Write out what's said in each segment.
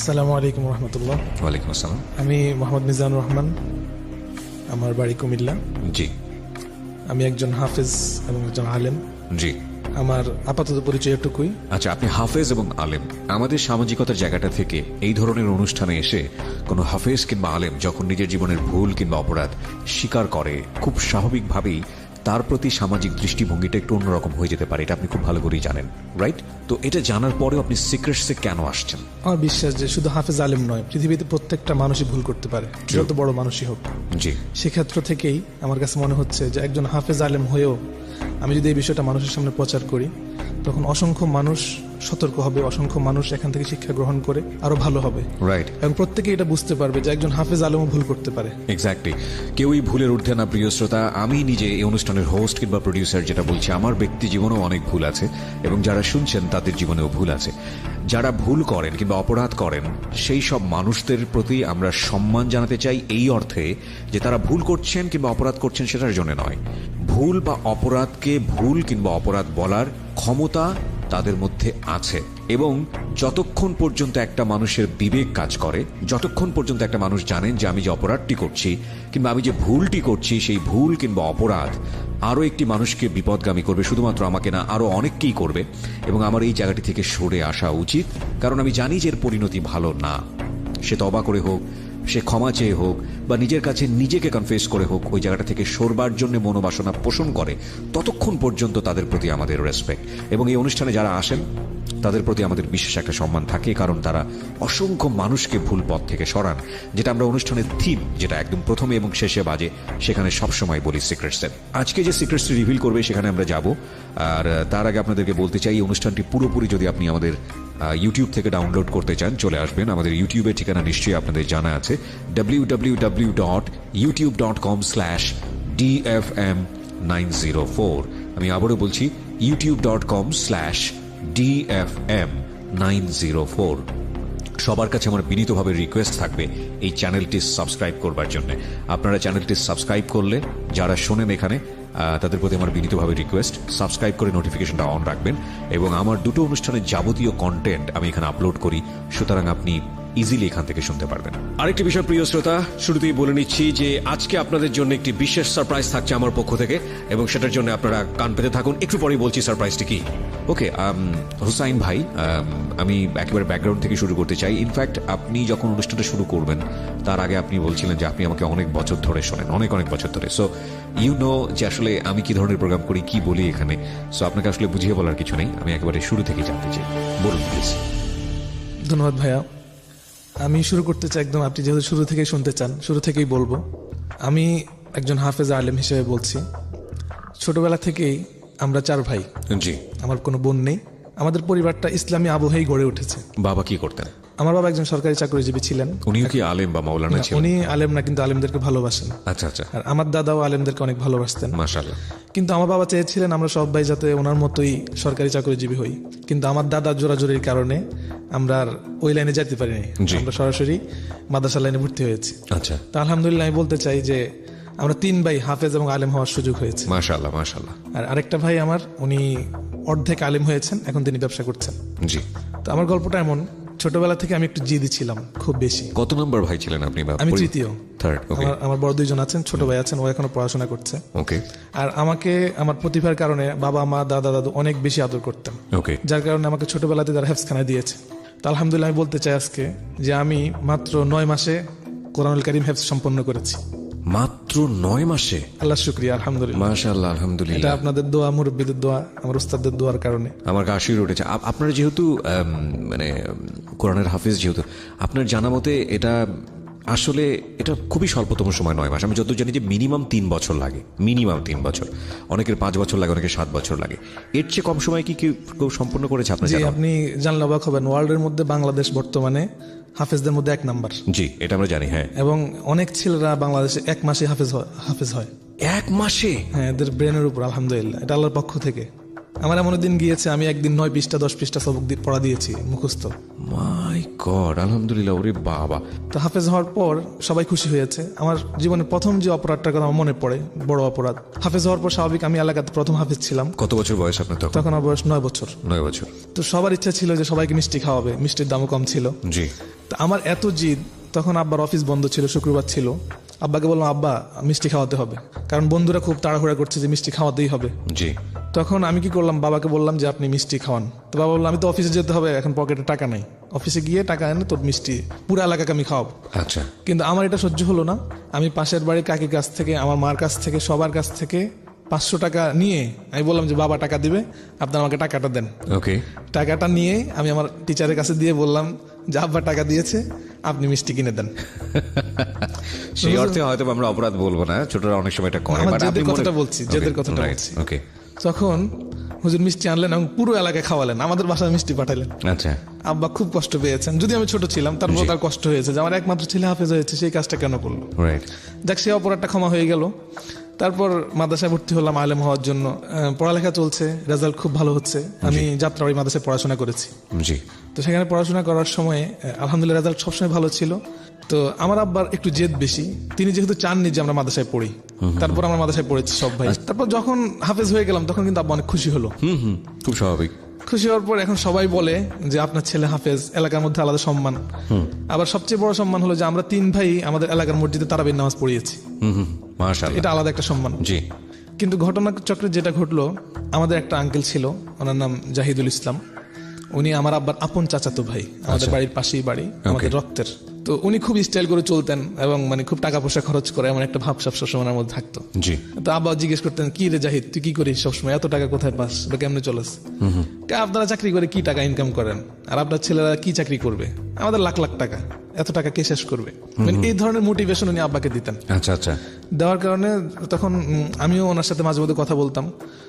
আসসালামু আলাইকুম রহমতুল্লাহ। ওয়ালাইকুম আসসালাম। আমি মোহাম্মদ মিজানুর রহমান, আমার বাড়ি কুমিল্লা। জি আমি একজন হাফেজ এবং একজন আলেম। জি আমার আপাতত পরিচয় এটুকুই। আচ্ছা, আপনি হাফেজ এবং আলেম। আমাদের সামাজিকতার জায়গাটা থেকে এই ধরনের অনুষ্ঠানে এসে কোনো হাফেজ কিংবা আলেম যখন নিজের জীবনের ভুল কিংবা অপরাধ স্বীকার করে, খুব স্বাভাবিকভাবেই তার প্রতি সামাজিক দৃষ্টিভঙ্গিটা একটু অন্যরকম হয়ে যেতে পারে। এটা আপনি খুব ভালো করেই জানেন, রাইট? তো এটা জানার পরেও আপনি সিক্রেটসে কেন আসছেন? আমার বিশ্বাস যে শুধু হাফেজ আলেম নয়, পৃথিবীতে প্রত্যেকটা মানুষই ভুল করতে পারে, যত বড় মানুষই হোক। জি, সেক্ষেত্র থেকেই আমার কাছে মনে হচ্ছে যে একজন হাফেজ আলেম হয়েও আমি যদি এই বিষয়টা মানুষের সামনে প্রচার করি, তখন অসংখ্য মানুষ সতর্ক হবে, অসংখ্য মানুষ এখান থেকে শিক্ষা গ্রহণ করে আরো ভালো হবে, রাইট। এবং প্রত্যেকে এটা বুঝতে পারবে যে একজন হাফেজ আলেমও ভুল করতে পারে। এক্স্যাক্টলি, কেউই ভুলের ঊর্ধ্বে না। প্রিয় শ্রোতা, আমি নিজে এই অনুষ্ঠানের হোস্ট কিংবা প্রডিউসার যেটা বলছি, আমার ব্যক্তি জীবনেও অনেক ভুল আছে এবং যারা শুনছেন তাদের জীবনেও ভুল আছে। যারা ভুল করেন কিংবা অপরাধ করেন, সেই সব মানুষদের প্রতি আমরা সম্মান জানাতে চাই, এই অর্থে যে তারা ভুল করছেন কিংবা অপরাধ করছেন সেটার জন্য নয়। ভুল বা অপরাধকে ভুল কিংবা অপরাধ বলার ক্ষমতা তাদের মধ্যে আছে, এবং যতক্ষণ পর্যন্ত একটা মানুষের বিবেক কাজ করে, যতক্ষণ পর্যন্ত একটা মানুষ জানেন যে আমি যে অপরাধটি করছি কিংবা আমি যে ভুলটি করছি, সেই ভুল কিংবা অপরাধ আরও একটি মানুষকে বিপদগামী করবে, শুধুমাত্র আমাকে না, আরও অনেককেই করবে, এবং আমার এই জায়গাটি থেকে সরে আসা উচিত। কারণ আমি জানি যে এর পরিণতি ভালো না। সে তওবা করে হোক, সে ক্ষমা চেয়ে হোক, বা নিজের কাছে নিজেকে কনফেস করে হোক, ওই জায়গাটা থেকে সরবার জন্য মনোবাসনা পোষণ করে, ততক্ষণ পর্যন্ত তাদের প্রতি আমাদের রেসপেক্ট। এবং এই অনুষ্ঠানে যারা আসেন তাদের প্রতি আমাদের বিশেষ একটা সম্মান থাকে, কারণ তারা অসংখ্য মানুষকে ভুল পথ থেকে সরান, যেটা আমরা অনুষ্ঠানের থিম, যেটা একদম প্রথমে এবং শেষে বাজে, সেখানে সবসময় বলি সিক্রেটসের। আজকে যে সিক্রেটসটি রিভিল করবে সেখানে আমরা যাব। আর তার আগে আপনাদেরকে বলতে চাই, এই অনুষ্ঠানটি পুরোপুরি যদি আপনি আমাদের ইউটিউব থেকে ডাউনলোড করতে চান, চলে আসবেন। আমাদের ইউটিউবের ঠিকানা নিশ্চয়ই আপনাদের জানা আছে, www.youtube.com/dfm904। আমি আবারও বলছি, youtube.com/dfm904। সবার কাছে আমার বিনীতভাবে রিকোয়েস্ট থাকবে এই চ্যানেলটি সাবস্ক্রাইব করবার জন্য। আপনারা চ্যানেলটি সাবস্ক্রাইব করলে, যারা শোনেন এখানে, তাদের প্রতি আমার বিনীতভাবে রিকোয়েস্ট, সাবস্ক্রাইব করে নোটিফিকেশনটা অন রাখবেন। এবং আমার দুটো অনুষ্ঠানের যাবতীয় কন্টেন্ট আমি এখানে আপলোড করি, সুতরাং আপনি ইজিলি এখান থেকে শুনতে পারবেন। আরেকটি বিষয় প্রিয় শ্রোতা, শুরুতেই বলে নিচ্ছি যে আজকে আপনাদের জন্য একটি বিশেষ সারপ্রাইজ থাকছে আমার পক্ষ থেকে, এবং সেটার জন্য আপনারা কান পেতে থাকুন। একটু পরেই বলছি সারপ্রাইজটি কি। ওকে, হুসাইন ভাই, আমি একেবারে ব্যাকগ্রাউন্ড থেকে শুরু করতে চাই। ইনফ্যাক্ট আপনি যখন অনুষ্ঠানটা শুরু করবেন তার আগে আপনি বলছিলেন যে আপনি আমাকে অনেক বছর ধরে শোনেন, অনেক অনেক বছর ধরে। সো ইউ নো যে আসলে আমি কি ধরনের প্রোগ্রাম করি, কি বলি এখানে। সো আপনাকে আসলে বুঝিয়ে বলার কিছু নেই, আমি একেবারে শুরু থেকে জানতে চাই। বলুন প্লিজ। ধন্যবাদ ভাইয়া। আমি শুরু করতে চাই একদম, আপনি যেহেতু শুরু থেকেই শুনতে চান, শুরু থেকেই বলবো। আমি একজন হাফেজ আলেম হিসেবে বলছি। ছোটবেলা থেকেই আমরা 4 ভাই। জি। আমার কোনো বোন নেই। আমাদের পরিবারটা ইসলামী আবহেই গড়ে উঠেছে। বাবা কি করতেন? আমার বাবা একজন সরকারি চাকরিজীবী ছিলেন। উনিও কি আলেম বা মাওলানা ছিলেন? উনি আলেম না, কিন্তু আলেমদেরকে ভালোবাসেন। আচ্ছা আচ্ছা। আর আমার দাদাও আলেমদেরকে অনেক ভালোবাসতেন, মাশাআল্লাহ। কিন্তু আমার বাবা চেয়েছিলেন আমরা সবাই যাতে ওনার মতোই সরকারি চাকরিজীবী হই। কিন্তু আমার দাদা জোরাজোরির কারণে আমরা আর ওই লাইনে যেতে পারিনি। আমরা সরাসরি মাদ্রাসা লাইনে ভর্তি হয়েছি। আচ্ছা। তো আলহামদুলিল্লাহ আমি বলতে চাই যে আমরা 3 ভাই হাফেজ এবং আলেম হওয়ার সুযোগ হয়েছে। মাশাআল্লাহ মাশাআল্লাহ। আর আরেকটা ভাই আমার, উনি অর্ধেক আলেম হয়েছেন, এখন তিনি ব্যবসা করছেন। জি। তো আমার গল্পটা এমন, ছোটবেলা থেকে আমি একটু জিদি ছিলাম খুব বেশি। কত নম্বর ভাই ছিলেন আপনি? আমি তৃতীয়। থার্ড। ওকে। আমার বড় 2 জন আছেন, ছোট ভাই আছেন, ও এখনো পড়াশোনা করছে। ওকে। আর আমাকে আমার প্রতিভার কারণে বাবা মা দাদা দাদু অনেক বেশি আদর করতেন। ওকে। যার কারণে আমাকে ছোটবেলাতে তারা হেফজখানায় দিয়েছে। তো আলহামদুলিল্লাহ আমি বলতে চাই আজকে যে আমি মাত্র 9 মাসে কোরআনুল কারীম হেফজ সম্পন্ন করেছি। মাত্র 9 মাসে? আল্লাহ শুকরিয়া, আলহামদুলিল্লাহ। মাশাআল্লাহ, আলহামদুলিল্লাহ। এটা আপনাদের দোয়া, মুরব্বীদের দোয়া, আমার উস্তাদদের দোয়ার কারণে আমার গা শিউরে উঠেছে। আপনারা যেহেতু মানে কোরআনের হাফিজ, যেহেতু আপনার জানা মতে এটা আসলে এটা খুবই স্বল্পতম সময় 9 মাস। আমি যত জানি যে মিনিমাম 3 বছর লাগে, মিনিমাম 3 বছর। অনেকের 5 বছর লাগে, অনেকের 7 বছর লাগে। এর চেয়ে কম সময় কি কেউ সম্পন্ন করেছে আপনার জানা? আপনি জানলে অবাক হবেন, ওয়ার্ল্ডের মধ্যে বাংলাদেশ বর্তমানে হাফেজদের মধ্যে 1 নাম্বার। জি, এটা আমরা জানি। হ্যাঁ। এবং অনেক ছেলেরা বাংলাদেশে 1 মাসে হাফেজ হয়। 1 মাসে? হ্যাঁ, এদের ব্রেনের উপর আলহামদুলিল্লাহ, এটা আল্লাহর পক্ষ থেকে। আমার এমন দিন গিয়েছে আমি একদিন 9 পৃষ্ঠা 10 পৃষ্ঠা সবক পড়া দিয়েছি মুখস্থ। মাই গড, আলহামদুলিল্লাহ। ওরে বাবা। তো হাফেজ হওয়ার পর সবাই খুশি হয়েছে। আমার জীবনের প্রথম যে অপরাধটার কথা আমার মনে পড়ে, বড় অপরাধ। হাফেজ হওয়ার পর স্বাভাবিক আমি এলাকাতে প্রথম হাফেজ ছিলাম। কত বছর বয়স আপনার তখন? তখন আমার বয়স 9 বছর। 9 বছর। তো সবার ইচ্ছা ছিল যে সবাইকে মিষ্টি খাওয়াবে, মিষ্টির দামও কম ছিল। জি। তো আমার এত জিদ, তখন আব্বার অফিস বন্ধ ছিল, শুক্রবার ছিল। আব্বাকে বললাম, আব্বা মিষ্টি খাওয়াতে হবে, কারণ বন্ধুরা খুব তাড়াহুড়া করছে যে মিষ্টি খাওয়াতেই হবে। জি। তখন আমি কি করলাম, বাবাকে বললাম যে আপনি মিষ্টি খাওয়ান। তো বাবা বললাম, আমি তো অফিসে যেতে হবে, এখন পকেটে টাকা নাই, অফিসে গিয়ে টাকা এনে তোর মিষ্টি পুরো এলাকাকে আমি খাওয়াবো। আচ্ছা। কিন্তু আমার এটা সহ্য হলো না। আমি পাশের বাড়ির কাকির কাছ থেকে, আমার মার কাছ থেকে, সবার কাছ থেকে 500 টাকা নিয়ে আমি বললাম যে বাবা টাকা দিবে, আপনার আমাকে টাকাটা দেন। ওকে। টাকাটা নিয়ে আমি আমার টিচারের কাছে দিয়ে বললাম যে আব্বা টাকা দিয়েছে, আপনি মিষ্টি কিনে দেন। সেই অর্থে হয়তো আমরা অপরাধ বলবো না, ছোটরা অনেক সময় এটা করে। আমার but জেদের আপনি মনে- কথাটা বলছি, জেদের কথাটা Right, বলছি। ওকে। তখন হুজুর মিষ্টি আনলেন এবং পুরো এলাকায় খাওয়ালেন, আমাদের বাসায় মিষ্টি পাঠালেন। আচ্ছা। আব্বা খুব কষ্ট পেয়েছেন, যদি আমি ছোট ছিলাম তারপর তার কষ্ট হয়েছে যে আমার একমাত্র ছেলে হাফেজ হয়েছে, সেই কাজটা কেন করলো। রাইট। যাক, সে অপরাধটা ক্ষমা হয়ে গেল। তারপর মাদ্রাসায় ভর্তি হলাম আলেম হওয়ার জন্য। পড়ালেখা চলছে, রেজাল্ট খুব ভালো হচ্ছে। আমি যাত্রাবাড়ি মাদ্রাসায় পড়াশোনা করেছি। জি। তো সেখানে পড়াশোনা করার সময় আলহামদুলিল্লাহ রেজাল্ট সবসময় ভালো ছিল। তো আমার আব্বার একটু জেদ বেশি, তিনি যেহেতু চাননি যে আমরা মাদ্রাসায় পড়ি, তারপর আমরা মাদ্রাসায় পড়েছি সব ভাই। তারপর যখন হাফেজ হয়ে গেলাম তখন কিন্তু আব্বা অনেক খুশি হলো। খুব স্বাভাবিক। খুশি হওয়ার পর এখন সবাই বলে যে আপনার ছেলে হাফেজ, এলাকার মধ্যে আলাদা সম্মান। আবার সবচেয়ে বড় সম্মান হলো যে আমরা 3 ভাই আমাদের এলাকার মসজিদে তারাবির নামাজ পড়িয়েছি। মাশাআল্লাহ। এটা আলাদা একটা সম্মান। জি। কিন্তু ঘটনা চক্রে যেটা ঘটলো, আমাদের একটা আঙ্কেল ছিল, ওনার নাম জাহিদুল ইসলাম। উনি আমার আব্বার আপন চাচাতো ভাই, আমাদের বাড়ির পাশেই বাড়ি, আমাদের রক্তের। তো উনি খুব স্টাইল করে চলতেন এবং মানে খুব টাকা পয়সা খরচ করে, এমন একটা ভাবসাব সবসময় ওনার মধ্যে থাকতো। জি। তো আব্বা জিজ্ঞেস করতেন, কি রে জাহিদ, তুই কি করিস সবসময়, এত টাকা কোথায় পাস বা কেমনে চলাস? আপনারা চাকরি করে কি টাকা ইনকাম করেন, আর আপনার ছেলেরা কি চাকরি করবে, আমাদের লাখ লাখ টাকা, এত টাকা কে শেষ করবে? মানে এই ধরনের মোটিভেশন উনি আব্বাকে দিতেন। আচ্ছা আচ্ছা। দেওয়ার কারণে তখন আমিও ওনার সাথে মাঝে মধ্যে কথা বলতাম।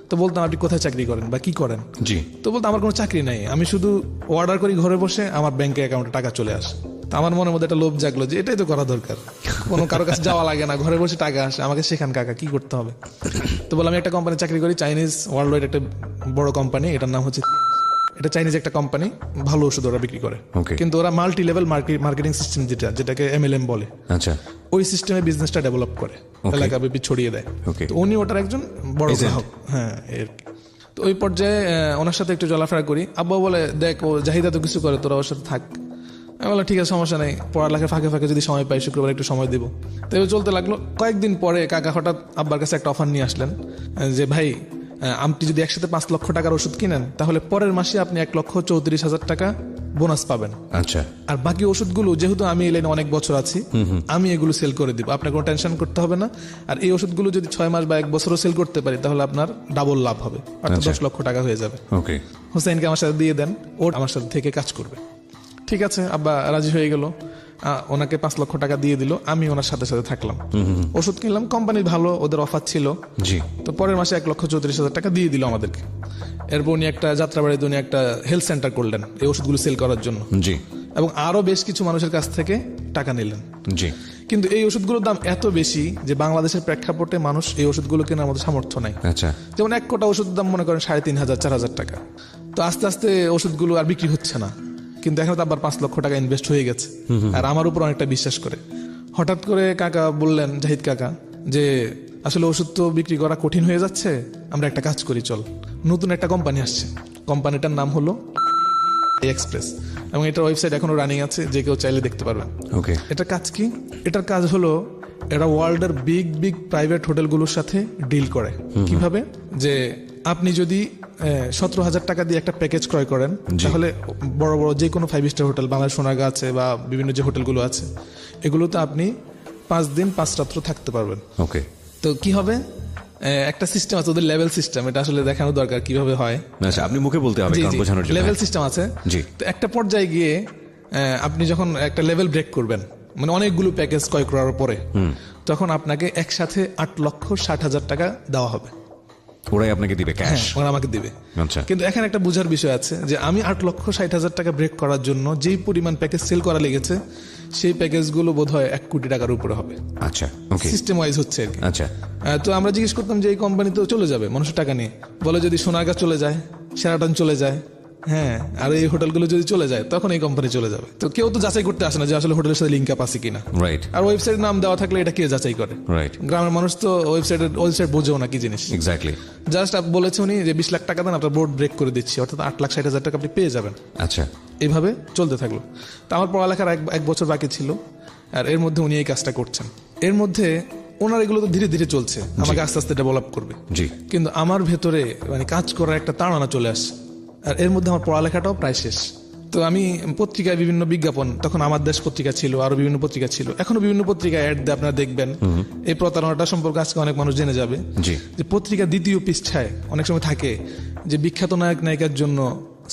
তো বলতাম, আপনি কোথায় চাকরি করেন বা কি করেন? জি। তো বলতো, আমার কোনো চাকরি নাই, আমি শুধু অর্ডার করি, ঘরে বসে আমার ব্যাংকে অ্যাকাউন্টে টাকা চলে আসে। তো আমার মনের মধ্যে একটা লোভ জাগলো যে এটাই তো করা দরকার, কোনো কারো কাছে যাওয়া লাগে না, ঘরে বসে টাকা আসে, আমাকে শেখান কাকা কি করতে হবে। তো বললাম, আমি একটা কোম্পানি চাকরি করি, চাইনিজ ওয়ার্ল্ড ওয়াইড একটা বড় কোম্পানি, এটার নাম হচ্ছে, এটা চাইনিজ একটা কোম্পানি, ভালো ওষুধ ওরা বিক্রি করে। Okay. কিন্তু ওরা মাল্টি লেভেল মার্কেটিং সিস্টেম, যেটাকে MLM বলে, আচ্ছা। ওই সিস্টেমে বিজনেসটা ডেভেলপ করে, এলাকাব্যাপী ছড়িয়ে দেয়। Okay. তো উনি ওটার একজন বড় গ্রাহক। হ্যাঁ, এর কি। তো ওই পর্যায়ে ওনার সাথে একটু চলাফেরা করি। আব্বা বলে, দেখ ও জাহিদা তো কিছু করে, তোরা ওর সাথে থাক। আমি বললাম, ঠিক আছে, সমস্যা নেই, পড়ালেখার ফাঁকে ফাঁকে যদি সময় পাই শুক্রবার একটু সময় দেবো। তো এবার চলতে লাগলো। কয়েকদিন পরে কাকা হঠাৎ আব্বার কাছে একটা অফার নিয়ে আসলেন যে ভাই, আপনি যদি একসাথে 5 লক্ষ টাকার ওষুধ কিনেন, তাহলে পরের মাসে আপনি 1,34,000 টাকা বোনাস পাবেন। আচ্ছা। আর বাকি ওষুধগুলো যেহেতু আমি এই লাইনে অনেক বছর আছি, আমি এগুলো সেল করে দিব, আপনার কোনো টেনশন করতে হবে না। আর এই ওষুধগুলো যদি 6 মাস বা 1 বছরও সেল করতে পারি, তাহলে আপনার ডাবল লাভ হবে, অর্থাৎ 10 লক্ষ টাকা হয়ে যাবে। ওকে। হোসেনকে আমার সাথে দিয়ে দেন, ও আমার সাথে থেকে কাজ করবে। ঠিক আছে, আব্বা রাজি হয়ে গেল, ওনাকে 5 লক্ষ টাকা দিয়ে দিল, আমি ওনার সাথে সাথে থাকলাম, ওষুধ কিনলাম, কোম্পানি ভালো, ওদের অফার ছিল। জি। তো পরের মাসে 1,34,000 টাকা দিয়ে দিল আমাদেরকে। এরপর উনি একটা যাত্রাবাড়িতে উনি একটা হেলথ সেন্টার করলেন এই ওষুধগুলো সেল করার জন্য। জি। এবং আরো বেশ কিছু মানুষের কাছ থেকে টাকা নিলেন। জি। কিন্তু এই ওষুধগুলোর দাম এত বেশি যে বাংলাদেশের প্রেক্ষাপটে মানুষ এই ওষুধগুলো কেনার মতো সামর্থ্য নাই। আচ্ছা। যেমন এক কোটা ওষুধের দাম মনে করেন 3,500 4,000 টাকা। তো আস্তে আস্তে ওষুধগুলো আর বিক্রি হচ্ছে না, কিন্তু এখন তো আবার 5 লক্ষ টাকা ইনভেস্ট হয়ে গেছে, আর আমার উপর অনেকটা বিশ্বাস করে। হঠাৎ করে কাকা বললেন, জাহিদ কাকা, যে আসলে ওষুধ তো বিক্রি করা কঠিন হয়ে যাচ্ছে, আমরা একটা কাজ করি, চল, নতুন একটা কোম্পানি আসছে, কোম্পানিটার নাম হলো এক্সপ্রেস, এবং এটার ওয়েবসাইট এখনো রানিং আছে, যে কেউ চাইলে দেখতে পারবেন। ওকে। এটার কাজ কি? এটার কাজ হলো এরা ওয়ার্ল্ডের বিগ বিগ প্রাইভেট হোটেলগুলোর সাথে ডিল করে। কিভাবে? যে আপনি যদি 17,000 টাকা দিয়ে একটা প্যাকেজ ক্রয় করেন, তাহলে বড় বড় যে কোনো 5 স্টার হোটেল, বাংলাদেশ সোনাগা আছে বা বিভিন্ন যে হোটেলগুলো আছে, এগুলোতে আপনি 5 দিন 5 রাত্র থাকতে পারবেন। ওকে। তো কি হবে, একটা সিস্টেম আছে, ওদের লেভেল সিস্টেম, এটা আসলে দেখানো দরকার কিভাবে হয়। আচ্ছা, আপনি মুখে বলতে হবে কারণ বোঝানোর জন্য। লেভেল সিস্টেম আছে। জি। তো একটা পর্যায়ে গিয়ে আপনি যখন একটা লেভেল ব্রেক করবেন, মানে অনেকগুলো প্যাকেজ ক্রয় করার পরে, তখন আপনাকে একসাথে 8,60,000 টাকা দেওয়া হবে। ওরাই আপনাকে দিবে ক্যাশ? ওরা আমাকে দিবে। আচ্ছা। কিন্তু এখানে একটা বোঝার বিষয় আছে যে আমি 8,60,000 টাকা ব্রেক করার জন্য যেই পরিমাণ প্যাকেজ সেল করা লেগেছে, সেই প্যাকেজগুলো বোধহয় 1 কোটি টাকার উপরে হবে। আচ্ছা। ওকে। সিস্টেম ওয়াইজ হচ্ছে আর কি। আচ্ছা। তো আমরা জিজ্ঞেস করতাম যে এই কোম্পানি তো চলে যাবে মানুষের টাকা নিয়ে, বলে যদি সোনারগাঁ চলে যায়, সেরাটন চলে যায়, হ্যাঁ, আর এই হোটেলগুলো যদি চলে যায় তখন এই কোম্পানি চলে যাবে। তো কেউ তো যাচাই করতে আসে না যে আসলে হোটেলের সাথে লিঙ্ক আপ আছে কিনা। রাইট, আর ওয়েবসাইট নাম দেওয়া থাকলে এটা কে যাচাই করে? রাইট, গ্রামের মানুষ তো ওয়েবসাইট বোঝেও না কি জিনিস। এক্স্যাক্টলি। জাস্ট বলেছে উনি যে 20 লাখ টাকা দেন, আপনার বোর্ড ব্রেক করে দিচ্ছি, অর্থাৎ 8,60,000 টাকা আপনি পেয়ে যাবেন। আচ্ছা, এইভাবে চলতে থাকলো। তো আমার পড়ালেখার এক বছর বাকি ছিল, আর এর মধ্যে উনি এই কাজটা করছেন। এর মধ্যে ওনার এগুলো তো ধীরে ধীরে চলছে, আমাকে আস্তে আস্তে ডেভেলপ করবে। জি। কিন্তু আমার ভেতরে মানে কাজ করার একটা তাড়না চলে আসছে, আর এর মধ্যে আমার পড়ালেখাটাও প্রায় শেষ। তো আমি পত্রিকায় বিভিন্ন বিজ্ঞাপন, তখন আমার দেশ পত্রিকা ছিল, আরো বিভিন্ন পত্রিকা ছিল, এখনো বিভিন্ন পত্রিকায় অ্যাড দিয়ে আপনারা দেখবেন। এই প্রতারণাটা সম্পর্কে আজকে অনেক মানুষ জেনে যাবে। জি। যে পত্রিকা দ্বিতীয় পৃষ্ঠায় অনেক সময় থাকে যে বিখ্যাত নায়ক নায়িকার জন্য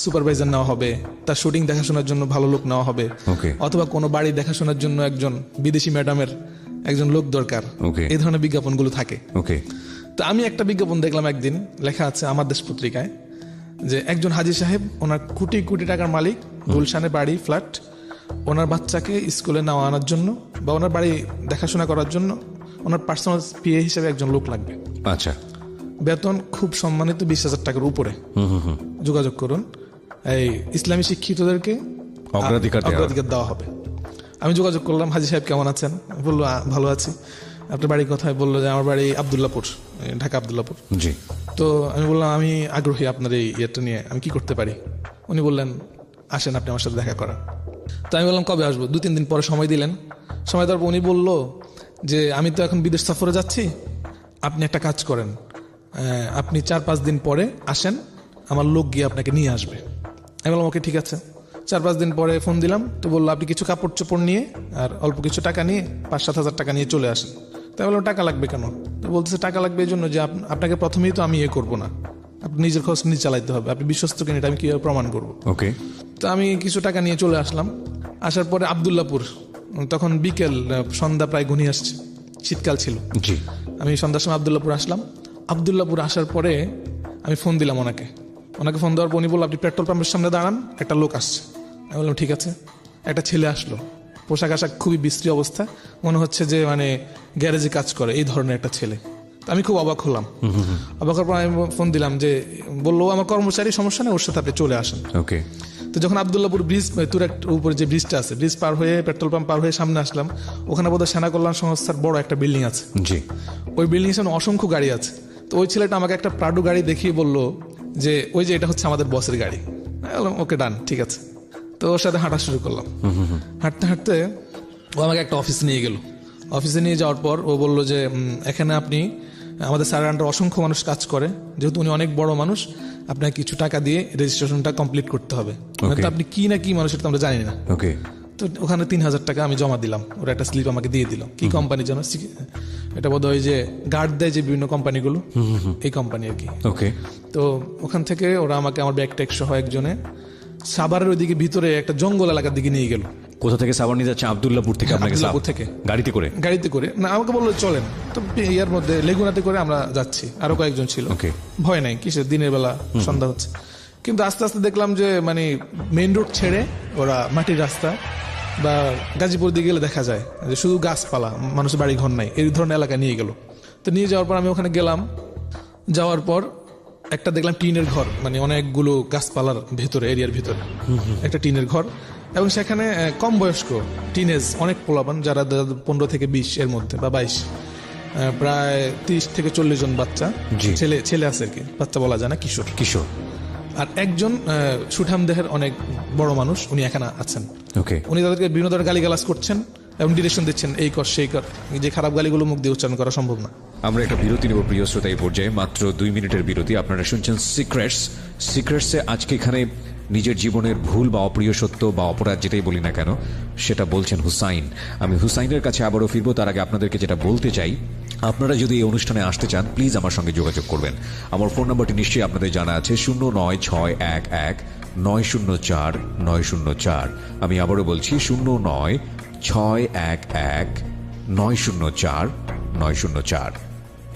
সুপারভাইজার নেওয়া হবে, তার শুটিং দেখাশোনার জন্য ভালো লোক নেওয়া হবে, ওকে, অথবা কোনো বাড়ি দেখাশোনার জন্য একজন বিদেশি ম্যাডামের একজন লোক দরকার, ওকে, এই ধরনের বিজ্ঞাপনগুলো থাকে। ওকে। তো আমি একটা বিজ্ঞাপন দেখলাম একদিন, লেখা আছে আমার দেশ পত্রিকায় যে একজন হাজী সাহেব, ওনার কোটি কোটি টাকার মালিক, গুলশানে বাড়ি, ফ্ল্যাট, ওনার বাচ্চাকে স্কুলে নেওয়া আনার জন্য বা ওনার বাড়ি দেখাশোনা করার জন্য ওনার পার্সোনাল পিএ হিসেবে একজন লোক লাগবে। আচ্ছা। বেতন খুব সম্মানিত, 20,000 টাকার উপরে। যোগাযোগ করুন, এই ইসলামী শিক্ষিতদেরকে অগ্রাধিকার দেওয়া হবে। আমি যোগাযোগ করলাম, হাজী সাহেব কেমন আছেন? বললো ভালো আছি। আপনার বাড়ি কোথায়? বললো যে আমার বাড়ি আব্দুল্লাহপুর, ঢাকা আব্দুল্লাহপুর। জি। তো আমি বললাম আমি আগ্রহী আপনার এই ইয়েটা নিয়ে, আমি কি করতে পারি? উনি বললেন আসেন, আপনি আমার সাথে দেখা করেন। তো আমি বললাম কবে আসবো? 2-3 দিন পরে সময় দিলেন। সময় দেওয়ার পর উনি বললো যে আমি তো এখন বিদেশ সফরে যাচ্ছি, আপনি একটা কাজ করেন, আপনি 4-5 দিন পরে আসেন, আমার লোক গিয়ে আপনাকে নিয়ে আসবে। আমি বললাম ওকে ঠিক আছে। 4-5 দিন পরে ফোন দিলাম, তো বললো আপনি কিছু কাপড় চোপড় নিয়ে আর অল্প কিছু টাকা নিয়ে 5-7 হাজার টাকা নিয়ে চলে আসেন। তাই বললাম টাকা লাগবে কেন? তো বলতেছে টাকা লাগবে এই জন্য যে আপনাকে প্রথমেই তো আমি করবো না, আপনি নিজের খরচ নিজে চালাইতে হবে, আপনি বিশ্বস্ত কিনা এটা আমি কিভাবে প্রমাণ করবো? ওকে। তো আমি কিছু টাকা নিয়ে চলে আসলাম। আসার পরে আব্দুল্লাহপুর, তখন বিকেল, সন্ধ্যা প্রায় ঘনিয়ে আসছে, শীতকাল ছিল। জি। আমি সন্ধ্যার সময় আব্দুল্লাহপুর আসলাম। আব্দুল্লাহপুর আসার পরে আমি ফোন দিলাম ওনাকে ফোন দেওয়ার পর উনি বললো আপনি পেট্রোল পাম্পের সামনে দাঁড়ান, একটা লোক আসছে। আমি বললাম ঠিক আছে। একটা ছেলে আসলো, পোশাক আশাক খুবই বিশ্রী অবস্থা, মনে হচ্ছে যে মানে গ্যারেজে কাজ করে, এই ধরনের একটা ছেলে। তো আমি খুব অবাক হলাম। অবাক হওয়ার পর আমি ফোন দিলাম, যে বললো আমার কর্মচারী, সমস্যা নেই, ওর সাথে আপনি চলে আসেন। ওকে। তো যখন আব্দুল্লাহপুর ব্রিজ, তুরাগ উপরে যে ব্রিজটা আছে, ব্রিজ পার হয়ে পেট্রোল পাম্প পার হয়ে সামনে আসলাম, ওখানে বোধহয় সেনা কল্যাণ সংস্থার বড় একটা বিল্ডিং আছে। জি। ওই বিল্ডিং এর সামনে অসংখ্য গাড়ি আছে। তো ওই ছেলেটা আমাকে একটা প্রাডো গাড়ি দেখিয়ে বললো যে ওই যে এটা হচ্ছে আমাদের বসের গাড়ি। ওকে ডান, ঠিক আছে। তো ওর সাথে হাঁটা শুরু করলাম। হাঁটতে হাঁটতে ও আমাকে একটা অফিসে নিয়ে গেল। অফিসে নিয়ে যাওয়ার পর ও বললো যে এখানে আপনি, আমাদের স্যারের আন্ডার অসংখ্য মানুষ কাজ করে, যেহেতু উনি অনেক বড় মানুষ, আপনাকে কিছু টাকা দিয়ে রেজিস্ট্রেশনটা কমপ্লিট করতে হবে। তো আপনি কি না কি মানুষ, এটা তো আমরা জানি না। ওকে। তো ওখানে 3,000 টাকা আমি জমা দিলাম, ওরা একটা স্লিপ আমাকে দিয়ে দিল। কি কোম্পানি যেন, এটা বোধ হয় যে গার্ড দেয় যে বিভিন্ন কোম্পানিগুলো, এই কোম্পানি আর কি। ওকে। তো ওখান থেকে ওরা আমাকে আমার ব্যাগ ট্যাগ সহ একজনে সাভারের ওইদিকে ভিতরে একটা জঙ্গল এলাকার দিকে নিয়ে গেল। কোথা থেকে সাভার নিয়ে যাচ্ছে? আব্দুল্লাহপুর থেকে? আপনাকে আব্দুল্লাহপুর থেকে গাড়িতে করে না, আমাকে বললো চলেন। তো ইয়ার মধ্যে লেগুনাতে করে আমরা যাচ্ছি, আরো কয়েকজন ছিল। ভয় নাই, কিসের, দিনের বেলা, সন্ধ্যা হচ্ছে। কিন্তু আস্তে আস্তে দেখলাম যে মানে মেইন রোড ছেড়ে ওরা মাটির রাস্তা বা গাজীপুর দিকে গেলে দেখা যায় যে শুধু গাছপালা, মানুষের বাড়ি ঘর নাই, এই ধরনের এলাকায় নিয়ে গেল। তো নিয়ে যাওয়ার পর আমি ওখানে গেলাম। যাওয়ার পর একটা দেখলাম টিনের ঘর, মানে অনেকগুলো গাছপালার ভেতরে, এরিয়ার ভিতরে একটা টিনের ঘর, এবং সেখানে কম বয়স্ক টিনেজ অনেক পোলাপান, যারা 15 থেকে 20 এর মধ্যে বা 22, প্রায় 30 থেকে 40 জন বাচ্চা, ছেলে আছে আর কি, বাচ্চা বলা যায় না, কিশোর। আর একজন সুঠাম দেহের অনেক বড় মানুষ, উনি এখানে আছেন। উনি তাদেরকে বিভিন্ন ধরনের গালিগালাজ করছেন এবং ডিরেকশন দিচ্ছেন, এই কর সেই কর, যে খারাপ গালিগুলো মুখ দিয়ে উচ্চারণ করা সম্ভব না। আমরা একটা বিরতি নেব প্রিয় শ্রোতা, এই পর্যায়ে মাত্র 2 মিনিটের বিরতি। আপনারা শুনছেন সিক্রেটসে আজকে এখানে নিজের জীবনের ভুল বা অপ্রিয় সত্য বা অপরাধ যেটাই বলি না কেন, সেটা বলছেন হুসাইন। আমি হুসাইনের কাছে আবারও ফিরবো, তার আগে আপনাদেরকে যেটা বলতে চাই, আপনারা যদি এই অনুষ্ঠানে আসতে চান প্লিজ আমার সঙ্গে যোগাযোগ করবেন। আমার ফোন নাম্বারটি নিশ্চয়ই আপনাদের জানা আছে, 09611904 আমি আবারও বলছি 09611904।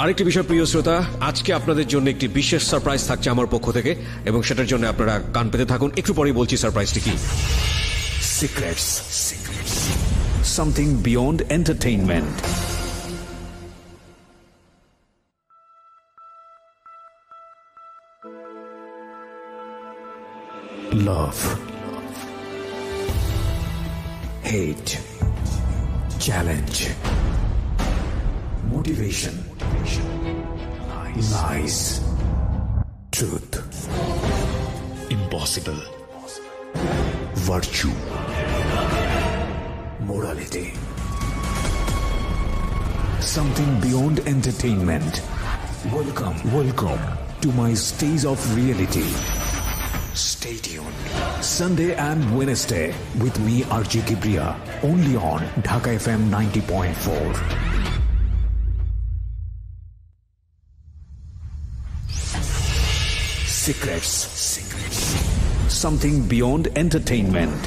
আরেকটি বিষয় প্রিয় শ্রোতা, আজকে আপনাদের জন্য একটি বিশেষ সারপ্রাইজ থাকছে আমার পক্ষ থেকে, এবং সেটার জন্য আপনারা কান পেতে থাকুন। একটু পরেই বলছি সারপ্রাইজটি কি। Secrets. Something beyond entertainment. love, hate, challenge, motivation, lies, truth, impossible, virtue, morality, something beyond entertainment. Welcome to my stage of reality. Stay tuned. Sunday and Wednesday with me, RJ Kibriya, only on Dhaka FM 90.4. Secrets. Something beyond entertainment.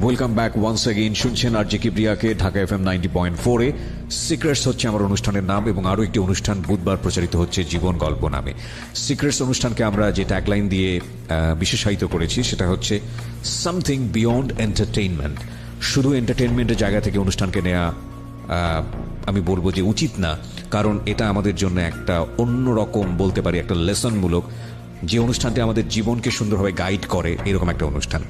Welcome back once again. শুনছেন RJ কিবরিয়াকে Dhaka FM 90.4-এ। Secrets হচ্ছে আমার অনুষ্ঠানের নাম, এবং আরও একটি অনুষ্ঠান বুধবার প্রচারিত হচ্ছে জীবন গল্প নামে। সিক্রেটস অনুষ্ঠানকে আমরা যে ট্যাগলাইন দিয়ে বিশেষায়িত করেছি সেটা হচ্ছে সামথিং বিয়ন্ড এন্টারটেইনমেন্ট। শুধু এন্টারটেইনমেন্টের জায়গা থেকে অনুষ্ঠানকে নেওয়া আমি বলবো যে উচিত না, কারণ এটা আমাদের জন্য একটা অন্যরকম, বলতে পারি একটা লেসনমূলক, যে অনুষ্ঠানটি আমাদের জীবনকে সুন্দরভাবে গাইড করে, এরকম একটা অনুষ্ঠান।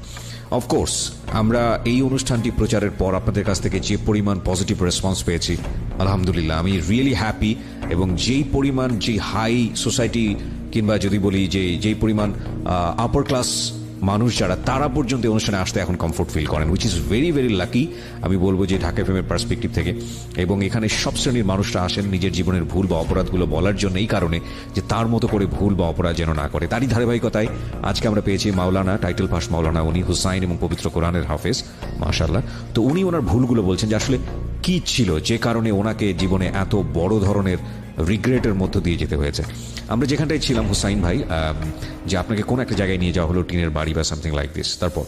অফকোর্স আমরা এই অনুষ্ঠানটি প্রচারের পর আপনাদের কাছ থেকে যে পরিমাণ পজিটিভ রেসপন্স পেয়েছি, আলহামদুলিল্লাহ আমি রিয়েলি হ্যাপি। এবং যেই পরিমাণ, যে হাই সোসাইটি কিংবা যদি বলি যে যেই পরিমাণ আপার ক্লাস মানুষ যারা, তারা পর্যন্ত এই অনুষ্ঠানে আসতে এখন কমফোর্ট ফিল করেন, which is very very lucky আমি বলবো যে ঢাকা এফএমের পার্সপেক্টিভ থেকে। এবং এখানে সব শ্রেণীর মানুষরা আসেন নিজের জীবনের ভুল বা অপরাধগুলো বলার জন্য, এই কারণে যে তার মতো করে ভুল বা অপরাধ যেন না করে। তারই ধারাবাহিকতায় আজকে আমরা পেয়েছি মাওলানা, টাইটেল পাস মাওলানা, উনি হুসাইন এবং পবিত্র কোরআনের হাফেজ, মাশাআল্লাহ। তো উনি ওনার ভুলগুলো বলছেন যে আসলে কি ছিল যে কারণে ওনাকে জীবনে এত বড় ধরনের রিগ্রেটের মধ্য দিয়ে যেতে হয়েছে। আমরা যেখানটায় ছিলাম হুসাইন ভাই, যে আপনাকে কোন একটা জায়গায় নিয়ে যাওয়া হলো, টিনের বাড়ি বা সামথিং লাইক দিস, তারপর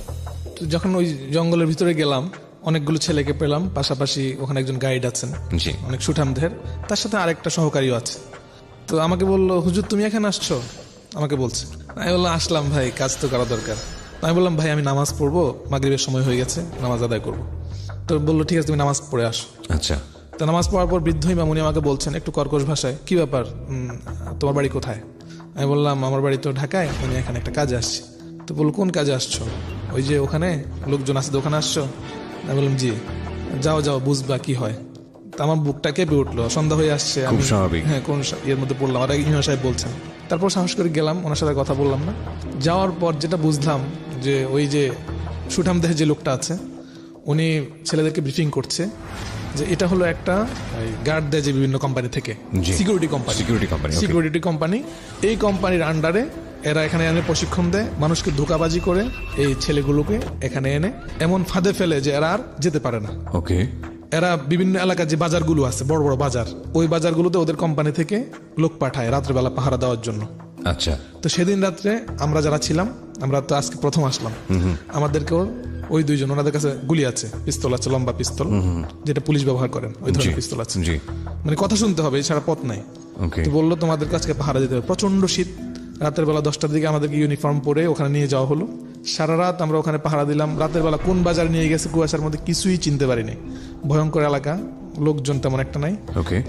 তো যখন ওই জঙ্গলের ভিতরে গেলাম, অনেকগুলো ছেলেকে পেলাম, পাশাপাশি ওখানে একজন গাইড আছেন, জি, অনেক সুঠামদের, তার সাথে আরেকটা সহকারীও আছে। তো আমাকে বললো, হুজুর তুমি এখানে আসছো? আমাকে বলছে। আমি বললাম আসলাম ভাই, কাজ তো করা দরকার। আমি বললাম ভাই আমি নামাজ পড়বো, মাগরিবের সময় হয়ে গেছে, নামাজ আদায় করবো। তো বললো ঠিক আছে তুমি নামাজ পড়ে আসো। আচ্ছা। তো নামাজ পড়ার পর বৃদ্ধ ইমাম উনি আমাকে বলছেন একটু কর্কশ ভাষায়, কি ব্যাপার, তোমার বাড়ি কোথায়? আমি বললাম আমার বাড়ি তো ঢাকায়, আমি এখানে একটা কাজে আসছি। তো বলল কোন কাজে আসছো? ওই যে ওখানে লোকজন আছে, ওখানে আসছো? আমি বললাম জি। যাও যাও বুঝবা কি হয়। তো আমার বুকটা কেঁপে উঠলো, সন্ধ্যা হয়ে আসছে, খুব স্বাভাবিক। হ্যাঁ কোন এর মধ্যে পড়লাম, আর ইমাম সাহেব বলছেন। তারপর সাহস করে গেলাম, ওনার সাথে কথা বললাম না। যাওয়ার পর যেটা বুঝলাম যে ওই যে সুঠাম দেহের যে লোকটা আছে, উনি ছেলেদেরকে ব্রিফিং করছে যে এটা হলো একটা গার্ড দেয় যে বিভিন্ন কোম্পানি থেকে, সিকিউরিটি কোম্পানি, এই কোম্পানির আন্ডারে এরা এখানে এনে প্রশিক্ষণ দেয়, মানুষকে ধোঁকাবাজি করে এই ছেলেগুলোকে এখানে এনে এমন ফাঁদে ফেলে যে এরা আর যেতে পারে না। ওকে। এরা বিভিন্ন এলাকার যে বাজারগুলো আছে, বড় বড় বাজার, ওই বাজারগুলোতে ওদের কোম্পানি থেকে লোক পাঠায় রাত্রেবেলা পাহারা দেওয়ার জন্য। আচ্ছা। তো সেদিন রাত্রে আমরা যারা ছিলাম, আমরা তো আজকে প্রথম আসলাম, আমাদেরকেও ওই দুইজন, ওনাদের কাছে গুলি আছে, পিস্তল আছে, লম্বা পিস্তল, যেটা পুলিশ ব্যবহার করেন, ওই ধরনের পিস্তল আছে। মানে কথা শুনতে হবে, এছাড়া পথ নাই। তো বললো তোমাদের কাছে পাহারা দিতে হবে। প্রচন্ড শীত, রাতের বেলা 10টার দিকে আমাদেরকে ইউনিফর্ম পরে ওখানে নিয়ে যাওয়া হলো। সারা রাত আমরা ওখানে পাহারা দিলাম। রাতের বেলা কোন বাজার নিয়ে গেছে কুয়াশার মধ্যে কিছুই চিনতে পারিনি, ভয়ঙ্কর এলাকা, লোকজন তেমন একটা নাই।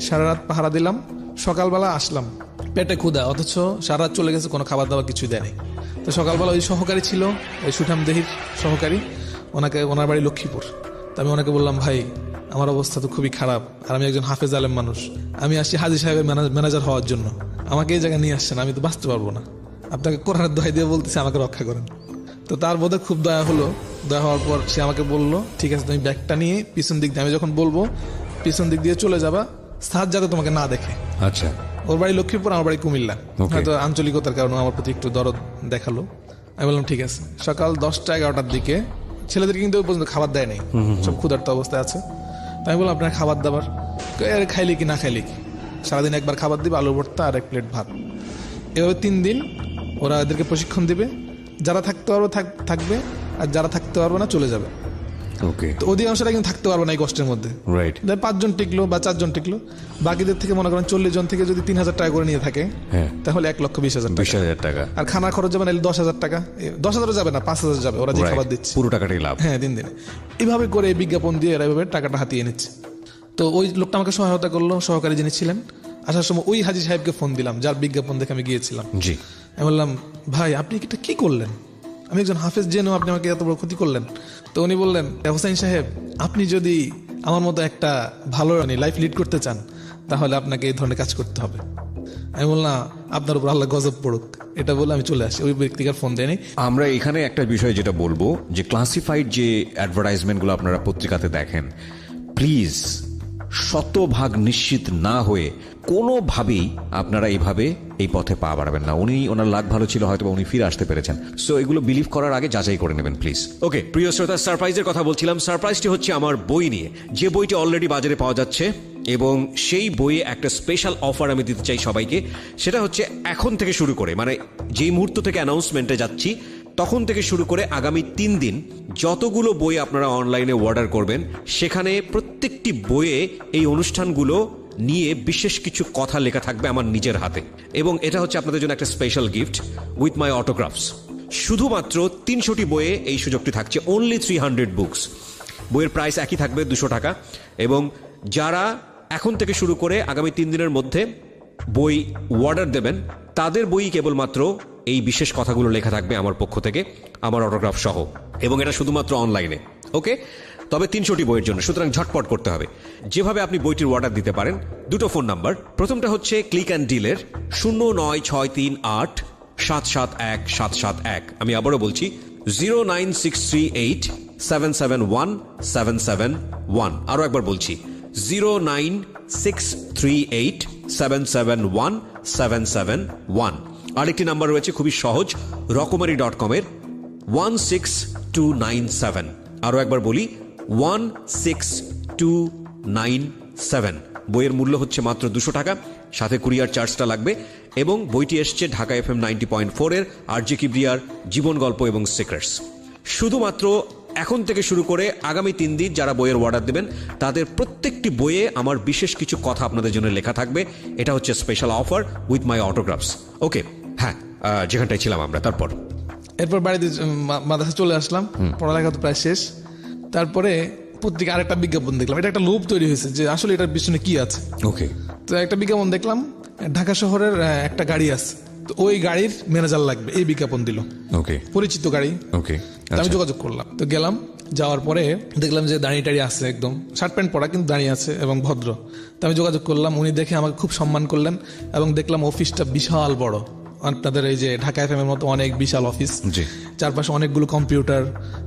সারা রাত পাহারা দিলাম, সকালবেলা আসলাম, পেটে ক্ষুধা, অথচ সারা রাত চলে গেছে, কোনো খাবার দাবার কিছুই দেয়নি। তো সকালবেলা ওই সহকারী ছিল, ওই সুঠাম দেহির সহকারী, ওনার বাড়ি লক্ষ্মীপুর। তো আমি ওনাকে বললাম ভাই আমার অবস্থা তো খুবই খারাপ, আর আমি একজন হাফেজ আলেম মানুষ, আমি আসছি হাজী সাহেবের ম্যানেজার হওয়ার জন্য, আমাকে এই জায়গায় নিয়ে আসছেন, আমি তো বাঁচতে পারবো না, আপনাকে কোরআনের দোহাই দিয়ে বলতেছি আমাকে রক্ষা করেন। তো তার বোধহয় খুব দয়া হলো, দয়া হওয়ার পর সে আমাকে বললো ঠিক আছে তুমি ব্যাগটা নিয়ে পিছন দিক দিয়ে, আমি যখন বলবো পিছন দিক দিয়ে চলে যাবা, স্যার যাতে তোমাকে না দেখে। আচ্ছা। ওর বাড়ি লক্ষ্মীপুর, আমার বাড়ি কুমিল্লা, হয়তো আঞ্চলিকতার কারণে আমার প্রতি একটু দরদ দেখালো। আমি বললাম ঠিক আছে। সকাল 10টা-11টার দিকে ছেলেদের কিন্তু ওই পর্যন্ত খাবার দেয় নাই, সব ক্ষুধার্ত অবস্থায় আছে। তাই আমি বললাম আপনার খাবার দাবার খাইলে কি না খাইলে কি, সারাদিন একবার খাবার দিবে, আলু ভর্তা আর 1 প্লেট ভাত। এভাবে 3 দিন ওরা এদেরকে প্রশিক্ষণ দিবে, যারা থাকতে পারবে থাকবে, আর যারা থাকতে পারবে না চলে যাবে। তো অধিকাংশটা কিন্তু থাকতে পারবে না এই কষ্টের মধ্যে। 5 জন টিকলো বা 4 জন টিকলো, বাকিদের থেকে মনে করেন 40 জন থেকে যদি 3,000 টাকা করে নিয়ে থাকে, তাহলে 1,20,000 টাকা। আর খানা খরচ যাবে না 10,000 টাকা, 10,000 যাবে না, 5,000 যাবে, ওরা যে খাবার দিচ্ছে পুরো টাকাটাই লাভ। হ্যাঁ, 3 দিনে এইভাবে করে বিজ্ঞাপন দিয়ে এরা এভাবে টাকাটা হাতিয়ে নিচ্ছে। তো ওই লোকটা আমাকে সহায়তা করলো, সহকারী যিনি ছিলেন। আসার সময় ওই হাজী সাহেবকে ফোন দিলাম যার বিজ্ঞাপন দেখে আমি গিয়েছিলাম। আমি বললাম ভাই আপনি এটা কি করলেন, আমি একজন হাফেজ জেনেও আপনি আমাকে এত বড় ক্ষতি করলেন। তো উনি বললেন হোসাইন সাহেব, আপনি যদি আমার মতো একটা ভালো লাইফ লিড করতে চান তাহলে আপনাকে এই ধরনের কাজ করতে হবে। আমি বললাম আপনার উপর আল্লাহ গজব পড়ুক, এটা বলে আমি চলে আসি। ওই ব্যক্তিকে ফোন দেয়নি। আমরা এখানে একটা বিষয় যেটা বলবো যে ক্লাসিফাইড যে অ্যাডভার্টাইজমেন্টগুলো আপনারা পত্রিকাতে দেখেন, প্লিজ শতভাগ নিশ্চিত না হয়ে কোনোভাবেই আপনারা এইভাবে এই পথে পা বাড়াবেন না। ওনার লাক ভালো ছিল, হয়তো উনি ফিরে আসতে পেরেছেন। সো এগুলো বিলিভ করার আগে যাচাই করে নেবেন প্লিজ। ওকে প্রিয় শ্রোতা, সারপ্রাইজের কথা বলছিলাম। সারপ্রাইজটি হচ্ছে আমার বই নিয়ে, যে বইটি অলরেডি বাজারে পাওয়া যাচ্ছে এবং সেই বইয়ে একটা স্পেশাল অফার আমি দিতে চাই সবাইকে। সেটা হচ্ছে এখন থেকে শুরু করে, মানে যেই মুহূর্ত থেকে অ্যানাউন্সমেন্টে যাচ্ছি তখন থেকে শুরু করে আগামী 3 দিন যতগুলো বই আপনারা অনলাইনে অর্ডার করবেন, সেখানে প্রত্যেকটি বইয়ে এই অনুষ্ঠানগুলো নিয়ে বিশেষ কিছু কথা লেখা থাকবে আমার নিজের হাতে, এবং এটা হচ্ছে আপনাদের জন্য একটা স্পেশাল গিফট উইথ মাই অটোগ্রাফস। শুধুমাত্র 300টি বইয়ে এই সুযোগটি থাকছে, অনলি 300 বুকস। বইয়ের প্রাইস একই থাকবে 200 টাকা, এবং যারা এখন থেকে শুরু করে আগামী 3 দিনের মধ্যে বই অর্ডার দেবেন তাদের বই কেবলমাত্র এই বিশেষ কথাগুলো লেখা থাকবে আমার পক্ষ থেকে, আমার অটোগ্রাফ সহ, এবং এটা শুধুমাত্র অনলাইনে। ওকে, তবে 300টি বইয়ের জন্য, সুতরাং ঝটপট করতে হবে। যেভাবে আপনি বইটির অর্ডার দিতে পারেন, দুটো ফোন নাম্বার। প্রথমটা হচ্ছে ক্লিক অ্যান্ড ডিলের 09638771771। আমি আবারও বলছি 09638771771। আরও একবার বলছি 09638771771। আরেকটি নাম্বার রয়েছে খুবই সহজ, রকমারি.com এর 16297। আরও একবার বলি 16297। বইয়ের মূল্য হচ্ছে মাত্র 200 টাকা, সাথে কুরিয়ার চার্জটা লাগবে, এবং বইটি এসছে ঢাকা FM 90.4 এর RJ কিবরিয়ার জীবন গল্প এবং সিক্রেটস। শুধুমাত্র এখন থেকে শুরু করে আগামী 3 দিন যারা বইয়ের অর্ডার দেবেন তাদের প্রত্যেকটি বইয়ে আমার বিশেষ কিছু কথা আপনাদের জন্য লেখা থাকবে। এটা হচ্ছে স্পেশাল অফার উইথ মাই অটোগ্রাফস। ওকে, হ্যাঁ, যেখানটায় ছিলাম আমরা। এরপর বাড়িতে মাদ্রাসা চলে আসলাম, পড়ালেখা তো প্রায় শেষ। তারপরে পত্রিকা আরেকটা বিজ্ঞাপন দেখলাম, এটা একটা লোভ তৈরি হয়েছে যে আসলে এটার পিছনে কি আছে। ওকে, তো একটা বিজ্ঞাপন দেখলাম, ঢাকা শহরের একটা গাড়ি আছে, তো ওই গাড়ির ম্যানেজার লাগবে, এই বিজ্ঞাপন দিল। ওকে, পরিচিত গাড়ি। ওকে, আমি যোগাযোগ করলাম, তো গেলাম, যাওয়ার পরে দেখলাম যে দাঁড়িয়ে টাড়িয়ে আছে, একদম শার্ট প্যান্ট পরা কিন্তু দাঁড়িয়ে আছে এবং ভদ্র। তো আমি যোগাযোগ করলাম, উনি দেখে আমাকে খুব সম্মান করলেন, এবং দেখলাম অফিসটা বিশাল বড়, আপনাদের এই যে ঢাকা FM এর মতো অনেক বিশাল অফিস, চারপাশে অনেকগুলো কম্পিউটার,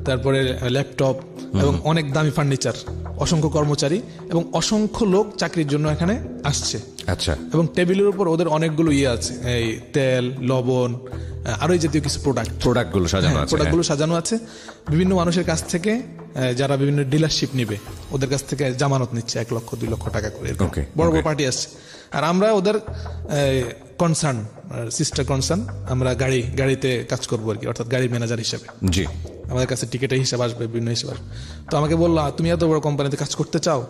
তারপরে ল্যাপটপ এবং অনেক দামি ফার্নিচার, অসংখ্য কর্মচারী এবং অসংখ্য লোক চাকরির জন্য এখানে আসছে। আচ্ছা, এবং টেবিলের উপর ওদের অনেকগুলো ইয়ে আছে, এই তেল, লবণ, আরো এই জাতীয় কিছু প্রোডাক্টগুলো সাজানো আছে। বিভিন্ন মানুষের কাছ থেকে যারা বিভিন্ন ডিলারশিপ নিবে ওদের কাছ থেকে জামানত নিচ্ছে 1 লক্ষ 2 লক্ষ টাকা করে, বড় বড় পার্টি আসছে। আর আমরা ওদের কনসার্ন, সিস্টার কনসার্ন, আমরা গাড়িতে কাজ করবো আর কি, অর্থাৎ গাড়ির ম্যানেজার হিসেবে। জি, আমাদের কাছে টিকেটের হিসাব আসবে, বিভিন্ন হিসাব আসবে। তো আমাকে বললো তুমি এত বড় কোম্পানিতে কাজ করতে চাও,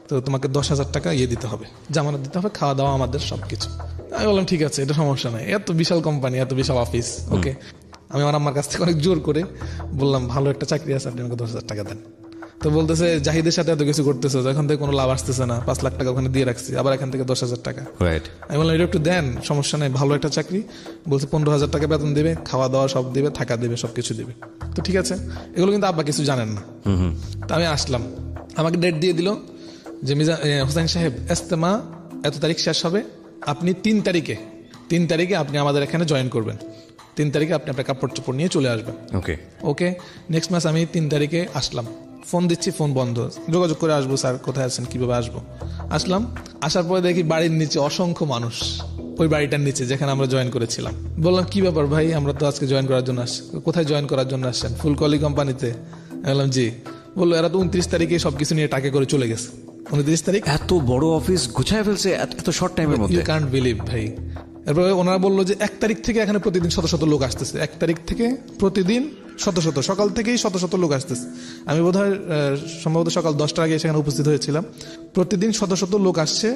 তো তোমাকে 10,000 টাকা দিতে হবে, জামানত দিতে হবে, খাওয়া দাওয়া আমাদের সবকিছু। আমি বললাম ঠিক আছে, এটা সমস্যা নাই, এত বিশাল কোম্পানি, এত বিশাল অফিস। ওকে, আমি আমার আম্মার কাছ থেকে অনেক জোর করে বললাম ভালো একটা চাকরি আছে, আপনি আমাকে 10,000 টাকা দেন। তো বলতেছে জাহিদের সাথে এত কিছু করতেছো, এখান থেকে কোনো লাভ আসতেছে না, 5 লাখ টাকা ওখানে দিয়ে রাখছি, আবার এখান থেকে 10,000 টাকা। আমি বললাম এটা একটু দেন, সমস্যা নেই, ভালো একটা চাকরি। বলছে 15,000 টাকা বেতন দেবে, খাওয়া দাওয়া সব দেবে, থাকা দেবে, সবকিছু দেবে। তো ঠিক আছে, এগুলো কিন্তু আব্বা কিছু জানেন না। তো আমি আসলাম, আমাকে ডেট দিয়ে দিল যে হোসেন সাহেব ইজতেমা এত তারিখ শেষ হবে, আপনি 3 তারিখে আপনি আমাদের এখানে জয়েন করবেন, 3 তারিখে আপনি আপনার কাপড় চোপড় নিয়ে চলে আসবেন। ওকে, নেক্সট মাস আমি 3 তারিখে আসলাম, ফোন দিচ্ছি, ফোন বন্ধ, যোগাযোগ করে আসবো, স্যার কোথায় আছেন, কিভাবে আসবো। আসলাম, আসার পরে দেখি বাড়ির নিচে অসংখ্য মানুষ, ওই বাড়িটার নিচে যেখানে আমরা জয়েন করেছিলাম। বললাম কি ব্যাপার ভাই, আমরা তো আজকে জয়েন করার জন্য আসছি। কোথায় জয়েন করার জন্য আসছেন? ফুলকলি কোম্পানিতে। বললাম জি। বললো এরা তো 29 তারিখে সবকিছু নিয়ে টাকা করে চলে গেছে। 29 তারিখ এত বড় অফিস গুছায় ফেলছে এত শর্ট টাইমের মধ্যে, ইউ কান্ট বিলিভ ভাই। এরপরে ওনারা বললো যে 1 তারিখ থেকে এখানে প্রতিদিন শত শত লোক আসতেছে, 1 তারিখ থেকে প্রতিদিন শত শত, সকাল থেকেই শত শত লোক আসতেছে। আমি বোধহয় সম্ভবত সকাল 10টার আগে সেখানে উপস্থিত হয়েছিলাম। প্রতিদিন শত শত লোক আসছে,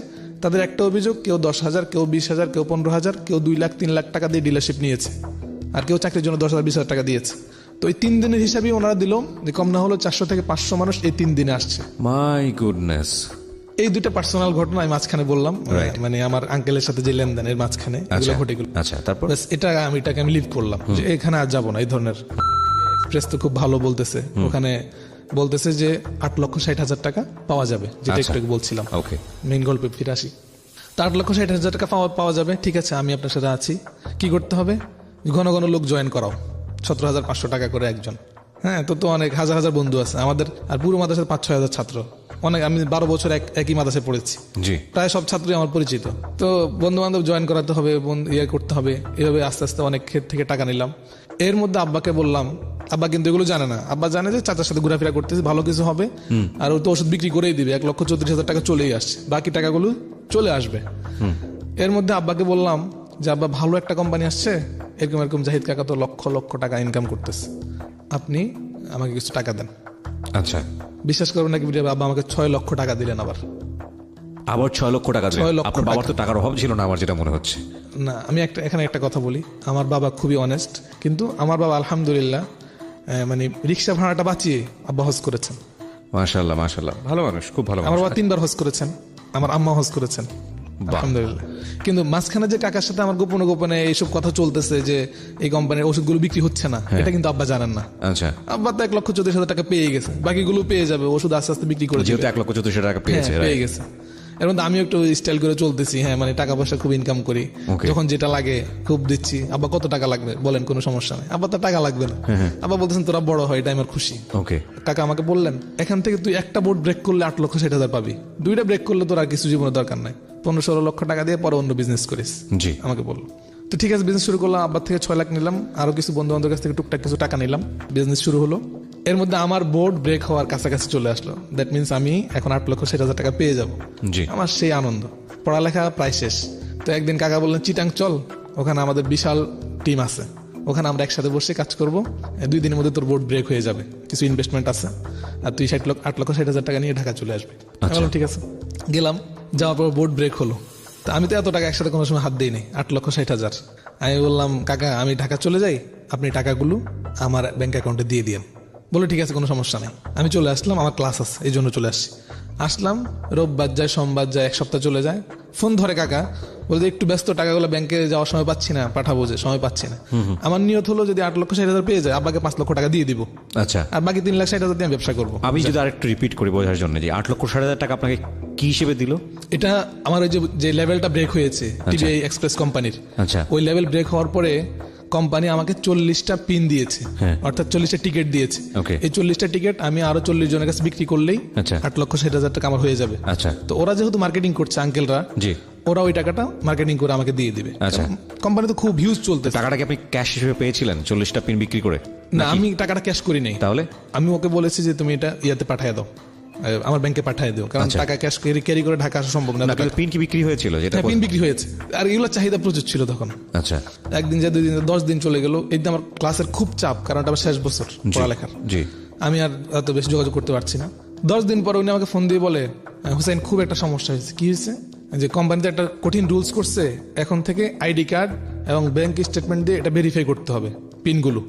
তাদের একটা অভিযোগ, কেউ 10,000, কেউ 20,000, কেউ 15,000, কেউ 2 লাখ 3 লাখ টাকা দিয়ে ডিলারশিপ নিয়েছে, আর কেউ চাকরির জন্য 10,000 20,000 টাকা দিয়েছে। তো এই 3 দিনের হিসাবেই ওনারা দিল যে কম না হলো 400 থেকে 500 মানুষ এই 3 দিনে আসছে। My goodness. এই দুইটা পার্সোনাল ঘটনা আমি মাঝখানে বললাম, Right. মানে আমার আঙ্কেলের সাথে যে লেনদেনের মাঝখানে এগুলো ঘটে গেল। আচ্ছা, তারপর? ব্যাস, এটাকে আমি লিভ করলাম যে এখানে আর যাবো না। এই ধরনের এক্সপ্রেস তো খুব ভালো বলতেছে, ওখানে বলতেছে যে 8,60,000 টাকা পাওয়া যাবে, যেটা আচ্ছা। একটু আগে বলছিলাম। ওকে। মেইন গল্পে ফিরে আসি। তো 8,60,000 টাকা পাওয়া যাবে, ঠিক আছে, আমি আপনার সাথে আছি। কি করতে হবে? ঘন ঘন লোক জয়েন করাও, 17,500 টাকা করে একজন। হ্যাঁ, তো অনেক হাজার হাজার বন্ধু আছে আমাদের, আর পুরো মাদ্রাসার 5-6 হাজার ছাত্র। অনেক, আমি 12 বছর একই মাদ্রাসায় পড়েছি, জি। প্রায় সব ছাত্রই আমার পরিচিত। তো বন্ধু বান্ধব জয়েন করাতে হবে, ইয়ে করতে হবে, এভাবে আস্তে আস্তে অনেক ক্ষেত থেকে টাকা নিলাম। এর মধ্যে আব্বাকে বললাম, আব্বা কিন্তু এগুলো জানে না। আব্বা জানে যে চাচার সাথে ঘোরাফেরা করতেছে, ভালো কিছু হবে, আর ও তো ওষুধ বিক্রি করেই দিবে, 1,34,000 টাকা চলেই আসছে, বাকি টাকাগুলো চলে আসবে। এর মধ্যে আব্বাকে বললাম যে আব্বা, ভালো একটা কোম্পানি আসছে, এরকম এরকম জাহিদ কাকা তো লক্ষ লক্ষ টাকা ইনকাম করতেছে, আপনি আমাকে কিছু টাকা দেন। আচ্ছা, বিশ্বাস করবেন নাকি, আব্বা আমাকে 6 লক্ষ টাকা দিলেন। আবার 6 লক্ষ টাকা দিলেন? 6 লক্ষ আপনার বাবার তো টাকা। টাকার অভাব ছিল না আমার যেটা মনে হচ্ছে। না, আমি এখানে একটা কথা বলি, আমার বাবা খুবই অনেস্ট, কিন্তু আমার বাবা আলহামদুলিল্লাহ মানে রিক্সা ভাড়াটা বাঁচিয়ে আব্বা হজ করেছেন। মাশাআল্লাহ, মাশাআল্লাহ, ভালো মানুষ, খুব ভালো আমার মানুষ। বাবা 3বার হজ করেছেন, আমার আম্মা হজ করেছেন, আলহামদুলিল্লাহ। কিন্তু মাঝখানে যে কাকার সাথে আমার গোপনে গোপনে এইসব কথা চলতেছে যে এই কোম্পানির ওষুধগুলো বিক্রি হচ্ছে না, এটা কিন্তু আব্বা জানেন না। আচ্ছা, আব্বা তো 1,34,000 টাকা পেয়ে গেছে, বাকিগুলো পেয়ে যাবে, ওষুধ আস্তে আস্তে বিক্রি করে যেহেতু দিবে। 1,34,000 টাকা পেয়েছে, হ্যাঁ, পেয়ে right? গেছে। এর মধ্যে আমি একটু স্টাইল করে চলতেছি, হ্যাঁ, মানে টাকা পয়সা খুব ইনকাম করি, Okay. যখন যেটা লাগে খুব দিচ্ছি। আব্বা কত টাকা লাগবে বলেন, কোনো সমস্যা নেই, আব্বা তো টাকা লাগবে না। আব্বা বলতেছেন তোরা বড় হয়, এটা আমার খুশি। ওকে। কাকা আমাকে বললেন, এখান থেকে তুই একটা বোর্ড ব্রেক করলে 8,60,000 পাবি, 2টা ব্রেক করলে তোর আর কিছু জীবনে দরকার নাই, 15-16 লক্ষ টাকা দিয়ে পরে অন্য বিজনেস করিস। জি। আমাকে বললো। তো ঠিক আছে, বিজনেস শুরু করলাম। আব্বার থেকে 6 লাখ নিলাম, আরো কিছু বন্ধু বান্ধবের কাছ থেকে টুকটাক কিছু টাকা নিলাম, বিজনেস শুরু হলো। এর মধ্যে আমার বোর্ড ব্রেক হওয়ার কাছাকাছি চলে আসলো, দ্যাট মিনস আমি এখন 8,60,000 টাকা পেয়ে যাব। জি। আমার সেই আনন্দ, পড়ালেখা প্রায় শেষ। তো একদিন কাকা বললেন, চিটাং চল, ওখানে আমাদের বিশাল টিম আছে, ওখানে আমরা একসাথে বসে কাজ করব, 2 দিনের মধ্যে তোর বোর্ড ব্রেক হয়ে যাবে, কিছু ইনভেস্টমেন্ট আছে, আর তুই 8,60,000 টাকা নিয়ে ঢাকা চলে আসবে। আমি বললাম ঠিক আছে। গেলাম, যাওয়ার পর বোর্ড ব্রেক হলো। তো আমি তো এত টাকা একসাথে কোনো সময় হাত দিইনি, 8,60,000। আমি বললাম, কাকা আমি ঢাকা চলে যাই, আপনি টাকাগুলো আমার ব্যাংক অ্যাকাউন্টে দিয়ে দিয়েন। বলে ঠিক আছে, কোনো সমস্যা নেই। আমি চলে আসলাম, আমার ক্লাস আছে এই জন্য চলে আসছি। আসলাম, রোববার যায়, সোমবার যায়, 1 সপ্তাহ চলে যায়। ফোন ধরে কাকা, বলতে একটু ব্যস্ত, টাকাগুলো ব্যাংকে যাওয়ার সময় পাচ্ছি না, পাঠাবো যে সময় পাচ্ছি না। আমার নিয়ত হলো যদি 8,60,000 পেয়ে যায়, আব্বাকে 5 লক্ষ টাকা দিয়ে দিব, আচ্ছা, আর বাকি 3,60,000 দিয়ে আমি ব্যবসা করবো। আমি যদি আরেকটু রিপিট করি বোঝার জন্য, যে 8,60,000 টাকা আপনাকে কি হিসেবে দিল? এটা আমার ওই যে লেভেলটা ব্রেক হয়েছে টিভি এক্সপ্রেস কোম্পানির, আচ্ছা। ওই লেভেল ব্রেক হওয়ার পরে কোম্পানি আমাকে 40টা পিন দিয়েছে, হ্যাঁ। অর্থাৎ 40টা টিকিট দিয়েছে। Okay. এই 40টা টিকিট আমি আরো 40 জনের কাছে বিক্রি করলেই আচ্ছা। 8,60,000 টাকা আমার হয়ে যাবে। আচ্ছা। তো ওরা যেহেতু মার্কেটিং করছে আঙ্কেলরা, জি। ওরা ওই টাকাটা মার্কেটিং করে আমাকে দিয়ে দিবে। আচ্ছা। কোম্পানি তো খুব হিউজ চলতেছে। টাকাটা কি আপনি ক্যাশ হিসেবে পেয়েছিলেন 40টা পিন বিক্রি করে? না, নাকি? আমি টাকাটা ক্যাশ করি নাই। তাহলে? আমি ওকে বলেছি যে তুমি এটা ইয়াতে পাঠিয়ে দাও, আমার ব্যাংকে পাঠিয়ে দিও, কারণ আচ্ছা। টাকা ক্যাশ ক্যারি করে ঢাকা আসা সম্ভব না। না, কিন্তু পিন কি বিক্রি হয়েছিল যেটা? হ্যাঁ, পিন বিক্রি হয়েছে, আর এগুলো চাহিদা প্রচুর ছিল তখন। আচ্ছা। একদিন যা 2 দিন 10 দিন চলে গেল। এই আমার ক্লাসের খুব চাপ, কারণ এটা আমার শেষ বছর পড়ালেখার। জি। আমি আর এত বেশি যোগাযোগ করতে পারছি না। 10 দিন পরে উনি আমাকে ফোন দিয়ে বলে, হুসাইন খুব একটা সমস্যা হয়েছে। কি হয়েছে? যে কোম্পানিতে একটা কঠিন রুলস করছে, এখন থেকে আইডি কার্ড এবং ব্যাংক স্টেটমেন্ট দিয়ে এটা ভেরিফাই করতে হবে, পিনগুলো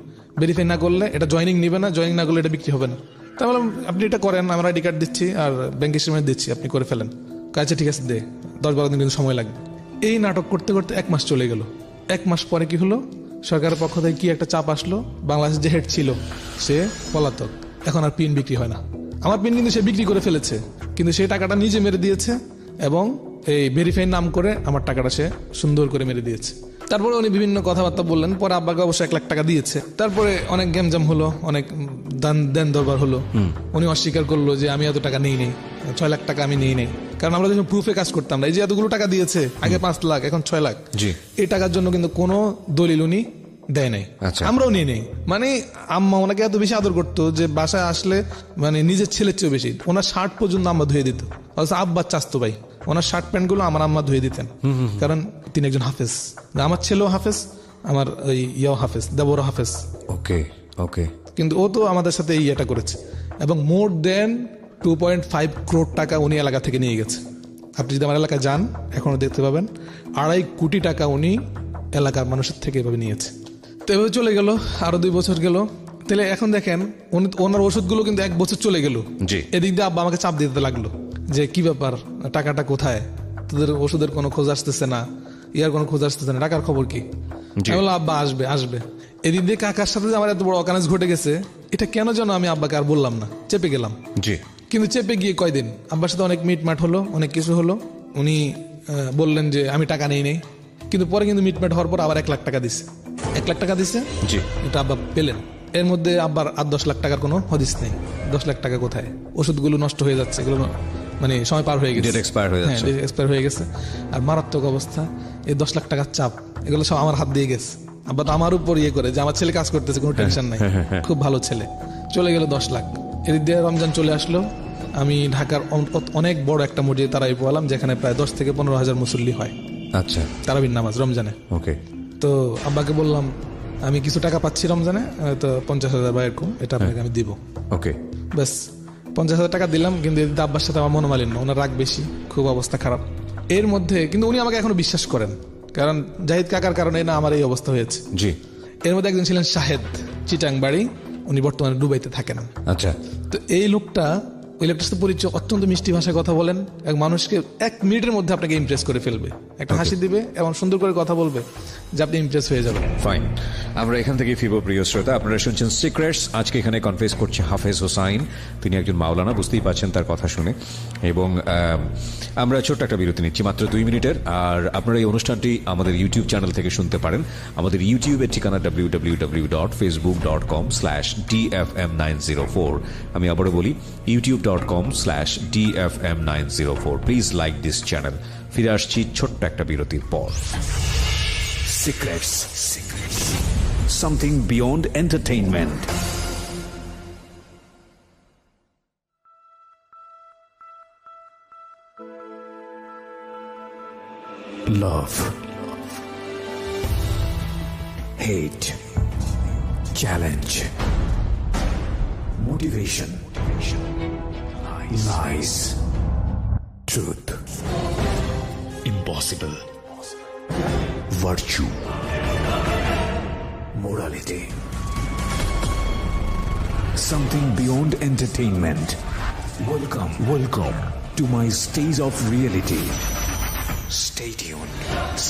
ভেরিফাই না করলে এটা জয়েনিং নিবে না, জয়েনিং না করলে এটা বিক্রি হবে না। তা বললাম আপনি এটা করেন, আমরা আইডি কার্ড দিচ্ছি আর ব্যাংক স্টেটমেন্ট দিচ্ছি, আপনি করে ফেলেন। কাছে ঠিক আছে, দে 10-12 দিন কিন্তু সময় লাগবে। এই নাটক করতে করতে 1 মাস চলে গেল। 1 মাস পরে কি হলো, সরকারের পক্ষ থেকে কি একটা চাপ আসলো, বাংলাদেশের যে হেড ছিল সে পলাতক, এখন আর পিন বিক্রি হয় না। আমার পিন কিন্তু সে বিক্রি করে ফেলেছে, কিন্তু সেই টাকাটা নিজে মেরে দিয়েছে এবং এই ভেরিফাই নাম করে আমার টাকাটা সে সুন্দর করে মেরে দিয়েছে। তারপরে উনি বিভিন্ন কথাবার্তা বললেন, পরে আব্বাকে অবশ্য 1 লাখ টাকা দিয়েছে। তারপরে অনেক গেমজাম হলো, অনেক দেন দরবার হলো। উনি অস্বীকার করলো যে আমি এত টাকা নিই নেই, 6 লাখ টাকা আমি নিই নেই, কারণ আমরা যখন প্রুফে কাজ করতাম না, এই যে এতগুলো টাকা দিয়েছে, আগে 5 লাখ এখন 6 লাখ, জি। এই টাকার জন্য কিন্তু কোনো দলিল উনি দেয় নাই, আচ্ছা। আমরাও নিয়ে নেই। মানে আম্মা ওনাকে এত বেশি আদর করতো যে বাসায় আসলে মানে নিজের ছেলের চেয়েও বেশি, ওনার শার্ট পর্যন্ত আম্মা ধুয়ে দিত। অথচ আব্বার চাস্তো ভাই, ওনার শার্ট প্যান্ট গুলো আমার আম্মা ধুয়ে দিতেন, কারণ তিনি একজন হাফেজ। আমার ছেলেও হাফেজ, আমার ওই ইয়াও হাফেজ, দেবরও হাফেজ। ওকে, ওকে। কিন্তু ও তো আমাদের সাথে এই ইয়েটা করেছে, এবং মোর দেন 2.5 করোড় টাকা উনি এলাকা থেকে নিয়ে গেছে। আপনি যদি আমার এলাকায় যান এখনো দেখতে পাবেন, 2.5 কোটি টাকা উনি এলাকার মানুষের থেকে এভাবে নিয়েছে। তো এভাবে চলে গেল, আরো 2 বছর গেল। তাহলে এখন দেখেন, ওনার ওষুধগুলো কিন্তু 1 বছর চলে গেল। জি। এদিক দিয়ে আব্বা আমাকে চাপ দিতে লাগলো যে কি ব্যাপার, টাকাটা কোথায়, তোদের ওষুধের কোনো খোঁজ আসতেছে না, ইয়ার কোনো খোঁজ আসতেছে না, টাকার খবর কি? জি। আমি বললাম আব্বা আসবে আসবে। এদিক দিয়ে কাকার সাথে যে আমার এত বড় অকারেন্স ঘটে গেছে, এটা কেন যেন আমি আব্বাকে আর বললাম না, চেপে গেলাম। জি। কিন্তু চেপে গিয়ে কয়দিন আব্বার সাথে অনেক মিটমাট হলো, অনেক কিছু হলো। উনি বললেন যে আমি টাকা নেই, কিন্তু পরে কিন্তু মিটমাট হওয়ার পর আবার 1 লাখ টাকা দিছে। 1 লাখ টাকা দিছে, জি। এটা আব্বা পেলেন। এর মধ্যে আব্বার 8-10 লাখ টাকার কোনো হদিস নেই। 10 লাখ টাকা কোথায়? ওষুধগুলো নষ্ট হয়ে যাচ্ছে, এগুলো মানে সময় পার হয়ে গেছে, Date expire হয়ে যাচ্ছে। ডেট এক্সপায়ার হয়ে গেছে। আর মারাত্মক অবস্থা, এই 10 লাখ টাকার চাপ, এগুলো সব আমার হাত দিয়ে গেছে। আব্বা তো আমার উপর ইয়ে করে যে আমার ছেলে কাজ করতেছে, কোনো টেনশন নাই, খুব ভালো ছেলে। চলে গেল 10 লাখ। এদিক দিয়ে রমজান চলে আসলো। আমি ঢাকার অনেক বড় একটা মসজিদে তারাবি পড়ালাম, যেখানে প্রায় 10 থেকে 15 হাজার মুসল্লি হয় আচ্ছা। তারাবির নামাজ রমজানে। ওকে। তো আব্বাকে বললাম আমি কিছু টাকা পাচ্ছি রমজানে, তো 50,000 বা এরকম, এটা আপনাকে আমি দিব। ওকে। ব্যাস 50,000 টাকা দিলাম। কিন্তু এদিকে আব্বার সাথে আমার মনোমালিন্য, ওনার রাগ বেশি, খুব অবস্থা খারাপ। এর মধ্যে কিন্তু উনি আমাকে এখনো বিশ্বাস করেন, কারণ জাহিদ কাকার কারণে না আমার এই অবস্থা হয়েছে। জি। এর মধ্যে একজন ছিলেন শাহেদ, চিটাং বাড়ি, উনি বর্তমানে দুবাইতে থাকেন। আচ্ছা। তো এই লোকটা, ওই লোকটার সাথে পরিচয়, অত্যন্ত মিষ্টি ভাষায় কথা বলেন, এক মানুষকে 1 মিনিটের মধ্যে আপনাকে ইমপ্রেস করে ফেলবে, একটা হাসি দিবে এবং সুন্দর করে কথা বলবে যে আপনি ইমপ্রেস হয়ে যাবেন। ফাইন, আমরা এখান থেকে ফিরব প্রিয় শ্রোতা। আপনারা শুনছেন সিক্রেটস। আজকে এখানে কনফেস করছে হাফেজ হোসাইন। তিনি একজন মাওলানা, বুঝতেই পারছেন তার কথা শুনে। এবং আমরা ছোট্ট একটা বিরতি নিচ্ছি, মাত্র 2 মিনিটের। আর আপনারা এই অনুষ্ঠানটি আমাদের ইউটিউব চ্যানেল থেকে শুনতে পারেন। আমাদের ইউটিউবের ঠিকানা www.facebook.com/dfm904। আমি আবারও বলি, youtube.com/dfm904। Please like this channel. ফিরে আসছি ছোট্ট একটা বিরতির পর। Secrets. Something beyond entertainment. Love. Hate. Challenge. Motivation. Lies. Truth. Impossible. Virtue. Morality. Something beyond entertainment. Welcome to my stage of reality. Stay tuned.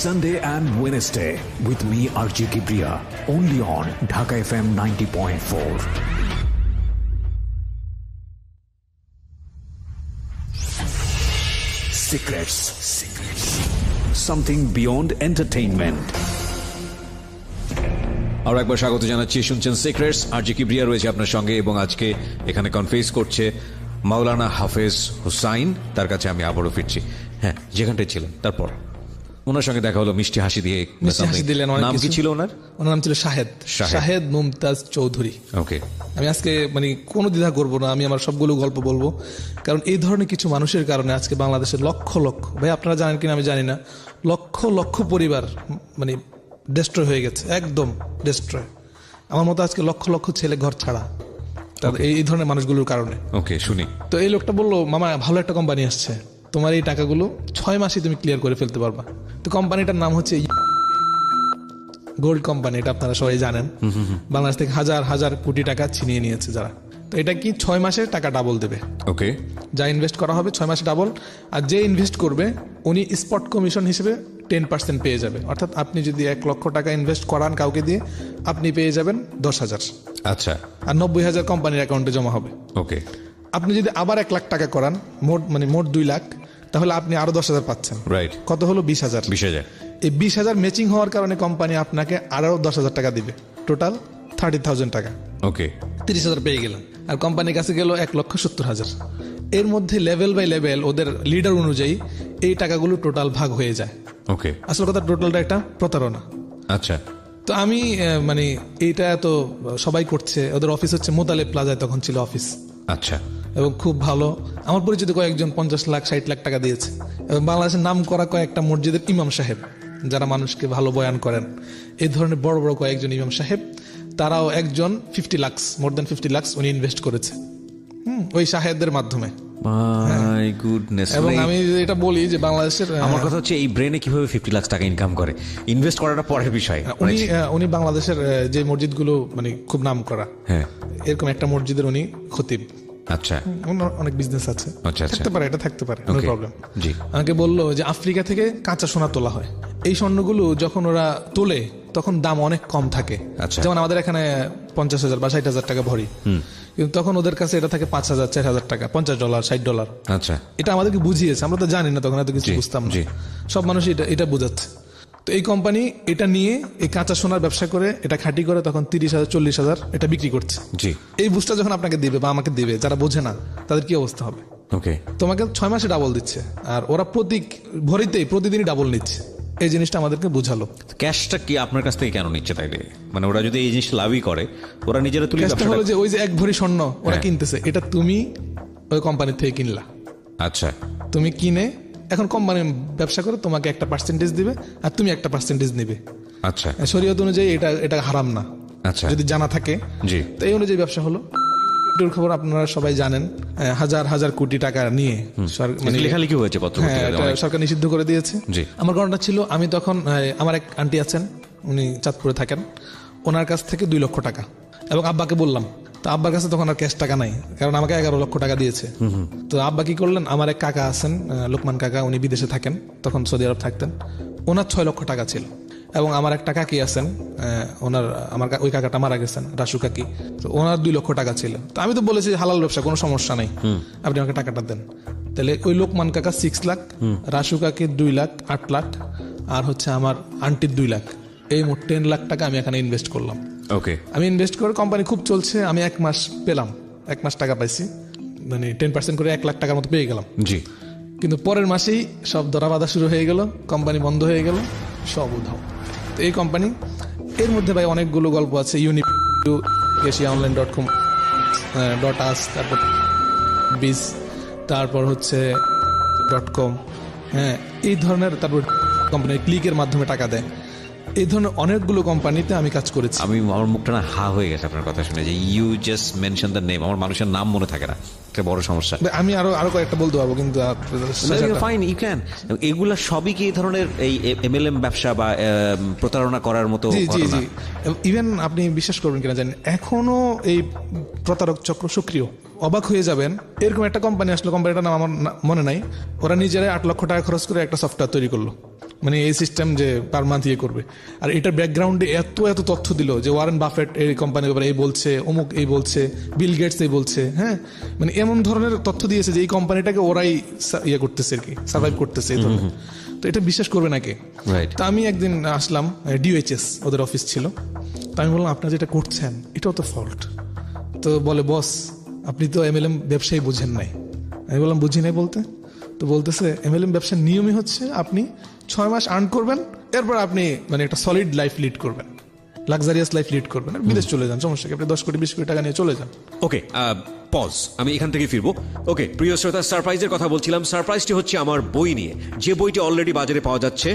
Sunday and Wednesday with me RJ Kibriya, only on Dhaka FM 90.4. Secrets. Something beyond entertainment. আর একবার স্বাগত জানাচ্ছি, শুনছেন secrets. RJ Kibria রয়েছে আপনার সঙ্গে, এবং আজকে এখানে কনফেস করছে মাওলানা হাফেজ হুসাইন। তার কাছে আমি আবারও ফিরছি। হ্যাঁ, যেখানটায় ছিলেন, তারপর ওনার সঙ্গে দেখা হলো, মিষ্টি হাসি দিয়ে। মিষ্টি হাসি দিলেন। নাম কি ছিল ওনার? ওনার নাম ছিল শাহেদ, শাহেদ মুমতাজ চৌধুরী। ওকে। আমি আজকে মানে কোনো দ্বিধা করবো না, আমি আমার সবগুলো গল্প বলবো, কারণ এই ধরনের কিছু মানুষের কারণে আজকে বাংলাদেশের লক্ষ লক্ষ, ভাই আপনারা জানেন কিনা আমি জানি না, লক্ষ লক্ষ পরিবার মানে ডেস্ট্রয় হয়ে গেছে, একদম ডেস্ট্রয়। আমার মতো আজকে লক্ষ লক্ষ ছেলে ঘর ছাড়া, এই ধরনের মানুষগুলোর কারণে। ওকে, শুনি। তো এই লোকটা বললো, মামা ভালো একটা কোম্পানি আসছে, তোমার এই টাকাগুলো 6 মাসে তুমি ক্লিয়ার করে ফেলতে পারবা। তো কোম্পানিটার নাম হচ্ছে গোল্ড কোম্পানি, এটা আপনারা সবাই জানেন। বাংলাদেশ থেকে হাজার হাজার কোটি টাকা ছিনিয়ে নিয়েছে যারা। তো এটা কি 6 মাসে টাকা ডাবল দেবে। ওকে। যা ইনভেস্ট করা হবে 6 মাসে ডাবল। আর যে ইনভেস্ট করবে উনি স্পট কমিশন হিসেবে 10% পেয়ে যাবে। অর্থাৎ আপনি যদি 1 লক্ষ টাকা ইনভেস্ট করান কাউকে দিয়ে, আপনি পেয়ে যাবেন 10,000। আচ্ছা। আর 90,000 কোম্পানির অ্যাকাউন্টে জমা হবে। ওকে। আপনি যদি আবার 1 লাখ টাকা করান, মোট 2 লাখ, তাহলে আপনি আরো 10,000 পাচ্ছেন। রাইট। কত হলো? 20,000। 20,000। এই 20,000 ম্যাচিং হওয়ার কারণে কোম্পানি আপনাকে আরো 10,000 টাকা দিবে, টোটাল 30,000 টাকা। ওকে। 30,000 পেয়ে গেলেন। আর কোম্পানির কাছে গেল 1,70,000। এর মধ্যে লেভেল বাই লেভেল ওদের লিডার অনুযায়ী এই টাকাগুলো টোটাল ভাগ হয়ে যায়। ওকে। আসল কথা, টোটালটা একটা প্রতারণা। আচ্ছা। তো আমি মানে এইটা তো সবাই করছে। ওদের অফিস হচ্ছে মোতালেব প্লাজায় তখন ছিল অফিস। আচ্ছা। এবং খুব ভালো, আমার পরিচিত কয়েকজন 50 লাখ 60 লাখ টাকা দিয়েছে। এবং বাংলাদেশের নাম করা কয়েকটা মসজিদের ইমাম সাহেব, যারা মানুষকে ভালো বয়ান করেন, এই ধরনের বড় বড় কয়েকজন ইমাম সাহেব, তারাও একজন 50 লাখ, মোর দেন 50 লাখ উনি ইনভেস্ট করেছে ওই সাহেবদের মাধ্যমে। My goodness. এবং আমি এটা বলি যে বাংলাদেশের, আমার কথা হচ্ছে, এই ব্রেনে কিভাবে 50 লাখ টাকা ইনকাম করে? ইনভেস্ট করাটা পরের বিষয়। উনি বাংলাদেশের যে মসজিদগুলো মানে খুব নাম করা, হ্যাঁ, এরকম একটা মসজিদের উনি খতিব। আচ্ছা ওনার অনেক বিজনেস আছে, আচ্ছা, আচ্ছা। থাকতে পারে, এটা থাকতে পারে, নো Okay. প্রবলেম। জি। আমাকে বললো যে আফ্রিকা থেকে কাঁচা সোনা তোলা হয়, এই স্বর্ণগুলো যখন ওরা তোলে তখন দাম অনেক কম থাকে। আচ্ছা। যেমন আমাদের এখানে 50,000 বা 60,000 টাকা ভরি, কিন্তু তখন ওদের কাছে এটা থাকে 5,000 4,000 টাকা, $50 $60। আচ্ছা এটা আমাদেরকে বুঝিয়েছে, আমরা তো জানি না তখন, এত কিছু জি, বুঝতাম না। জি। সব মানুষ এটা বোঝাচ্ছে। তো এই কোম্পানি এটা নিয়ে এই কাঁচা সোনার ব্যবসা করে, এটা খাঁটি করে তখন 30,000 40,000 এটা বিক্রি করছে। জি এই বুস্টটা যখন আপনাকে দিবে বা আমাকে দিবে, যারা বোঝে না তাদের কি অবস্থা হবে? ওকে তোমাকে 6 মাসে ডাবল দিচ্ছে, আর ওরা প্রতিদিনই ডাবল নিচ্ছে। এই জিনিসটা আমাদেরকে বুঝালো। ক্যাশটা কি আপনার কাছ থেকে কেন নিচ্ছে তাইলে? মানে ওরা যদি এই জিনিস লাভই করে, ওরা নিজেরা তুলে ক্যাশটা হলো যে ওই যে 1 ভরি স্বর্ণ ওরা হ্যাঁ। কিনতেছে, এটা তুমি ওই কোম্পানি থেকে কিনলা। আচ্ছা তুমি কিনে এখন কোম্পানি ব্যবসা করে তোমাকে একটা পার্সেন্টেজ দিবে, আর তুমি একটা পার্সেন্টেজ নিবে। আচ্ছা শরীয়ত অনুযায়ী এটা হারাম না, আচ্ছা যদি জানা থাকে। জি তো এই অনুযায়ী ব্যবসা হলো। এটার খবর আপনারা সবাই জানেন, হাজার হাজার কোটি টাকা নিয়ে মানে লেখালেখি হয়েছে পত্র হ্যাঁ, এটা সরকার নিষিদ্ধ করে দিয়েছে। জি। আমার ঘটনা ছিল, আমি তখন আমার এক আন্টি আছেন, উনি চাঁদপুরে থাকেন, ওনার কাছ থেকে 2 লক্ষ টাকা, এবং আব্বাকে বললাম। তো আব্বার কাছে তখন আর ক্যাশ টাকা নাই, কারণ আমাকে 11 লক্ষ টাকা দিয়েছে। তো আব্বা কি করলেন, আমার এক কাকা আছেন, লোকমান কাকা, উনি বিদেশে থাকেন, তখন সৌদি আরব থাকতেন, ওনার 6 লক্ষ টাকা ছিল। এবং আমার একটা কাকি আছেন, ওই কাকাটা মারা গেছেন, রাসু কাকি, তো ওনার 2 লক্ষ টাকা ছিল। তো আমি তো বলেছি হালাল ব্যবসা, কোনো সমস্যা নেই, আপনি আমাকে টাকাটা দেন। তাহলে ওই লোকমান কাকা 6 লাখ, রাসু কাকি 2 লাখ 8 লাখ, আর হচ্ছে আমার আন্টির 2 লাখ, এই মোট 10 লাখ টাকা আমি এখানে ইনভেস্ট করলাম। ওকে আমি ইনভেস্ট করে কোম্পানি খুব চলছে, আমি 1 মাস পেলাম, 1 মাস টাকা পাইছি, মানে 10% করে 1 লাখ টাকার মতো পেয়ে গেলাম। জি কিন্তু পরের মাসেই সব দরা বাঁধা শুরু হয়ে গেল, কোম্পানি বন্ধ হয়ে গেল, সব উধাও। তো এই কোম্পানি, এর মধ্যে ভাই অনেকগুলো গল্প আছে, easiaonline.com, .us, তারপর বিস, তারপর হচ্ছে .com, হ্যাঁ এই ধরনের, তারপর কোম্পানি ক্লিকের মাধ্যমে টাকা দেয়, এই ধরনের অনেকগুলো কোম্পানিতে আমি কাজ করেছি। আমার মুখটা না হা হয়ে গেছে আপনার কথা শুনে, যে you just mention the name, আমার মানুষের নাম মনে থাকে না, একটা বড় সমস্যা। আমি আরো কয়েকটা বলতে পারবো, কিন্তু ফাইন ইউ ক্যান। এগুলা সবই কি এই ধরনের এই MLM ব্যবসা বা প্রতারণা করার মতো জি জি ঘটনা? জি, ইভেন আপনি বিশ্বাস করবেন কিনা জানেন, এখনো এই প্রতারক চক্র সক্রিয়। অবাক হয়ে যাবেন, এরকম একটা কোম্পানি আসলো, কোম্পানিটার নাম আমার মনে নাই, ওরা নিজেরাই 8 লক্ষ টাকা খরচ করে একটা সফটওয়্যার তৈরি করলো, মানে এই সিস্টেম যে পার মান্থ ইয়ে করবে। আর এটার ব্যাকগ্রাউন্ডে এত তথ্য দিল যে ওয়ারেন বাফেট এই কোম্পানির ব্যাপারে এই বলছে, অমুক এই বলছে, বিল গেটস এই বলছে, হ্যাঁ মানে এমন ধরনের তথ্য দিয়েছে যে এই কোম্পানিটাকে ওরাই ইয়ে করতেছে আর কি, সার্ভাইভ করতেছে এই ধরনের। তো এটা বিশ্বাস করবে নাকি? Right. তো আমি একদিন আসলাম, DOHS ওদের অফিস ছিল, তো আমি বললাম আপনারা যেটা করছেন এটাও তো ফল্ট। তো বলে বস আপনি তো MLM ব্যবসায়ী বুঝেন নাই। আমি বললাম বুঝি নাই বলতে? তো বলতেছে MLM ব্যবসার নিয়মই হচ্ছে আপনি 6 মাস আর্ন করবেন, এরপর আপনি মানে একটা সলিড লাইফ লিড করবেন, লাক্সারিয়াস লাইফ লিড করবেন, আর বিদেশ চলে যান, সমস্যা কি, আপনি 10 কোটি 20 কোটি টাকা নিয়ে চলে যান। ওকে পজ, আমি এখান থেকে ফিরবো। ওকে প্রিয় শ্রোতা, সারপ্রাইজের কথা বলছিলাম। সারপ্রাইজটি হচ্ছে আমার বই নিয়ে, যে বইটি অলরেডি বাজারে পাওয়া যাচ্ছে,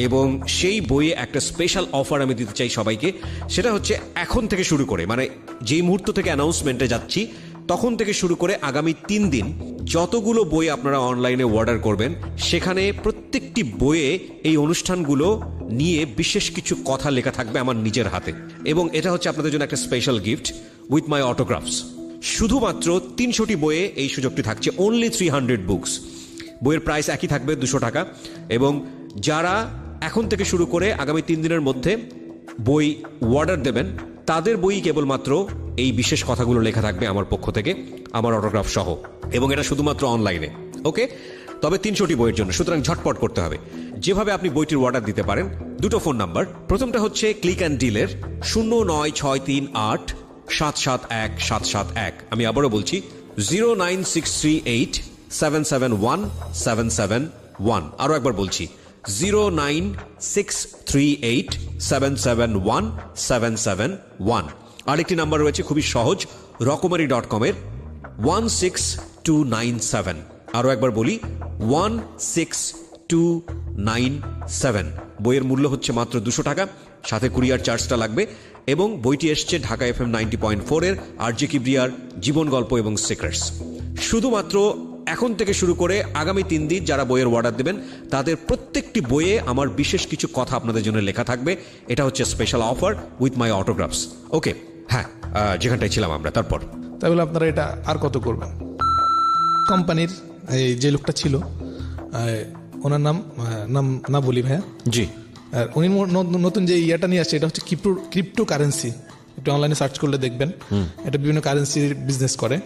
এবং সেই বইয়ে একটা স্পেশাল অফার আমি দিতে চাই সবাইকে। সেটা হচ্ছে এখন থেকে শুরু করে, মানে যেই মুহূর্ত থেকে অ্যানাউন্সমেন্টে যাচ্ছি তখন থেকে শুরু করে আগামী 3 দিন যতগুলো বই আপনারা অনলাইনে অর্ডার করবেন, সেখানে প্রত্যেকটি বইয়ে এই অনুষ্ঠানগুলো নিয়ে বিশেষ কিছু কথা লেখা থাকবে আমার নিজের হাতে, এবং এটা হচ্ছে আপনাদের জন্য একটা স্পেশাল গিফট উইথ মাই অটোগ্রাফস। শুধুমাত্র 300টি বইয়ে এই সুযোগটি থাকছে, অনলি 300 বুকস। বইয়ের প্রাইস একই থাকবে 200 টাকা, এবং যারা এখন থেকে শুরু করে আগামী 3 দিনের মধ্যে বই অর্ডার দেবেন, তাদের বই কেবলমাত্র এই বিশেষ কথাগুলো লেখা থাকবে আমার পক্ষ থেকে, আমার অটোগ্রাফ সহ, এবং এটা শুধুমাত্র অনলাইনে। ওকে, তবে 300টি বইয়ের জন্য, সুতরাং ঝটপট করতে হবে। যেভাবে আপনি বইটির অর্ডার দিতে পারেন, 2টো ফোন নাম্বার। প্রথমটা হচ্ছে ক্লিক অ্যান্ড ডিলের 09638771771। আমি আবারও বলছি 09638771771। আরও একবার বলছি 09638771771। আরেকটি নাম্বার রয়েছে খুবই সহজ, রকমারি.com-এর 16297। আরও একবার বলি 16297। বইয়ের মূল্য হচ্ছে মাত্র 200 টাকা, সাথে কুরিয়ার চার্জটা লাগবে, এবং বইটি এসছে ঢাকা FM 90.4-এর RJ কিবরিয়ার জীবন গল্প এবং সিক্রেটস। শুধুমাত্র এখন থেকে শুরু করে আগামী 3 দিন যারা বইয়ের অর্ডার দেবেন, তাদের প্রত্যেকটি বইয়ে আমার বিশেষ কিছু কথা আপনাদের জন্য লেখা থাকবে। এটা হচ্ছে স্পেশাল অফার উইথ মাই অটোগ্রাফস। ওকে, হ্যাঁ যেখানটায় ছিলাম আমরা, তারপর তো তাই বলে আপনারা এটা আর কত করবেন? কোম্পানির এই যে লোকটা ছিল, ওনার নাম না বলি ভাইয়া, জি, আর উনি নতুন যে ইয়েটা নিয়ে আসছে, এটা হচ্ছে ক্রিপ্টো কারেন্সি। একটু অনলাইনে সার্চ করলে দেখবেন, এটা বিভিন্ন কারেন্সির বিজনেস করে।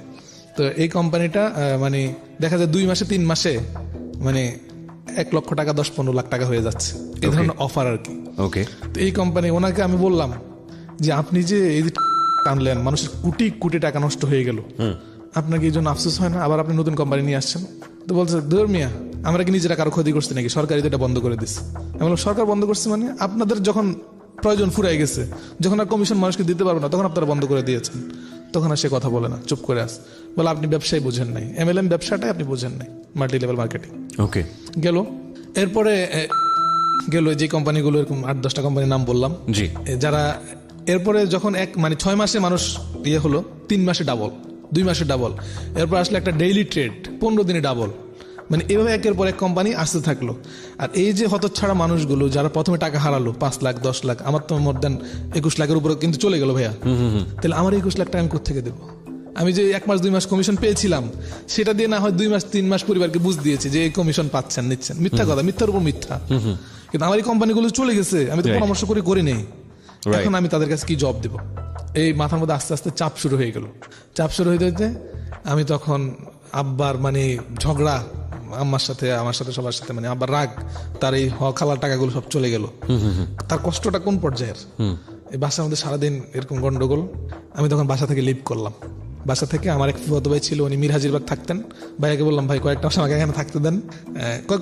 তো এই কোম্পানিটা মানে দেখা যায় 2 মাসে 3 মাসে মানে 1 লক্ষ টাকা 10-15 লাখ টাকা হয়ে যাচ্ছে, এই ধরনের অফার আর কি। ওকে, তো এই কোম্পানি, ওনাকে আমি বললাম যে আপনি যে এই যে টানলেন, মানুষের কোটি কোটি টাকা নষ্ট হয়ে গেল, আপনার কি এই জন্য আফসোস হয় না? আবার আপনি নতুন কোম্পানি নিয়ে আসছেন। তো বলছে, ধর্মিয়া আমরা কি নিজেরা কারো ক্ষতি করছি নাকি? সরকারি তো এটা বন্ধ করে দিচ্ছে। আমি বললাম, সরকার বন্ধ করছে মানে? আপনাদের যখন প্রয়োজন ফুরাই গেছে, যখন আর কমিশন মানুষকে দিতে পারবো না, তখন আপনারা বন্ধ করে দিয়েছেন। তখন আর সে কথা বলে না, চুপ করে আস। বলে আপনি ব্যবসায় বোঝেন নাই, MLM ব্যবসাটাই আপনি বোঝেন নাই, মাল্টি লেভেল মার্কেটিং। ওকে, গেল। এরপরে গেল যে কোম্পানিগুলো, এরকম 8-10টা কোম্পানির নাম বললাম, জি, যারা এরপরে যখন 6 মাসে মানুষ ইয়ে হলো, 3 মাসে ডাবল, 2 মাসে ডাবল, এরপর আসলে একটা ডেইলি ট্রেড, 15 দিনে ডাবল, মানে এভাবে একের পর এক কোম্পানি আসতে থাকলো। আর এই যে হতচ্ছাড়া মানুষগুলো যারা প্রথমে টাকা হারালো 5 লাখ 10 লাখ, আমার তো মোর দেন 21 লাখের উপরে কিন্তু চলে গেল ভাইয়া। তাহলে আমার 21 লাখ টাকা আমি কোথেকে দেবো? আমি যে 1 মাস 2 মাস কমিশন পেয়েছিলাম, সেটা দিয়ে না হয় 2 মাস 3 মাস পরিবারকে বুঝ দিয়েছে যে এই কমিশন পাচ্ছেন, নিচ্ছেন। মিথ্যা কথা, মিথ্যার উপর মিথ্যা। কিন্তু আমার এই কোম্পানিগুলো চলে গেছে, আমি তো পরামর্শ করে নেই। এখন আমি তাদের কাছে কি জব দেব? এই মাথার মধ্যে আস্তে আস্তে চাপ শুরু হয়ে গেল। চাপ শুরু হইতে হইতে আমি তখন আব্বার মানে ঝগড়া, আম্মার সাথে, আমার সাথে, সবার সাথে, মানে আব্বার রাগ, তার এই খালার টাকাগুলো সব চলে গেল। তার কষ্টটা কোন পর্যায়ের! এই বাসার মধ্যে সারাদিন এরকম গন্ডগোল। আমি তখন বাসা থেকে লিভ করলাম। বাসা থেকে আমার এক ফুফাতো ভাই ছিল, উনি মিরহাজিরবাগ থাকতেন। ভাইয়াকে বললাম, ভাই কয়েকটা মাস আমাকে এখানে থাকতে দেন।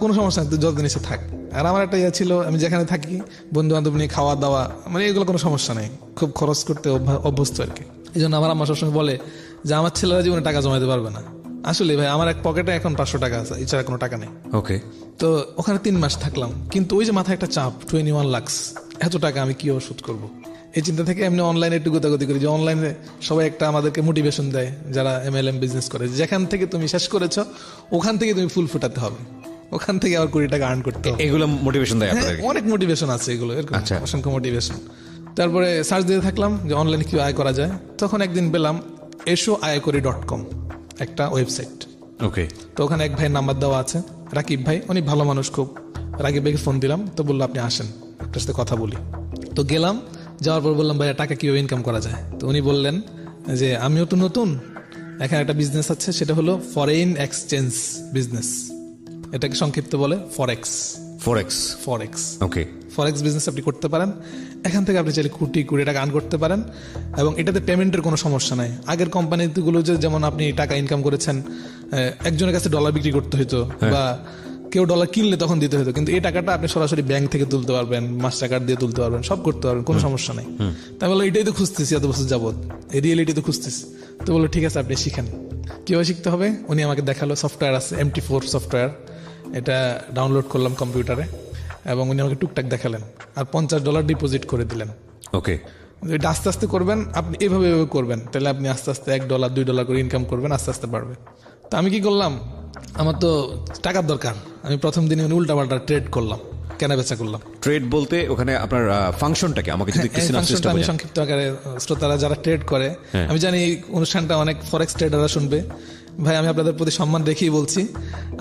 কোনো সমস্যা নেই, যতদিন এসে থাক। আর আমার একটা ইয়ে ছিল, আমি যেখানে থাকি বন্ধু বান্ধব নিয়ে খাওয়া দাওয়া, মানে এগুলো কোনো সমস্যা নেই, খুব খরচ করতে অভ্যস্ত আর কি। এই জন্য আমার আম্মা সবসময় বলে যে আমার ছেলেরা জীবনে টাকা জমাইতে পারবে না। আসলে ভাই আমার এক পকেটে এখন 500 টাকা আছে, এছাড়া কোনো টাকা নেই। ওকে, তো ওখানে 3 মাস থাকলাম, কিন্তু ওই যে মাথায় একটা চাপ, 21 লাখ, এত টাকা আমি কিভাবে শোধ করবো? এই চিন্তা থেকে এমনি অনলাইনে একটু গোতাগতি করি, যে অনলাইনে সবাই একটা আমাদেরকে মোটিভেশন দেয় যারা MLM বিজনেস করে, যেখান থেকে তুমি শেষ করেছো ওখান থেকে তুমি ফুল ফুটাতে হবে, ওখান থেকে আবার 20 টাকা আর্ন করতে হবে। এগুলো মোটিভেশন দেয় হ্যাঁ, আপনাদের? অনেক মোটিভেশন আছে এগুলো, এরকম আচ্ছা। অসংখ্য মোটিভেশন। তারপরে সার্চ দিতে থাকলাম যে অনলাইনে কি আয় করা যায়। তখন একদিন পেলাম eshoayakori.com, একটা ওয়েবসাইট। ওকে, তো ওখানে এক ভাইয়ের নাম্বার দেওয়া আছে, রাকিব ভাই, উনি ভালো মানুষ খুব। রাকিব ভাইকে ফোন দিলাম, তো বললো আপনি আসেন, আপনার সাথে কথা বলি। তো গেলাম, যাওয়ার পর বললাম ভাইয়া টাকা কিভাবে ইনকাম করা যায়। তো উনি বললেন যে আমিও তো নতুন, এখানে একটা বিজনেস আছে, সেটা হলো ফরেন এক্সচেঞ্জ বিজনেস। এটাকে সংক্ষিপ্ত বলে ফরেক্স। ফরেক্স ওকে, ফরেক্স বিজনেস আপনি করতে পারেন। এখান থেকে আপনি চাইলে কোটি টাকা আর্ন করতে পারেন, এবং এটাতে পেমেন্টের কোনো সমস্যা নাই। আগের কোম্পানিগুলো যেমন আপনি টাকা ইনকাম করেছেন, একজনের কাছে ডলার বিক্রি করতে হতো, বা কেউ ডলার কিনলে তখন দিতে হতো, কিন্তু এই টাকাটা আপনি সরাসরি ব্যাংক থেকে তুলতে পারবেন, মাস্টার কার্ড দিয়ে তুলতে পারবেন, সব করতে পারবেন, কোনো সমস্যা নেই। তাই বললো এটাই তো খুঁজতেছি এত বছর যাবত, এই রিয়েলিটি তো খুঁজতেছি। তো বললো ঠিক আছে আপনি শিখেন। কীভাবে শিখতে হবে উনি আমাকে দেখালো। সফটওয়্যার আছে, MT4 সফটওয়্যার, এটা ডাউনলোড করলাম কম্পিউটারে, এবং উনি আমাকে টুকটাক দেখালেন, আর $50 ডিপোজিট করে দিলেন। ওকে, এটা আস্তে আস্তে করবেন আপনি, এভাবে করবেন, তাহলে আপনি আস্তে আস্তে $1 $2 করে ইনকাম করবেন, আস্তে আস্তে বাড়বে। তো আমি কি করলাম, আমার তো টাকার দরকার, আমি প্রথম দিনে উল্টাপাল্টা ট্রেড করলাম, কেনা বেচা করলাম। ট্রেড বলতে ওখানে আপনার ফাংশনটাকে আমাকে যদি একটু সিনাপসিসটা আমি বোঝান। সংক্ষিপ্ত আকারে, শ্রোতারা যারা ট্রেড করে, আমি জানি এই অনুষ্ঠানটা অনেক ফরেক্স ট্রেডাররা শুনবে। ভাই আমি আপনাদের প্রতি সম্মান রেখেই বলছি,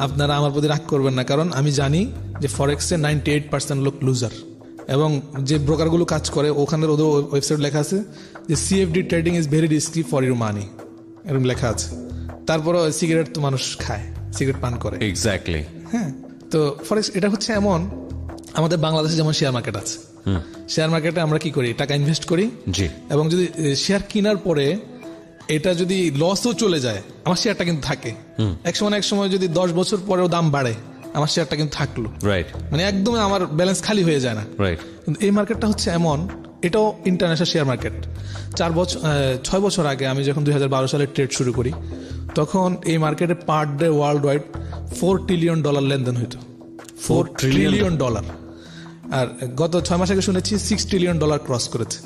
আপনারা আমার প্রতি রাগ করবেন না, কারণ আমি জানি যে ফরেক্সে 98% লোক লুজার, এবং যে ব্রোকারগুলো কাজ করে ওখানে ওদের ওয়েবসাইট লেখা আছে যে CFD trading is very risky for your মানি, এরকম লেখা আছে। তারপরে সিগারেট তো মানুষ খায়, সিগারেট পান করে। এক্স্যাক্টলি। হ্যাঁ, তো ফরেক্স এটা হচ্ছে এমন, আমাদের বাংলাদেশে যেমন শেয়ার মার্কেট আছে, শেয়ার মার্কেটে আমরা কি করি, টাকা ইনভেস্ট করি, জি, এবং যদি শেয়ার কেনার পরে এটা যদি লসও চলে যায়, আমার শেয়ারটা কিন্তু থাকে। এক সময় যদি 10 বছর পরেও দাম বাড়ে, আমার শেয়ারটা কিন্তু থাকলো, রাইট, মানে একদম আমার ব্যালেন্স খালি হয়ে যায় না। রাইট। কিন্তু এই মার্কেটটা হচ্ছে এমন, এটাও ইন্টারন্যাশনাল শেয়ার মার্কেট। 6 বছর আগে আমি যখন 2012 সালে ট্রেড শুরু করি, তখন এই মার্কেটে per day world wide $4 trillion লেনদেন হইতো। $4 ট্রিলিয়ন। আর গত 6 মাস আগে শুনেছি $6 ট্রিলিয়ন ক্রস করেছে।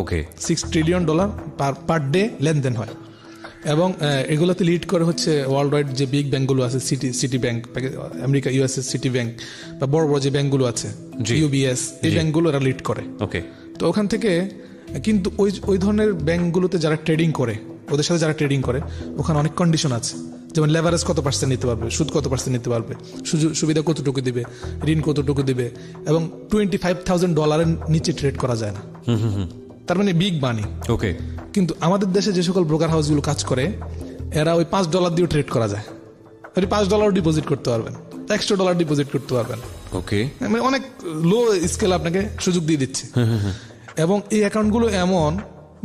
ওকে, $6 ট্রিলিয়ন পার ডে লেনদেন হয়, এবং এগুলোতে লিড করে হচ্ছে ওয়ার্ল্ড ওয়াইড যে বিগ ব্যাংকগুলো আছে, city bank, America USA city bank, বা বড় বড় যে ব্যাংকগুলো আছে, UBS, এই ব্যাংকগুলো এরা লিড করে। ওকে। তো ওখান থেকে কিন্তু ওই ধরনের ব্যাংকগুলোতে যারা ট্রেডিং করে, ওদের সাথে যারা ট্রেডিং করে ওখানে অনেক কন্ডিশন আছে, যেমন লেভারেজ কত % নিতে পারবে, সুদ কত % নিতে পারবে, সুবিধা কতটুকু দিবে, ঋণ কতটুকু দিবে, এবং $25,000 নিচে ট্রেড করা যায় না। তার মানে বিগ মানি। ওকে। কিন্তু আমাদের দেশে যে সকল ব্রোকার হাউসগুলো কাজ করে এরা ওই $5 দিয়েও ট্রেড করা যায়। আপনি $5 ডিপোজিট করতে পারবেন, $100 ডিপোজিট করতে পারবেন। ওকে। মানে অনেক লো স্কেল আপনাকে সুযোগ দিয়ে দিচ্ছে। এবং এই অ্যাকাউন্টগুলো এমন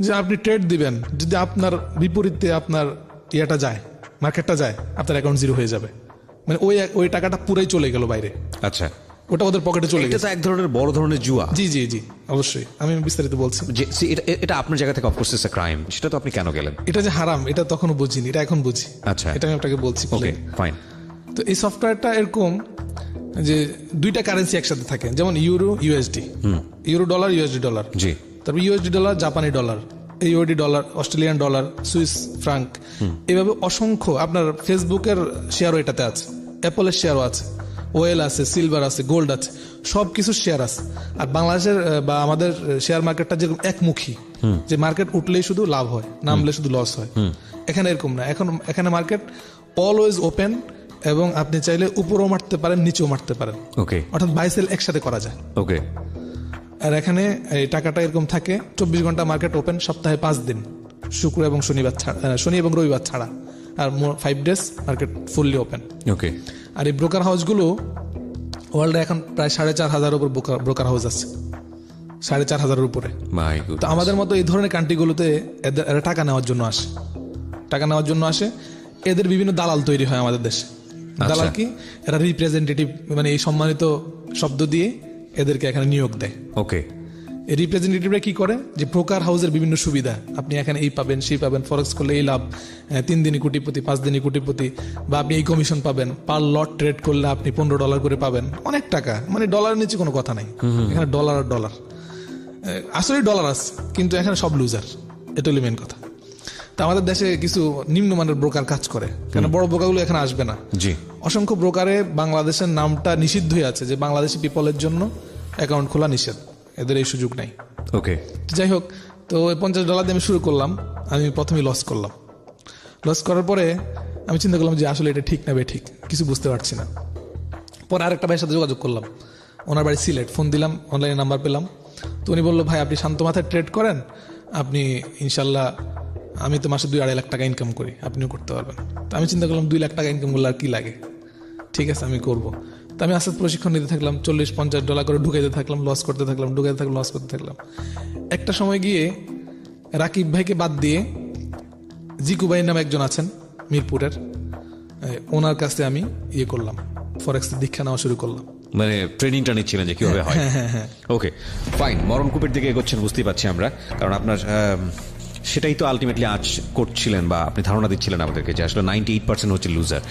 যে আপনি ট্রেড দিবেন, যদি আপনার বিপরীতে আপনার ইয়েটা যায়, মার্কেটটা যায়, আপনার অ্যাকাউন্ট জিরো হয়ে যাবে। মানে ওই টাকাটা পুরাই চলে গেল বাইরে। আচ্ছা, ওটা ওদের পকেটে চলে এটা গেছে। তো এক ধরনের বড় ধরনের জুয়া। জি জি জি, অবশ্যই আমি বিস্তারিত বলছি। যে এটা আপনার জায়গা থেকে অফকোর্স ইটস আ ক্রাইম, সেটা তো আপনি কেন গেলেন? এটা যে হারাম এটা তখনও বুঝিনি, এটা এখন বুঝি। আচ্ছা, এটা আমি আপনাকে বলছি। Okay fine. তো এই সফটওয়্যারটা এরকম যে দুইটা কারেন্সি একসাথে থাকে, যেমন euro USD, euro dollar USD dollar, জি। তারপর ইউএসডি ডলার জাপানি ডলার, ইউডি dollar, Australian dollar, Swiss franc, এভাবে অসংখ্য। আপনার ফেসবুকের শেয়ারও এটাতে আছে, অ্যাপলের শেয়ারও আছে, ওয়েল আছে, সিলভার আছে, গোল্ড আছে, সব কিছু শেয়ার আছে। আর বাংলাদেশের বা আমাদের শেয়ার মার্কেটটা যেরকম একমুখী, যে মার্কেট উঠলেই শুধু লাভ হয়, নামলে শুধু লস হয়, এখানে এরকম না। এখানে মার্কেট অলওয়েজ ওপেন, এবং আপনি চাইলে উপরেও মারতে পারেন, নিচেও মারতে পারেন। ওকে। অর্থাৎ বাই সেল একসাথে করা যায়। ওকে। আর এখানে এই টাকাটা এরকম থাকে 24 ঘন্টা মার্কেট ওপেন, সপ্তাহে 5 দিন, শুক্র এবং শনিবার ছাড়া, শনি এবং রবিবার ছাড়া, আর 5 ডেজ মার্কেট ফুললি ওপেন। ওকে। আর এই ব্রোকার হাউসগুলো ওয়ার্ল্ডে এখন প্রায় 4,500 উপর ব্রোকার হাউস আছে, 4,500 উপরে। মাই তো গুডনেস। আমাদের মতো এই ধরনের কান্ট্রিগুলোতে এরা টাকা নেওয়ার জন্য আসে, টাকা নেওয়ার জন্য আসে। এদের বিভিন্ন দালাল তৈরি হয় আমাদের দেশে। দালাল কি? এরা রিপ্রেজেন্টেটিভ, মানে এই সম্মানিত শব্দ দিয়ে এদেরকে এখানে নিয়োগ দেয়। ওকে। এই রিপ্রেজেন্টেটিভরা কি করে, যে ব্রোকার হাউসের বিভিন্ন সুবিধা, আপনি এখানে এই পাবেন, সেই পাবেন, ফরেক্স করলে এই লাভ, 3 দিনই কোটিপতি, 5 দিনই কোটিপতি, বা আপনি এই কমিশন পাবেন, পার লট ট্রেড করলে আপনি $15 করে পাবেন, অনেক টাকা। মানে ডলারের নিচে কোনো কথা নাই, এখানে ডলার আর ডলার। আসলে ডলার আছে, কিন্তু এখানে সব লুজার, এটা হলো মেন কথা। তা আমাদের দেশে কিছু নিম্নমানের ব্রোকার কাজ করে, কেন বড় ব্রোকারগুলো এখানে আসবে না। জি। অসংখ্য ব্রোকারে বাংলাদেশের নামটা নিষিদ্ধই আছে, যে বাংলাদেশি পিপলের জন্য অ্যাকাউন্ট খোলা নিষেধ, এদের এই সুযোগ নাই। ওকে। যাই হোক, তো $50 দিয়ে আমি শুরু করলাম। আমি প্রথমেই লস করলাম। লস করার পরে আমি চিন্তা করলাম যে আসলে এটা ঠিক না বে ঠিক, কিছু বুঝতে পারছি না। পরে আরেকটা ভাইয়ের সাথে যোগাযোগ করলাম, ওনার বাড়ি সিলেট। ফোন দিলাম, অনলাইনে নাম্বার পেলাম। তো উনি বললো, ভাই আপনি শান্ত মাথায় ট্রেড করেন, আপনি ইনশাল্লাহ, আমি তো মাসে 2-2.5 লাখ টাকা ইনকাম করি, আপনিও করতে পারবেন। তো আমি চিন্তা করলাম 2 লাখ টাকা ইনকাম করলে আর কি লাগে, ঠিক আছে আমি করব। তো আমি আস্তে প্রশিক্ষণ নিতে থাকলাম, $40-50 করে ঢুকাইতে থাকলাম, লস করতে থাকলাম, ঢুকাইতে থাকলাম, লস করতে থাকলাম। একটা সময় গিয়ে রাকিব ভাইকে বাদ দিয়ে জিকু ভাই নামে একজন আছেন মিরপুরের, ওনার কাছে আমি ইয়ে করলাম, ফরেক্সের দীক্ষা নেওয়া শুরু করলাম। মানে ট্রেনিংটা নিচ্ছিলেন যে কিভাবে হয়। Okay fine. মরণকূপের দিকে এগোচ্ছেন বুঝতেই পারছি আমরা, কারণ আপনার সেটাই তো আলটিমেটলি আজ করছিলেন, বা আপনি ধারণা দিচ্ছিলেন আমাদেরকে যে আসলে 98% হচ্ছে লুজার।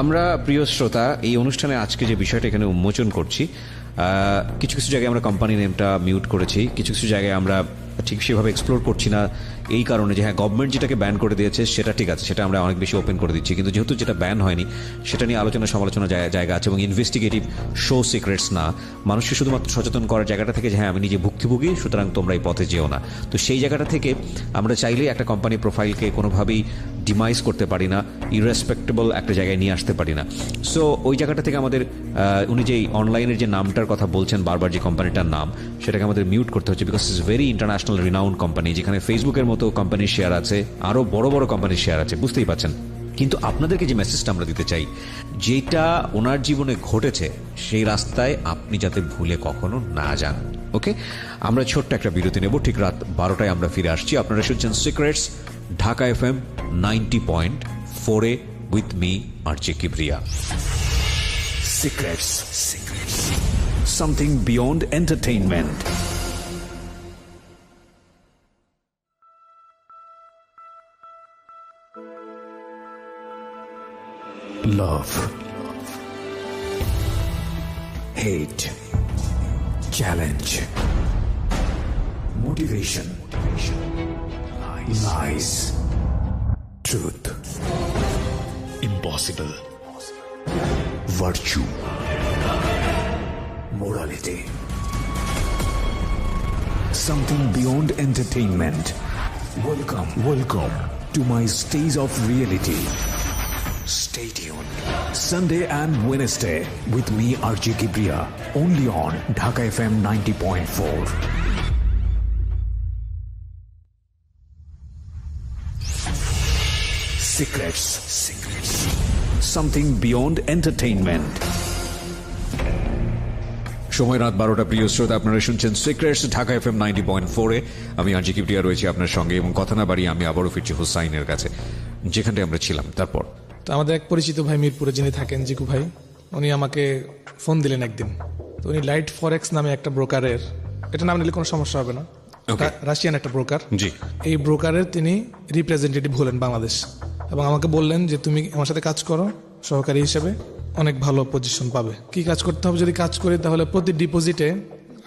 আমরা প্রিয় শ্রোতা, এই অনুষ্ঠানে আজকে যে বিষয়টা এখানে উন্মোচন করছি, কিছু কিছু জায়গায় আমরা কোম্পানি নেমটা মিউট করেছি, কিছু কিছু জায়গায় আমরা ঠিক সেভাবে এক্সপ্লোর করছি না, এই কারণে যে হ্যাঁ গভর্নমেন্ট যেটাকে ব্যান করে দিয়েছে সেটা ঠিক আছে, সেটা আমরা অনেক বেশি ওপেন করে দিচ্ছি, কিন্তু যেহেতু যেটা ব্যান হয়নি সেটা নিয়ে আলোচনা সমালোচনা জায়গা আছে, এবং ইনভেস্টিগেটিভ শো সিক্রেটস না, মানুষকে শুধুমাত্র সচেতন করার জায়গাটা থেকে যে হ্যাঁ আমি নিজে ভুক্তভোগী, সুতরাং তোমরা এই পথে যেও না। তো সেই জায়গাটা থেকে আমরা চাইলেই একটা কোম্পানি প্রোফাইলকে কোনোভাবেই ডিমাইজ করতে পারি না, ইররেসপেক্টেবল একটা জায়গায় নিয়ে আসতে পারি না। সো ওই জায়গাটা থেকে আমাদের উনি যে অনলাইনের যে নামটার কথা বলছেন বারবার, যে কোম্পানিটার নাম, সেটাকে আমাদের মিউট করতে হচ্ছে, because it's very international renowned company, যেখানে ফেসবুকের মতো কোম্পানির শেয়ার আছে, আরও বড় বড় কোম্পানির শেয়ার আছে, বুঝতেই পারছেন। কিন্তু আপনাদেরকে যে মেসেজটা আমরা দিতে চাই, যেটা ওনার জীবনে ঘটেছে সেই রাস্তায় আপনি যাতে ভুলে কখনো না যান। ওকে, আমরা ছোট্ট একটা বিরতি নেব, ঠিক রাত 12টায় আমরা ফিরে আসছি। আপনারা শুনছেন secrets, Dhaka FM 90.4 with me RJ Kibria. Secrets. Something beyond entertainment. Love. Hate. Challenge. Motivation. Lies. Truth. Impossible. Virtue. Morality. Something beyond entertainment. Welcome to my stage of reality. Stay tuned. Sunday and Wednesday with me, RJ Kibriya, only on Dhaka FM 90.4. Secrets. Something beyond entertainment. সময় রাত 12টা। প্রিয় শ্রোতা, আপনারা শুনছেন secrets Dhaka FM 90.4-এ। আমি আরজি কিবরিয়া রয়েছি আপনার সঙ্গে, এবং কথা না বাড়িয়ে আমি আবারও ফিরছি হুসাইনের কাছে, যেখানটায় আমরা ছিলাম। তারপর তো আমাদের এক পরিচিত ভাই মিরপুরে যিনি থাকেন, জিকু ভাই, উনি আমাকে ফোন দিলেন একদিন। তো উনি লাইট ফরেক্স নামে একটা ব্রোকারের, এটা নাম নিলে কোনো সমস্যা হবে না, রাশিয়ান একটা ব্রোকার, জি, এই ব্রোকারের তিনি রিপ্রেজেন্টেটিভ হলেন বাংলাদেশ, এবং আমাকে বললেন যে তুমি আমার সাথে কাজ করো সহকারী হিসেবে, অনেক ভালো পজিশন পাবে। কি কাজ করতে হবে? যদি কাজ করি তাহলে প্রতি ডিপোজিটে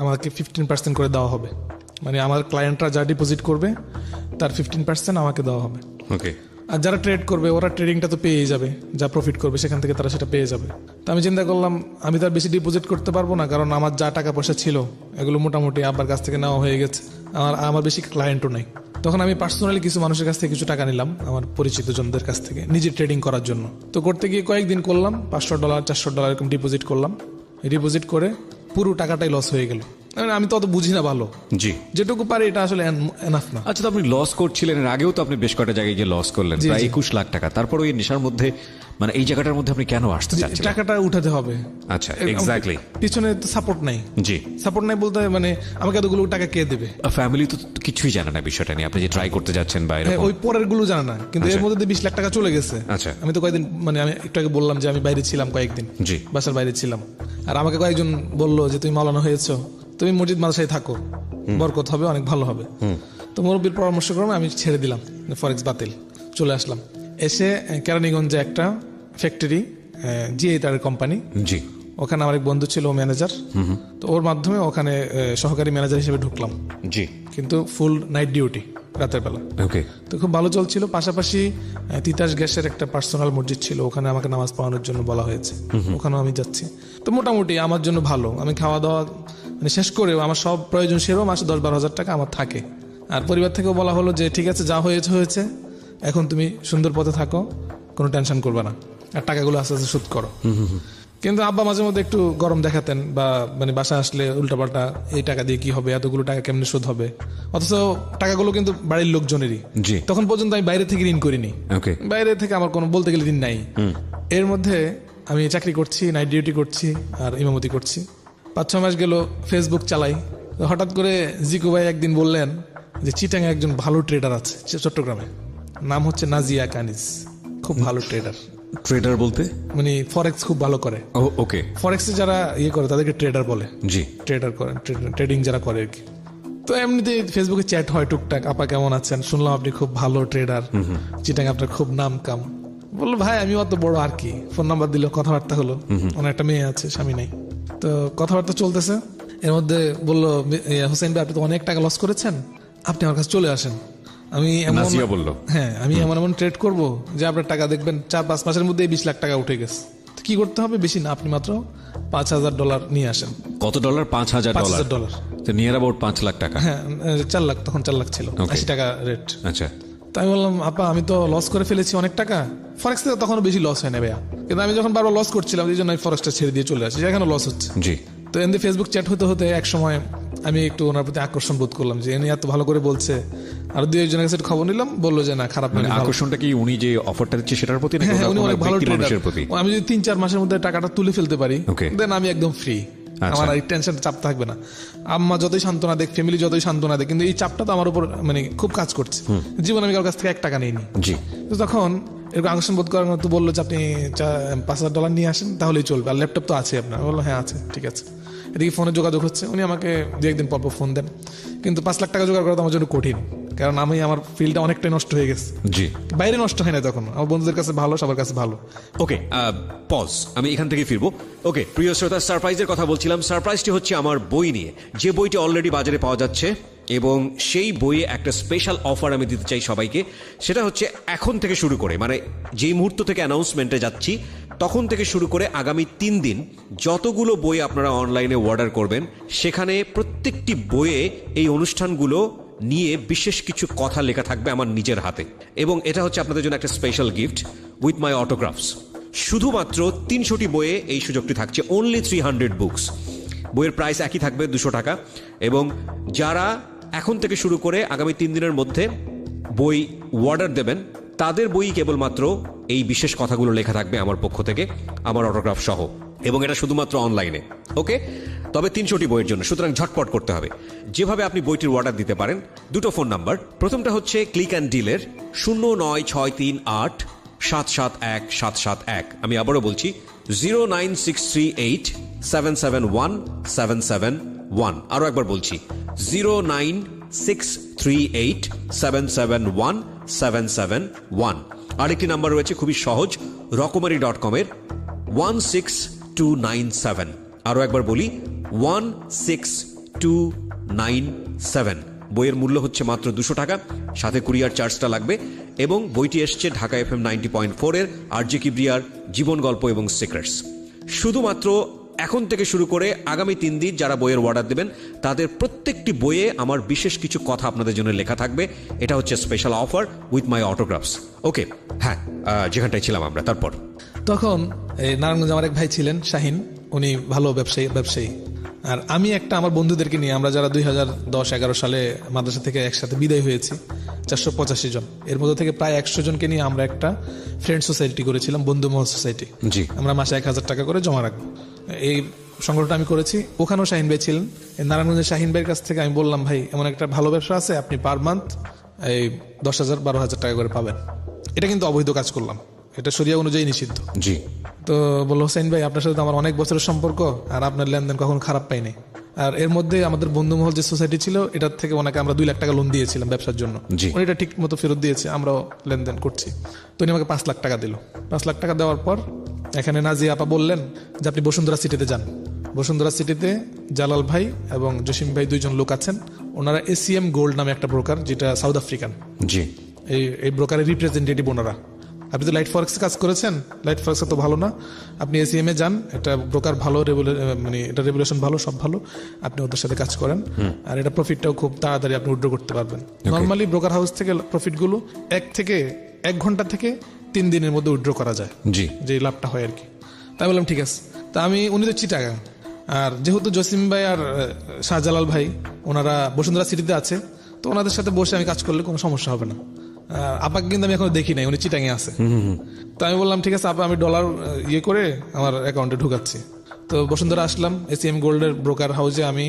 আমাকে 15% করে দেওয়া হবে, মানে আমার ক্লায়েন্টরা যা ডিপোজিট করবে তার 15% আমাকে দেওয়া হবে। ওকে। আর যারা ট্রেড করবে ওরা ট্রেডিংটা তো পেয়ে যাবে, যা প্রফিট করবে সেখান থেকে তারা সেটা পেয়ে যাবে। তো আমি চিন্তা করলাম আমি তার বেশি ডিপোজিট করতে পারবো না, কারণ আমার যা টাকা পয়সা ছিল এগুলো মোটামুটি আব্বার কাছ থেকে নেওয়া হয়ে গেছে, আমার বেশি ক্লায়েন্টও নাই। তখন আমি পার্সোনালি কিছু মানুষের কাছ থেকে কিছু টাকা নিলাম, আমার পরিচিত জনদের কাছ থেকে, নিজে ট্রেডিং করার জন্য। তো করতে গিয়ে কয়েকদিন করলাম, $500 $400 এরকম ডিপোজিট করলাম। ডিপোজিট করে পুরো টাকাটাই লস হয়ে গেল। আমি তো অত বুঝি না ভালো, জি, যেটুকু পারি এটা আসলে এনাফ না। আচ্ছা, তো আপনি লস করছিলেন, এর আগেও তো আপনি বেশ কয়েকটা জায়গায় গিয়ে লস করলেন, প্রায় 21 লাখ টাকা। তারপর ওই নেশার মধ্যে, মানে এই জায়গাটার মধ্যে আপনি কেন আসতে চাচ্ছেন? টাকাটা উঠাতে হবে। আচ্ছা, এক্স্যাক্টলি। পিছনে তো সাপোর্ট নাই। জি, সাপোর্ট নাই বলতে মানে আমাকে এতগুলো টাকা কে দেবে? ফ্যামিলি তো কিছুই জানে না বিষয়টা নিয়ে, আপনি যে ট্রাই করতে যাচ্ছেন বা এরকম। ওই পরের গুলো জানে না, কিন্তু এর মধ্যে 20 লাখ টাকা চলে গেছে। আচ্ছা, আমি তো কয়েকদিন, মানে আমি একটু আগে বললাম যে আমি বাইরে ছিলাম কয়েকদিন, জি, বাসার বাইরে ছিলাম। আর আমাকে কয়েকজন বললো যে তুমি মাওলানা হয়েছো, তুমি মসজিদ মাদ্রাসায় থাকো, বরকত হবে, অনেক ভালো হবে। তো মুরব্বির পরামর্শ ক্রমে আমি ছেড়ে দিলাম, ফরেক্স বাতিল, চলে আসলাম। এসে কেরানীগঞ্জে একটা ফ্যাক্টরি, জিআই তার কোম্পানি, জি, ওখানে আমার এক বন্ধু ছিল ম্যানেজার, তো ওর মাধ্যমে ওখানে সহকারী ম্যানেজার হিসেবে ঢুকলাম। জি, কিন্তু ফুল নাইট ডিউটি, রাতের বেলা। ওকে। তো খুব ভালো চলছিল। পাশাপাশি তিতাস গ্যাসের একটা পার্সোনাল মসজিদ ছিল, ওখানে আমাকে নামাজ পড়ানোর জন্য বলা হয়েছে, ওখানেও আমি যাচ্ছি। তো মোটামুটি আমার জন্য ভালো, আমি খাওয়া দাওয়া মানে শেষ করেও আমার সব প্রয়োজন সেরেও মাসে 10-12 হাজার টাকা আমার থাকে। আর পরিবার থেকেও বলা হলো যে ঠিক আছে, যা হয়েছে হয়েছে, এখন তুমি সুন্দর পথে থাকো, কোনো টেনশন করবে না, আর টাকাগুলো আস্তে আস্তে শোধ করো। কিন্তু আব্বা মাঝে মধ্যে একটু গরম দেখাতেন, বা মানে বাসা আসলে উল্টাপাল্টা, এই টাকা দিয়ে কি হবে, এতগুলো টাকা কেমনে শোধ হবে, অথচ টাকাগুলো কিন্তু বাড়ির লোকজনেরই। জি, তখন পর্যন্ত আমি বাইরে থেকে ঋণ করিনি, বাইরে থেকে আমার কোনো বলতে গেলে ঋণ নাই। এর মধ্যে আমি চাকরি করছি, নাইট ডিউটি করছি, আর ইমামতি করছি। 5-6 মাস গেল, ফেসবুক চালাই। তো হঠাৎ করে জিকু ভাই একদিন বললেন যে চিটাঙে একজন ভালো ট্রেডার আছে চট্টগ্রামে, নাম হচ্ছে নাজিয়া কানিজ, খুব ভালো ট্রেডার। ট্রেডার বলতে মানে ফরেক্স খুব ভালো করে। ওকে। ফরেক্সে যারা ইয়ে করে তাদেরকে ট্রেডার বলে। জি, ট্রেডার করে, ট্রেডিং যারা করে আর কি। তো এমনিতে ফেসবুকে চ্যাট হয় টুকটাক, আপা কেমন আছেন, শুনলাম আপনি খুব ভালো ট্রেডার, চিটাং আপনার খুব নাম কাম। বললো ভাই আমি অত বড় আর কি, ফোন নাম্বার দিল, কথাবার্তা হলো। ওনার একটা মেয়ে আছে, স্বামী নাই। তো কথাবার্তা চলতেছে, এর মধ্যে বললো হোসেন ভাই আপনি তো অনেক টাকা লস করেছেন, আপনি আমার কাছে চলে আসেন, আমি আমি এমন ট্রেড করবো যে আপনার টাকা দেখবেন 4-5 মাসের মধ্যে 20 লাখ টাকা উঠে গেছে। কি করতে হবে? বেশি না, আপনি মাত্র $5,000 নিয়ে আসেন। কত ডলার? $5,000। তো নিয়ার অ্যাবাউট 5 লাখ টাকা। হ্যাঁ, 4 লাখ, তখন 4 লাখ ছিল, 80 টাকা রেট। আচ্ছা। তো আমি বললাম আপা আমি তো লস করে ফেলেছি অনেক টাকা। ফরেক্স থেকে তখনও বেশি লস হয় না ভাইয়া, কিন্তু আমি যখন বারবার লস করছিলাম এই জন্য আমি ফরেক্সটা ছেড়ে দিয়ে চলে আসি, যেখানে লস হচ্ছে। জি। তো এমনি ফেসবুক চ্যাট হতে হতে এক সময় আমি একটু ওনার প্রতি আকর্ষণ বোধ করলাম, যে এনে এত ভালো করে বলছে। আর 2-1 কাছে খবর নিলাম, বললো যে না খারাপ না। আকর্ষণটা কি উনি যে অফারটা দিচ্ছে সেটার প্রতি, নাকি উনি অনেক ভালো মানুষের প্রতি? আমি যদি 3-4 মাসের মধ্যে টাকাটা তুলে ফেলতে পারি, দেন আমি একদম ফ্রি, আমার এই টেনশন চাপ থাকবে না। আম্মা যতই সান্ত্বনা দেখ, ফ্যামিলি যতই সান্ত্বনা দেখ, কিন্তু এই চাপটা তো আমার উপর মানে খুব কাজ করছে। জীবনে আমি কারোর কাছ থেকে 1 টাকা নিইনি। তো তখন এরকম আকর্ষণ বোধ করার মতো বললো যে আপনি $5,000 নিয়ে আসেন, তাহলেই চলবে, আর ল্যাপটপ তো আছে আপনার। বললো হ্যাঁ আছে, ঠিক আছে। এদিকে ফোনে যোগাযোগ হচ্ছে, উনি আমাকে 2-1 দিন পর ফোন দেন। কিন্তু 5 লাখ টাকা জোগাড় করা আমার জন্য কঠিন, কারণ আমি আমার ফিল্ডটা অনেকটাই নষ্ট হয়ে গেছে। জি, বাইরে নষ্ট হয় না, তখন আমার বন্ধুদের কাছে ভালো, সবার কাছে ভালো। ওকে, পজ, আমি এখান থেকে ফিরবো। ওকে, প্রিয় শ্রোতা, সারপ্রাইজের কথা বলছিলাম। সারপ্রাইজটি হচ্ছে আমার বই নিয়ে, যে বইটি অলরেডি বাজারে পাওয়া যাচ্ছে, এবং সেই বইয়ে একটা স্পেশাল অফার আমি দিতে চাই সবাইকে। সেটা হচ্ছে এখন থেকে শুরু করে, মানে যেই মুহূর্ত থেকে অ্যানাউন্সমেন্টে যাচ্ছি তখন থেকে শুরু করে আগামী 3 দিন যতগুলো বই আপনারা অনলাইনে অর্ডার করবেন, সেখানে প্রত্যেকটি বইয়ে এই অনুষ্ঠানগুলো নিয়ে বিশেষ কিছু কথা লেখা থাকবে আমার নিজের হাতে, এবং এটা হচ্ছে আপনাদের জন্য একটা স্পেশাল গিফট উইথ মাই অটোগ্রাফস। শুধুমাত্র 300টি বইয়ে এই সুযোগটি থাকছে, অনলি 300 বুকস। বইয়ের প্রাইস একই থাকবে 200 টাকা, এবং যারা এখন থেকে শুরু করে আগামী 3 দিনের মধ্যে বই অর্ডার দেবেন তাদের বই কেবলমাত্র এই বিশেষ কথাগুলো লেখা থাকবে আমার পক্ষ থেকে, আমার অটোগ্রাফ সহ, এবং এটা শুধুমাত্র অনলাইনে। ওকে, তবে 300টি বইয়ের জন্য, সুতরাং ঝটপট করতে হবে। যেভাবে আপনি বইটির অর্ডার দিতে পারেন, দুটো ফোন নাম্বার। প্রথমটা হচ্ছে ক্লিক অ্যান্ড ডিলের 09638771771। আমি আবারও বলছি 09638771771। আরও একবার বলছি 09638771771। আরেকটি নাম্বার রয়েছে খুবই সহজ, রকমারি.com-এর 16297। আরও একবার বলি 16297। বইয়ের মূল্য হচ্ছে মাত্র 200 টাকা, সাথে কুরিয়ার চার্জটা লাগবে, এবং বইটি এসছে ঢাকা FM 90.4 এর RJ কিবরিয়ার জীবন গল্প এবং সিক্রেটস। শুধুমাত্র এখন থেকে শুরু করে আগামী 3 দিন যারা বইয়ের অর্ডার দেবেন তাদের প্রত্যেকটি বইয়ে আমার বিশেষ কিছু কথা আপনাদের জন্য লেখা থাকবে। এটা হচ্ছে স্পেশাল অফার উইথ মাই অটোগ্রাফস। ওকে, হ্যাঁ, যেখানটায় ছিলাম আমরা। তারপর তখন এই নারায়ণগঞ্জে আমার এক ভাই ছিলেন শাহিন, উনি ভালো ব্যবসায়ী। আর আমি একটা আমার বন্ধুদেরকে নিয়ে, আমরা যারা 2010-11 সালে মাদ্রাসা থেকে একসাথে বিদায় হয়েছি 485 জন, এর মধ্যে থেকে প্রায় 100 জনকে নিয়ে আমরা একটা ফ্রেন্ড সোসাইটি করেছিলাম, বন্ধু মহল সোসাইটি। জি, আমরা মাসে 1000 টাকা করে জমা রাখবো। এই সংগঠনটা আমি করেছি, ওখানেও শাহিন ভাই ছিলেন। নারায়ণগঞ্জের শাহিন ভাইয়ের কাছ থেকে আমি বললাম, ভাই এমন একটা ভালো ব্যবসা আছে, আপনি পার মান্থ এই 10,000-12,000 টাকা করে পাবেন। এটা কিন্তু অবৈধ কাজ করলাম, এটা শরিয়া অনুযায়ী নিষিদ্ধ। জি। তো বললো, হোসেন ভাই আপনার সাথে তো আমার অনেক বছরের সম্পর্ক, আর আপনার লেনদেন কখনো খারাপ পাইনি। আর এর মধ্যে আমাদের বন্ধুমহল যে সোসাইটি ছিল, এটার থেকে ওনাকে আমরা 2 লাখ টাকা লোন দিয়েছিলাম ব্যবসার জন্য। উনি এটা ঠিক মতো ফেরত দিয়েছে, আমরাও লেনদেন করছি। তো উনি আমাকে 5 লাখ টাকা দিল। 5 লাখ টাকা দেওয়ার পর এখানে নাজিয়া আপা বললেন যে আপনি বসুন্ধরা সিটিতে যান। বসুন্ধরা সিটিতে জালাল ভাই এবং জসিম ভাই 2 জন লোক আছেন, ওনারা ACM গোল্ড নামে একটা ব্রোকার, যেটা সাউথ আফ্রিকান। জি। এই ব্রোকারের রিপ্রেজেন্টেটিভ ওনারা। আপনি তো লাইট ফরেক্সে কাজ করেছেন, লাইট ফরেক্সে তো ভালো না, আপনি ACM এ যান, এটা ব্রোকার ভালো, মানে এটা রেগুলেশন ভালো, সব ভালো, আপনি ওদের সাথে কাজ করেন। আর এটা প্রফিটটাও খুব তাড়াতাড়ি আপনি উইথড্র করতে পারবেন। নর্মালি ব্রোকার হাউস থেকে প্রফিটগুলো 1 ঘন্টা থেকে 3 দিনের মধ্যে উইথড্র করা যায়, জি, যে লাভটা হয় আর কি। তাই বললাম ঠিক আছে। তা উনি তো চিটাগাং, আর যেহেতু জসিম ভাই আর শাহজালাল ভাই ওনারা বসুন্ধরা সিটিতে আছে, তো ওনাদের সাথে বসে আমি কাজ করলে কোনো সমস্যা হবে না। আপাকে কিন্তু আমি এখনো দেখি নাই, উনি চিটাঙে আছে। তো আমি বললাম ঠিক আছে আপা, আমি ডলার করে আমার অ্যাকাউন্টে ঢুকাচ্ছি। তো বসুন্ধরা আসলাম, ACM গোল্ডের ব্রোকার হাউসে আমি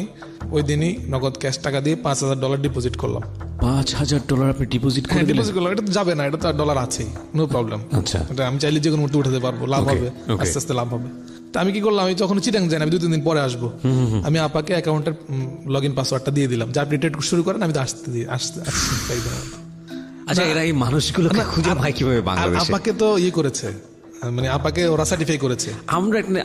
ওই দিনই নগদ ক্যাশ টাকা দিয়ে $5,000 ডিপোজিট করলাম। $5,000 আপনি ডিপোজিট করে দিলেন? ডিপোজিট করলাম, এটা তো যাবে না, এটা তো ডলার আছেই, নো প্রবলেম। আচ্ছা, এটা আমি চাইলে যে কোনো মুহূর্তে উঠাতে পারবো, লাভ হবে, আস্তে আস্তে লাভ হবে। তা আমি কি করলাম, আমি যখন চিটাং যাই, আমি 2-3 দিন পরে আসবো, আমি আপাকে অ্যাকাউন্টের লগইন পাসওয়ার্ডটা দিয়ে দিলাম, যে আপনি ট্রেড শুরু করেন, আমি আসতে আচ্ছা, এরা এই মানুষগুলো খুঁজে পায় কিভাবে বাংলাদেশে? আপাকে তো করেছে, মানে আপাকে ওরা সার্টিফাই করেছে।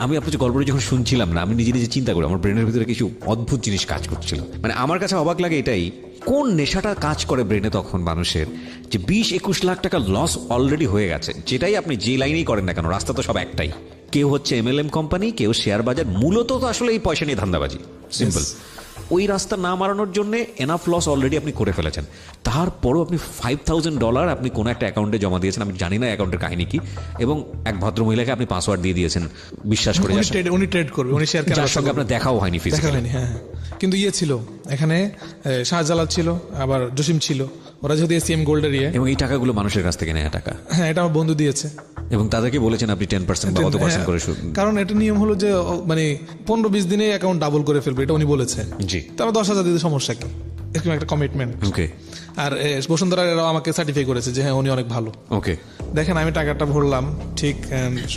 আমি আপনার গল্পটা যখন শুনছিলাম না, আমি নিজে নিজে চিন্তা করি, আমার ব্রেনের ভিতরে কিছু অদ্ভুত জিনিস কাজ করছিল। মানে আমার কাছে অবাক লাগে এটাই, কোন নেশাটা কাজ করে ব্রেনে তখন মানুষের, যে 20-21 লাখ টাকা লস অলরেডি হয়ে গেছে। যেটাই আপনি যে লাইনেই করেন না কেন, রাস্তা তো সব একটাই। কেউ হচ্ছে MLM কোম্পানি, কেউ শেয়ার বাজার, মূলত তো আসলে এই পয়সা নিয়ে ধান্দাবাজি, সিম্পল। ওই রাস্তা না মারানোর জন্য এনাফ লস অলরেডি আপনি করে ফেলেছেন। তারপরও আপনি $5,000 আপনি কোনো একটা অ্যাকাউন্টে জমা দিয়েছেন, আমি জানি না অ্যাকাউন্টের কাহিনী কি, এবং এক ভদ্রমহিলাকে আপনি পাসওয়ার্ড দিয়ে দিয়েছেন বিশ্বাস করে। উনি ট্রেড করবে, উনি শেয়ার কেনার সঙ্গে আপনার দেখাও হয়নি, ফিজিক্যালি। হ্যাঁ, কিন্তু ছিল এখানে, শাহজালাল ছিল, আবার জসিম ছিল, ওরা যেহেতু ACM গোল্ডের এবং এই টাকাগুলো মানুষের কাছ থেকে নেওয়া টাকা। হ্যাঁ, এটা আমার বন্ধু দিয়েছে, এবং তাদেরকে বলেছেন আপনি 10% বা কত % করে সুদ। কারণ এটা নিয়ম হলো যে মানে 15-20 দিনে অ্যাকাউন্ট ডাবল করে ফেলবে, এটা উনি বলেছে। জি। তারপর 10,000 দিতে সমস্যা কি, এরকম একটা কমিটমেন্ট। ওকে। আর বসুন্ধরা এরাও আমাকে সার্টিফাই করেছে যে হ্যাঁ উনি অনেক ভালো। ওকে। দেখেন আমি টাকাটা ভরলাম, ঠিক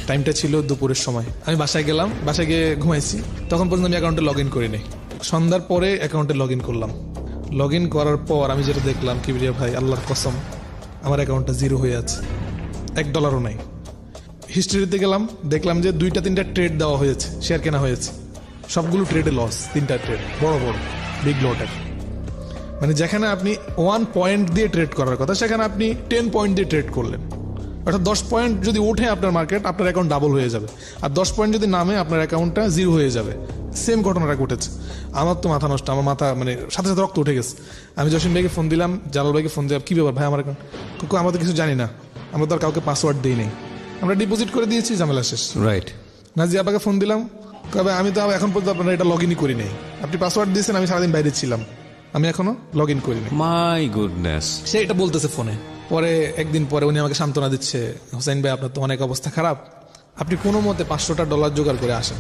টাইমটা ছিল দুপুরের সময়, আমি বাসায় গেলাম, বাসায় গিয়ে ঘুমাইছি, তখন পর্যন্ত আমি অ্যাকাউন্টে লগ ইন করি নাই। সন্ধ্যার পরে অ্যাকাউন্টে লগ ইন করলাম। লগ ইন করার পর আমি যেটা দেখলাম, কিবরিয়া ভাই আল্লাহর কসম, আমার অ্যাকাউন্টটা জিরো হয়ে আছে, $1 নাই। হিস্ট্রিতে গেলাম, দেখলাম যে 2-3টা ট্রেড দেওয়া হয়েছে, শেয়ার কেনা হয়েছে, সবগুলো ট্রেডে লস। 3টা ট্রেড বড় বড় বিগ লটের, মানে যেখানে আপনি 1 পয়েন্ট দিয়ে ট্রেড করার কথা, সেখানে আপনি 10 পয়েন্ট দিয়ে ট্রেড করলেন। অর্থাৎ 10 পয়েন্ট যদি ওঠে আপনার মার্কেট, আপনার অ্যাকাউন্ট ডাবল হয়ে যাবে, আর 10 পয়েন্ট যদি নামে আপনার অ্যাকাউন্টটা জিরো হয়ে যাবে। সেম ঘটনাটা ঘটেছে। আমার তো মাথা নষ্ট, আমার মাথা মানে সাথে সাথে রক্ত উঠে গেছে। আমি জসিম ভাইকে ফোন দিলাম, জালাল ভাইকে ফোন দিলাম, কী ব্যাপার ভাই আমার অ্যাকাউন্ট? আমরা তো কিছু জানি না, আমরা তো আর কাউকে পাসওয়ার্ড দিই নেই, আমরা ডিপোজিট করে দিয়েছি, ঝামেলা শেষ। রাইট। নাজি আপাকে ফোন দিলাম, কবে আমি তো এখন পর্যন্ত আপনার এটা লগ ইনই করি নাই, আপনি পাসওয়ার্ড দিয়েছেন, আমি সারাদিন বাইরে ছিলাম, আমি এখনো লগ ইন করিনি। My goodness. সে এটা বলতেছে ফোনে। পরে একদিন পরে উনি আমাকে সান্ত্বনা দিচ্ছে, হোসেন ভাই আপনার তো অনেক অবস্থা খারাপ, আপনি কোনো মতে $500 জোগাড় করে আসেন,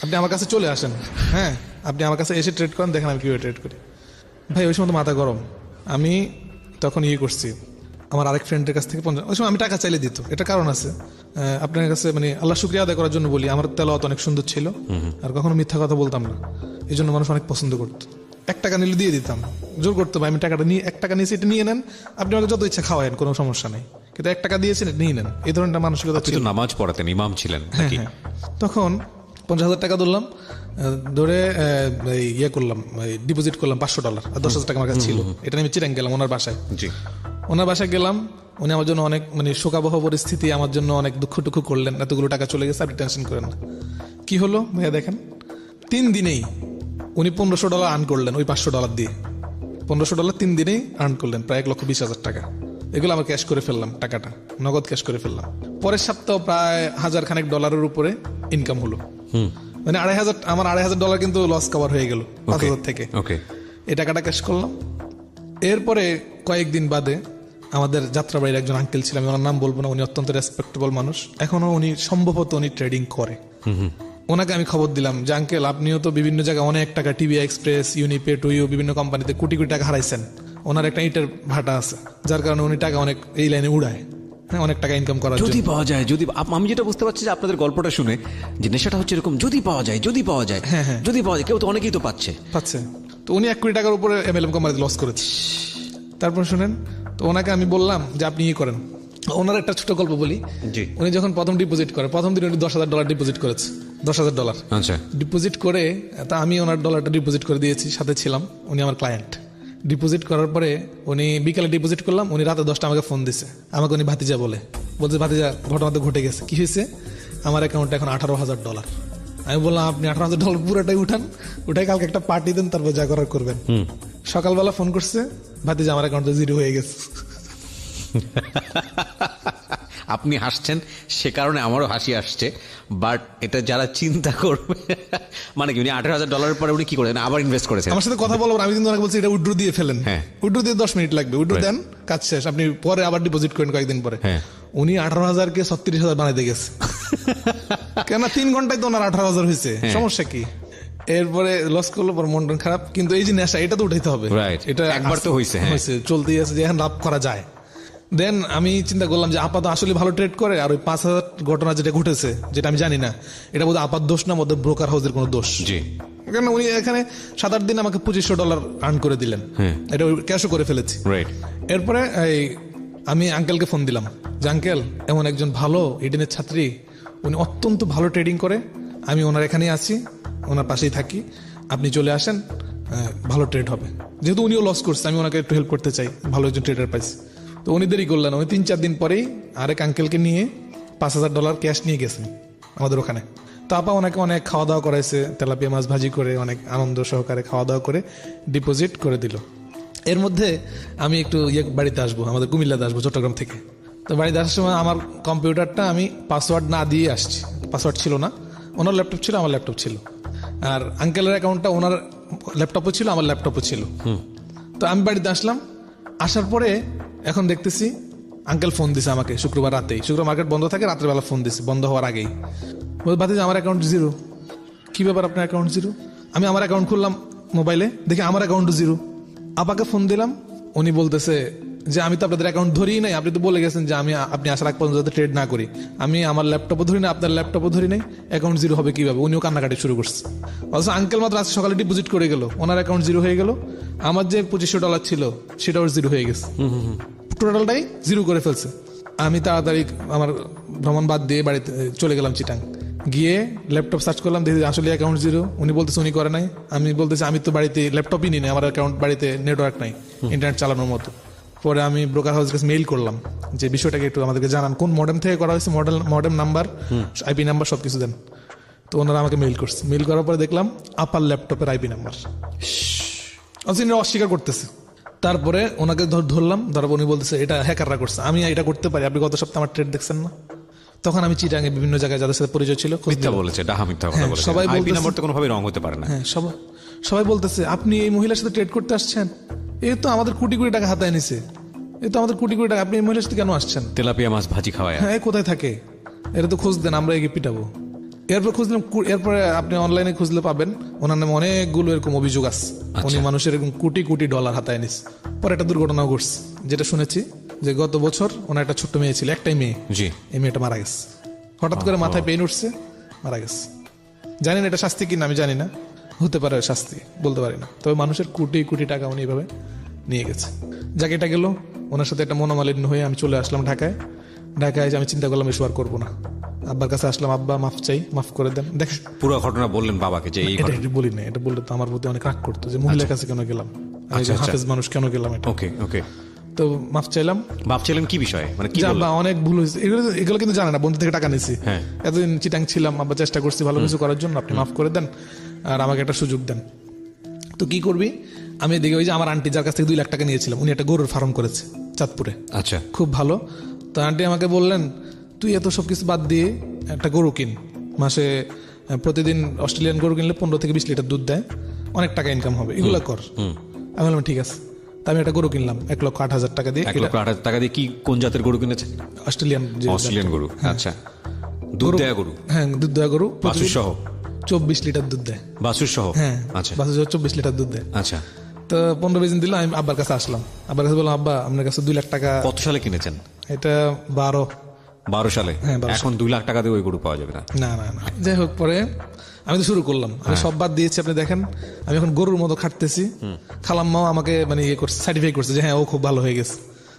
আপনি আমার কাছে চলে আসেন, হ্যাঁ আপনি আমার কাছে এসে ট্রেড করেন, দেখেন আমি কীভাবে ট্রেড করি। ভাই ওই সময় তো মাথা গরম, আমি তখন করছি, আমার আরেক ফ্রেন্ডের কাছ থেকে 50, ওই সময় আমি টাকা চাইলে দিত, এটা কারণ আছে। আপনার কাছে মানে আল্লাহ শুকরিয়া আদায় করার জন্য বলি, আমার তেলাওয়াত অনেক সুন্দর ছিল, আর কখনো মিথ্যা কথা বলতাম না, এই জন্য মানুষ অনেক পছন্দ করতো। $1 নিলে দিয়ে দিতাম, জোর করতে ভাই আমি টাকাটা নিয়ে, $1 নিয়েছি এটা নিয়ে নেন, আপনি আমাকে যত ইচ্ছা খাওয়ায়েন, কোনো সমস্যা নেই, কিন্তু $1 দিয়েছেন এটা নিয়ে নেন, এই ধরনের মানসিকতা ছিল। নামাজ পড়াতেন, ইমাম ছিলেন হ্যাঁ হ্যাঁ। তখন 50,000 টাকা ধরলাম, ধরে করলাম, ডিপোজিট করলাম $500, আর $10,000 টাকা আমার কাছে ছিল। এটা আমি চিরাং গেলাম ওনার বাসায়। জি। ওনার বাসায় গেলাম, উনি আমার জন্য অনেক মানে শোকাবহ পরিস্থিতি, আমার জন্য অনেক দুঃখ টুকু করলেন, এতগুলো টাকা চলে গেছে, আপনি টেনশন করেন না। কি হলো ভাইয়া দেখেন, 3 দিনেই উনি $1,500 আর্ন করলেন, ওই $500 দিয়ে $1,500 3 দিনেই আর্ন করলেন, প্রায় 1,20,000 টাকা। এগুলো আমার ক্যাশ করে ফেললাম, টাকাটা নগদ ক্যাশ করে ফেললাম। পরের সপ্তাহ প্রায় $1,000 উপরে ইনকাম হলো, মানে আমার $2,500 কিন্তু লস কভার হয়ে গেল 5,000 থেকে। ওকে। এই টাকাটা ক্যাশ করলাম। এরপরে কয়েকদিন বাদে আমাদের যাত্রাবাড়ির একজন আঙ্কেল ছিল, আমি ওনার নাম বলবো না, উনি অত্যন্ত রেসপেক্টেবল মানুষ, এখনো উনি সম্ভবত উনি ট্রেডিং করে। ওনাকে আমি খবর দিলাম যে আঙ্কেল আপনিও তো বিভিন্ন জায়গায় অনেক টাকা, টিভি এক্সপ্রেস, ইউনিপে, টুইও, বিভিন্ন কোম্পানিতে কোটি কোটি টাকা হারাইছেন। ওনার একটা ইটের ভাটা আছে, যার কারণে উনি টাকা অনেক এই লাইনে উড়ায়, হ্যাঁ অনেক টাকা ইনকাম করার যদি জন্য। পাওয়া যায়, যদি আমি যেটা বুঝতে পারছি যে আপনাদের গল্পটা শুনে যে নেশাটা হচ্ছে এরকম, যদি পাওয়া যায়, যদি পাওয়া যায়, হ্যাঁ হ্যাঁ, যদি পাওয়া যায়, কেউ তো অনেকেই তো পাচ্ছে। তো উনি 1 কোটি টাকার উপরে MLM কোম্পানিতে লস করেছে। তারপর শুনেন, তো ওনাকে আমি বললাম যে আপনি করেন। ওনার একটা ছোট গল্প বলি। জি। উনি যখন প্রথম ডিপোজিট করে, প্রথম দিন উনি $10,000 ডিপোজিট করেছে, $10,000। আচ্ছা। ডিপোজিট করে, তা আমি ওনার ডলারটা ডিপোজিট করে দিয়েছি, সাথে ছিলাম, উনি আমার ক্লায়েন্ট। ডিপোজিট করার পরে উনি বিকালে ডিপোজিট করলাম, উনি রাতে 10টা আমাকে ফোন দিছে, আমাকে উনি ভাতিজা বলছে ভাতিজা ঘটনা তো ঘটে গেছে। কি হয়েছে? আমার অ্যাকাউন্টে এখন $18,000। আমি বললাম আপনি $18,000 পুরোটাই উঠাই কালকে একটা পার্টি দেন, তারপর যা করার করবেন। সকালবেলা ফোন করছে, ভাতিজা আমার অ্যাকাউন্টে জিরো হয়ে গেছে। আপনি হাসছেন, সে কারণে আমারও হাসি আসছে, বাট এটা যারা চিন্তা করবে, মানে কি উনি $18,000 পরে উনি কি করেন, আবার ইনভেস্ট করেছেন। আমার সাথে কথা বলবো, আমি কিন্তু ওনাকে বলছি এটা উইথড্র দিয়ে ফেলেন, হ্যাঁ উইথড্র দিয়ে 10 মিনিট লাগবে, উইথড্র দেন, কাজ শেষ, আপনি পরে আবার ডিপোজিট করেন কয়েকদিন পরে। উনি 18,000-কে 36,000 বানাইতে গেছে। কেন 3 ঘন্টায় তো ওনার 18,000 হয়েছে, সমস্যা কি? এরপরে লস করলো, পর মন খারাপ, কিন্তু এই যে নেশা এটা তো উঠাইতে হবে, এটা একবার তো হয়েছে, চলতেই আছে, যে এখন লাভ করা যায়। দেন আমি চিন্তা করলাম যে আপাত আসলে ভালো ট্রেড করে, আর ওই 5,000 ঘটনা যেটা ঘটেছে, যেটা আমি জানি না, এটা বোধহয় আপাত দোষ না, বোধহয় ব্রোকার হাউসের কোনো দোষ। জি। কেন উনি এখানে 7-8 দিন আমাকে $2,500 আর্ন করে দিলেন, এটা ক্যাশও করে ফেলেছি। এরপরে আমি আঙ্কেলকে ফোন দিলাম যে আঙ্কেল এমন একজন ভালো ইডেনের ছাত্রী, উনি অত্যন্ত ভালো ট্রেডিং করে, আমি ওনার এখানেই আছি, ওনার পাশেই থাকি, আপনি চলে আসেন, ভালো ট্রেড হবে। যেহেতু উনিও লস করছে, আমি ওনাকে একটু হেল্প করতে চাই, ভালো একজন ট্রেডার পাইছি। তো উনি দেরি করলেন, উনি 3-4 দিন পরেই আরেক আঙ্কেলকে নিয়ে $5,000 ক্যাশ নিয়ে গেছেন আমাদের ওখানে। তো আপা ওনাকে অনেক খাওয়া দাওয়া করাইছে, তেলাপিয়া মাছ ভাজি করে, অনেক আনন্দ সহকারে খাওয়া দাওয়া করে ডিপোজিট করে দিল। এর মধ্যে আমি একটু বাড়িতে আসবো, আমাদের কুমিল্লাতে আসবো চট্টগ্রাম থেকে। তো বাড়িতে আসার সময় আমার কম্পিউটারটা আমি পাসওয়ার্ড না দিয়ে আসছি, পাসওয়ার্ড ছিল না, ওনার ল্যাপটপ ছিল, আমার ল্যাপটপ ছিল, আর আঙ্কেলের অ্যাকাউন্টটা ওনার ল্যাপটপও ছিল, আমার ল্যাপটপও ছিল। তো আমি বাড়িতে আসলাম, আসার পরে এখন দেখতেছি আঙ্কেল ফোন দিছে আমাকে শুক্রবার রাতেই, শুক্রবার মার্কেট বন্ধ থাকে, রাত্রেবেলা ফোন দিছে বন্ধ হওয়ার আগেই, ভাতিজা আমার অ্যাকাউন্ট জিরো। কি ব্যাপার আপনার অ্যাকাউন্ট জিরো? আমি আমার অ্যাকাউন্ট খুললাম মোবাইলে, দেখি আমার অ্যাকাউন্ট জিরো। আপাকে ফোন দিলাম, উনি বলতেছে যে আমি তো আপনাদের অ্যাকাউন্ট ধরিই নাই, আপনি তো বলে গেছেন যে আপনি আসার আগ পর্যন্ত যাতে ট্রেড না করি, আমি আমার ল্যাপটপও ধরি না, আপনার ল্যাপটপও ধরি নাই, অ্যাকাউন্ট জিরো হবে কিভাবে? উনিও কান্নাকাটি শুরু করছে। অথচ আঙ্কেল মাত্র আজকে সকালে ডিপোজিট করে গেল, ওনার অ্যাকাউন্ট জিরো হয়ে গেল, আমার যে $2,500 ছিল সেটাও জিরো হয়ে গেছে, টোটালটাই জিরো করে ফেলছে। আমি তাড়াতাড়ি আমার ভ্রমণ বাদ দিয়ে বাড়িতে চলে গেলাম চিটাং, গিয়ে ল্যাপটপ সার্চ করলাম, দেখি আসলে অ্যাকাউন্ট জিরো। উনি বলতেছে উনি করে নাই, আমি বলতেছি আমি তো বাড়িতে ল্যাপটপই নিই না, আমার অ্যাকাউন্ট বাড়িতে নেটওয়ার্ক নাই ইন্টারনেট চালানোর মতো। পরে আমি ব্রোকার হাউসের কাছে মেইল করলাম যে বিষয়টাকে একটু আমাদেরকে জানান, কোন মডেম থেকে করা হয়েছে, মডেম নাম্বার, আইপি নাম্বার সবকিছু দেন। তো ওনারা আমাকে মেইল করছে। মেইল করার পরে দেখলাম আপার ল্যাপটপের আইপি নাম্বার, অস্বীকার করতেছে। তারপরে ওনাকে ধরলাম, ধরব উনি বলতেছে এটা হ্যাকাররা করছে, আমি এটা করতে পারি, আপনি গত সপ্তাহে আমার ট্রেড দেখছেন না। তখন আমি চিটাঙ্গে বিভিন্ন জায়গায় যাদের সাথে পরিচয় ছিল মিথ্যা বলেছে, ডাহা মিথ্যা কথা হ্যাঁ, বলেছে। সবাই আইপি বলতেছে- নাম্বার তো কোনোভাবে রং হতে পারে না। হ্যাঁ, সবাই বলতেছে আপনি এই মহিলার সাথে ট্রেড করতে আসছেন, এ তো আমাদের কোটি কোটি টাকা হাতায় নিছে, এ তো আমাদের কোটি কোটি টাকা, আপনি এই মহিলার সাথে কেন আসছেন? তেলাপিয়া মাছ ভাজি খাওয়ায়। হ্যাঁ, এ কোথায় থাকে, এটা তো খোঁজ দেন, আমরা এগিয়ে পিটাবো। এরপর খুঁজলাম, এরপরে আপনি অনলাইনে খুঁজলে পাবেন ওনার নামে অনেকগুলো এরকম অভিযোগ আছে, উনি মানুষের এরকম কোটি কোটি ডলার হাতায় নিস। পরে একটা দুর্ঘটনাও ঘটছে, যেটা শুনেছি যে গত বছর ওনার একটা ছোট্ট মেয়ে ছিল, একটাই মেয়ে, জি। এই মেয়েটা মারা গেছে, হঠাৎ করে মাথায় পেইন উঠছে, মারা গেছে। জানি না এটা শাস্তি কিনা, আমি জানি না, হতে পারে শাস্তি, বলতে পারি না। তবে মানুষের কোটি কোটি টাকা উনি এভাবে নিয়ে গেছে। যাকে এটা গেল, ওনার সাথে একটা মনোমালিন্য হয়ে আমি চলে আসলাম ঢাকায়। ঢাকায় আমি চিন্তা করলাম এসব আর করবো না। আব্বার কাছে আসলাম, আব্বা মাফ চাই, মাফ করে দেন। দেখ, পুরো ঘটনা বললেন বাবাকে যে এই এটা একটু বলি না, এটা বললে তো আমার প্রতি অনেক রাগ করতো যে মহিলার কাছে কেন গেলাম, আমি আচ্ছা, একজন হাফেজ মানুষ কেন গেলাম এটা। ওকে ওকে। তো মাফ চাইলাম। বাপ ছিলেন কি বিষয়ে, মানে কি যে বললেন? আব্বা অনেক ভুল হয়েছে, এগুলো কিন্তু জানে না, বন্ধু থেকে টাকা নিয়েছি, হ্যাঁ। এতদিন চিটাং ছিলাম, আব্বা চেষ্টা করছি ভালো কিছু করার জন্য, আপনি মাফ করে দেন আর আমাকে একটা সুযোগ দেন। তো কি করবি, আমি দেখি ওই যে আমার আন্টি যার কাছ থেকে 2 লাখ টাকা নিয়েছিলাম, উনি একটা গরুর ফার্ম করেছে চাঁদপুরে, আচ্ছা। খুব ভালো। তো আন্টি আমাকে বললেন তুই এত সব কিছু বাদ দিয়ে একটা গরু কিন, মাসে প্রতিদিন অস্ট্রেলিয়ান গরু কিনলে 15 থেকে 20 লিটার দুধ দেয়, অনেক টাকা ইনকাম হবে, এগুলো কর। আমি বললাম ঠিক আছে। তা আমি একটা গরু কিনলাম 1,08,000 টাকা দিয়ে। 1,08,000 টাকা দিয়ে কি কোন জাতের গরু কিনেছেন? অস্ট্রেলিয়ান অস্ট্রেলিয়ান গরু, আচ্ছা। দুধ দেয়া গরু, হ্যাঁ, দুধ দেওয়া গরু, বাছুর সহ 24 লিটার দুধ দেয়। বাছুর সহ, হ্যাঁ, আচ্ছা 24 লিটার দুধ দেয়। আচ্ছা। তো 15-20 দিন দিল, আমি আব্বার কাছে আসলাম, আব্বার কাছে বললাম আব্বা আপনার কাছে 2 লাখ টাকা। কত সালে কিনেছেন? এটা 12 সালে। হ্যাঁ, 12 এখন 2 লাখ টাকা দিয়ে ওই গরু পাওয়া যাবে না। না। যাই হোক, পরে আমি তো শুরু করলাম, আমি সব বাদ দিয়েছি, আপনি দেখেন আমি এখন গরুর মতো খাটতেছি। খালাম্মাও আমাকে মানে ইয়ে করছে, সার্টিফাই করছে যে হ্যাঁ ও খুব ভালো হয়ে গেছে।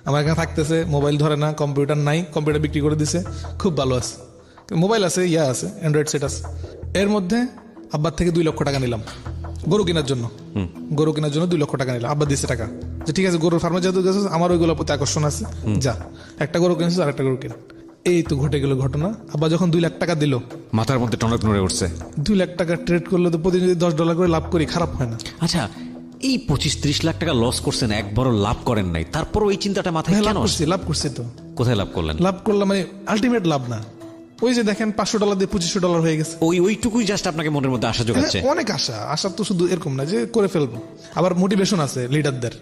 আমার এখানে থাকতেছে, মোবাইল ধরে না, কম্পিউটার নাই, কম্পিউটার বিক্রি করে দিছে, খুব ভালো আছে, মোবাইল আছে, আছে অ্যান্ড্রয়েড সেট আছে। এর মধ্যে আব্বার থেকে 2 লক্ষ টাকা নিলাম গরু কেনার জন্য। 2 লক্ষ টাকা নিলাম, আব্বা দিয়েছে টাকা, যে ঠিক আছে গরুর ফার্মে যেহেতু গেছিস, আমার ওইগুলোর প্রতি আকর্ষণ আছে, যা একটা গরু কিনেছিস আর একটা গরু কিন। এই তো ঘটে গেল ঘটনা। আব্বা যখন 2 লাখ টাকা দিল, মাথার মধ্যে টনক নড়ে উঠছে। 2 লাখ টাকা ট্রেড করলে তো প্রতিদিন যদি $10 করে লাভ করি, খারাপ হয় না। আচ্ছা, এই 25-30 লাখ টাকা লস করছেন, একবারও লাভ করেন নাই, তারপরও এই চিন্তাটা মাথায় হ্যাঁ, কেন আসছে? লাভ করছি তো। কোথায় লাভ করলেন? লাভ করলাম মানে আলটিমেট লাভ না, ওই যে দেখেন $500 দিয়ে $2500 হয়ে গেছে। ওইটুকুই জাস্ট আপনাকে মনের মধ্যে আশা যোগাচ্ছে। হ্যাঁ, অনেক আশা তো শুধু এরকম না যে করে ফেলবো, আবার মোটিভেশন আছে লিডারদের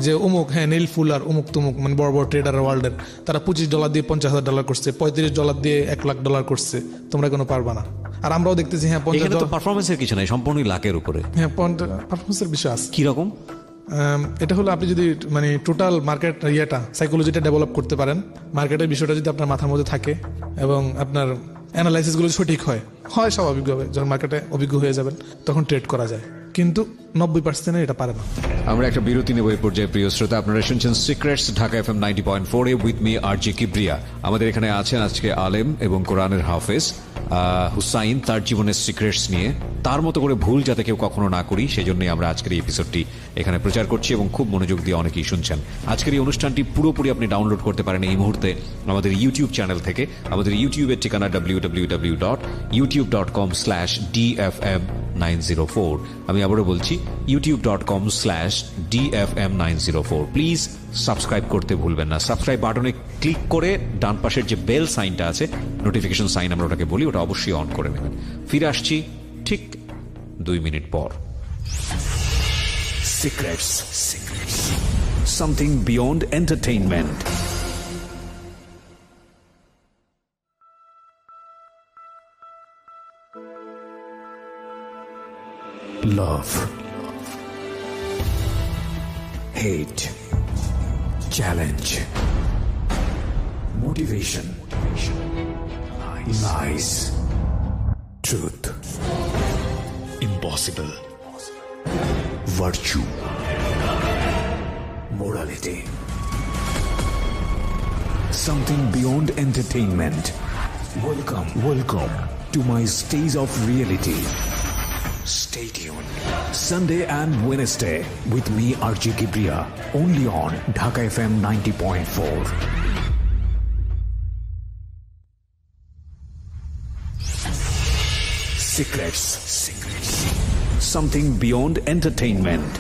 যে অমুক, হ্যাঁ নীল ফুলার অমুক তমুক, মানে বড় বড় ট্রেডার ওয়ার্ল্ডের, তারা $25 দিয়ে $50,000 করছে, $35 দিয়ে $1,00,000 করছে, তোমরা কোনো পারবা না। আর আমরাও দেখতেছি হ্যাঁ এখানে তো $50, পারফরমেন্সের কিছু নাই, সম্পূর্ণই লাকের উপরে। হ্যাঁ পারফরমেন্সের বিষয় আছে। কি রকম? এটা হলো আপনি যদি মানে টোটাল মার্কেট সাইকোলজিটা ডেভেলপ করতে পারেন, মার্কেটের বিষয়টা যদি আপনার মাথার মধ্যে থাকে এবং আপনার অ্যানালাইসিসগুলো সঠিক হয় স্বাভাবিকভাবে যখন মার্কেটে অভিজ্ঞ হয়ে যাবেন তখন ট্রেড করা যায়, কিন্তু 90% এটা পারে না। আমরা একটা বিরতি নেব এই পর্যায়ে। প্রিয় শ্রোতা, আপনারা শুনছেন secrets, Dhaka FM 90.4 with me RJ Kibria. আমাদের এখানে আছেন আজকে আলেম এবং কোরআনের হাফেজ হুসাইন, তার জীবনের সিক্রেটস নিয়ে, তার মতো করে ভুল যাতে কেউ কখনো না করি সেই জন্যই আমরা আজকের এই এপিসোডটি এখানে প্রচার করছি এবং খুব মনোযোগ দিয়ে অনেকেই শুনছেন। আজকের এই অনুষ্ঠানটি পুরোপুরি আপনি ডাউনলোড করতে পারেন এই মুহূর্তে আমাদের ইউটিউব চ্যানেল থেকে। আমাদের ইউটিউবের ঠিকানা www.youtube.com/DFM904। আমি আবারও বলছি youtube.com/DFM904। প্লিজ সাবস্ক্রাইব করতে ভুলবেন না। সাবস্ক্রাইব বাটনে ক্লিক করে ডান পাশের যে বেল সাইনটা আছে, নোটিফিকেশন সাইন আমরা ওটাকে বলি, ওটা অবশ্যই অন করে নেবেন। ফিরে আসছি ঠিক 2 মিনিট পর। Secrets. Something beyond entertainment. Love. Hate. Challenge. Motivation. Lies. Truth. Impossible. Virtue. Morality. Something beyond entertainment. Welcome to my stage of reality. Stay tuned. Sunday and Wednesday with me, RJ Kibriya, only on Dhaka FM 90.4. Secrets. Something beyond entertainment.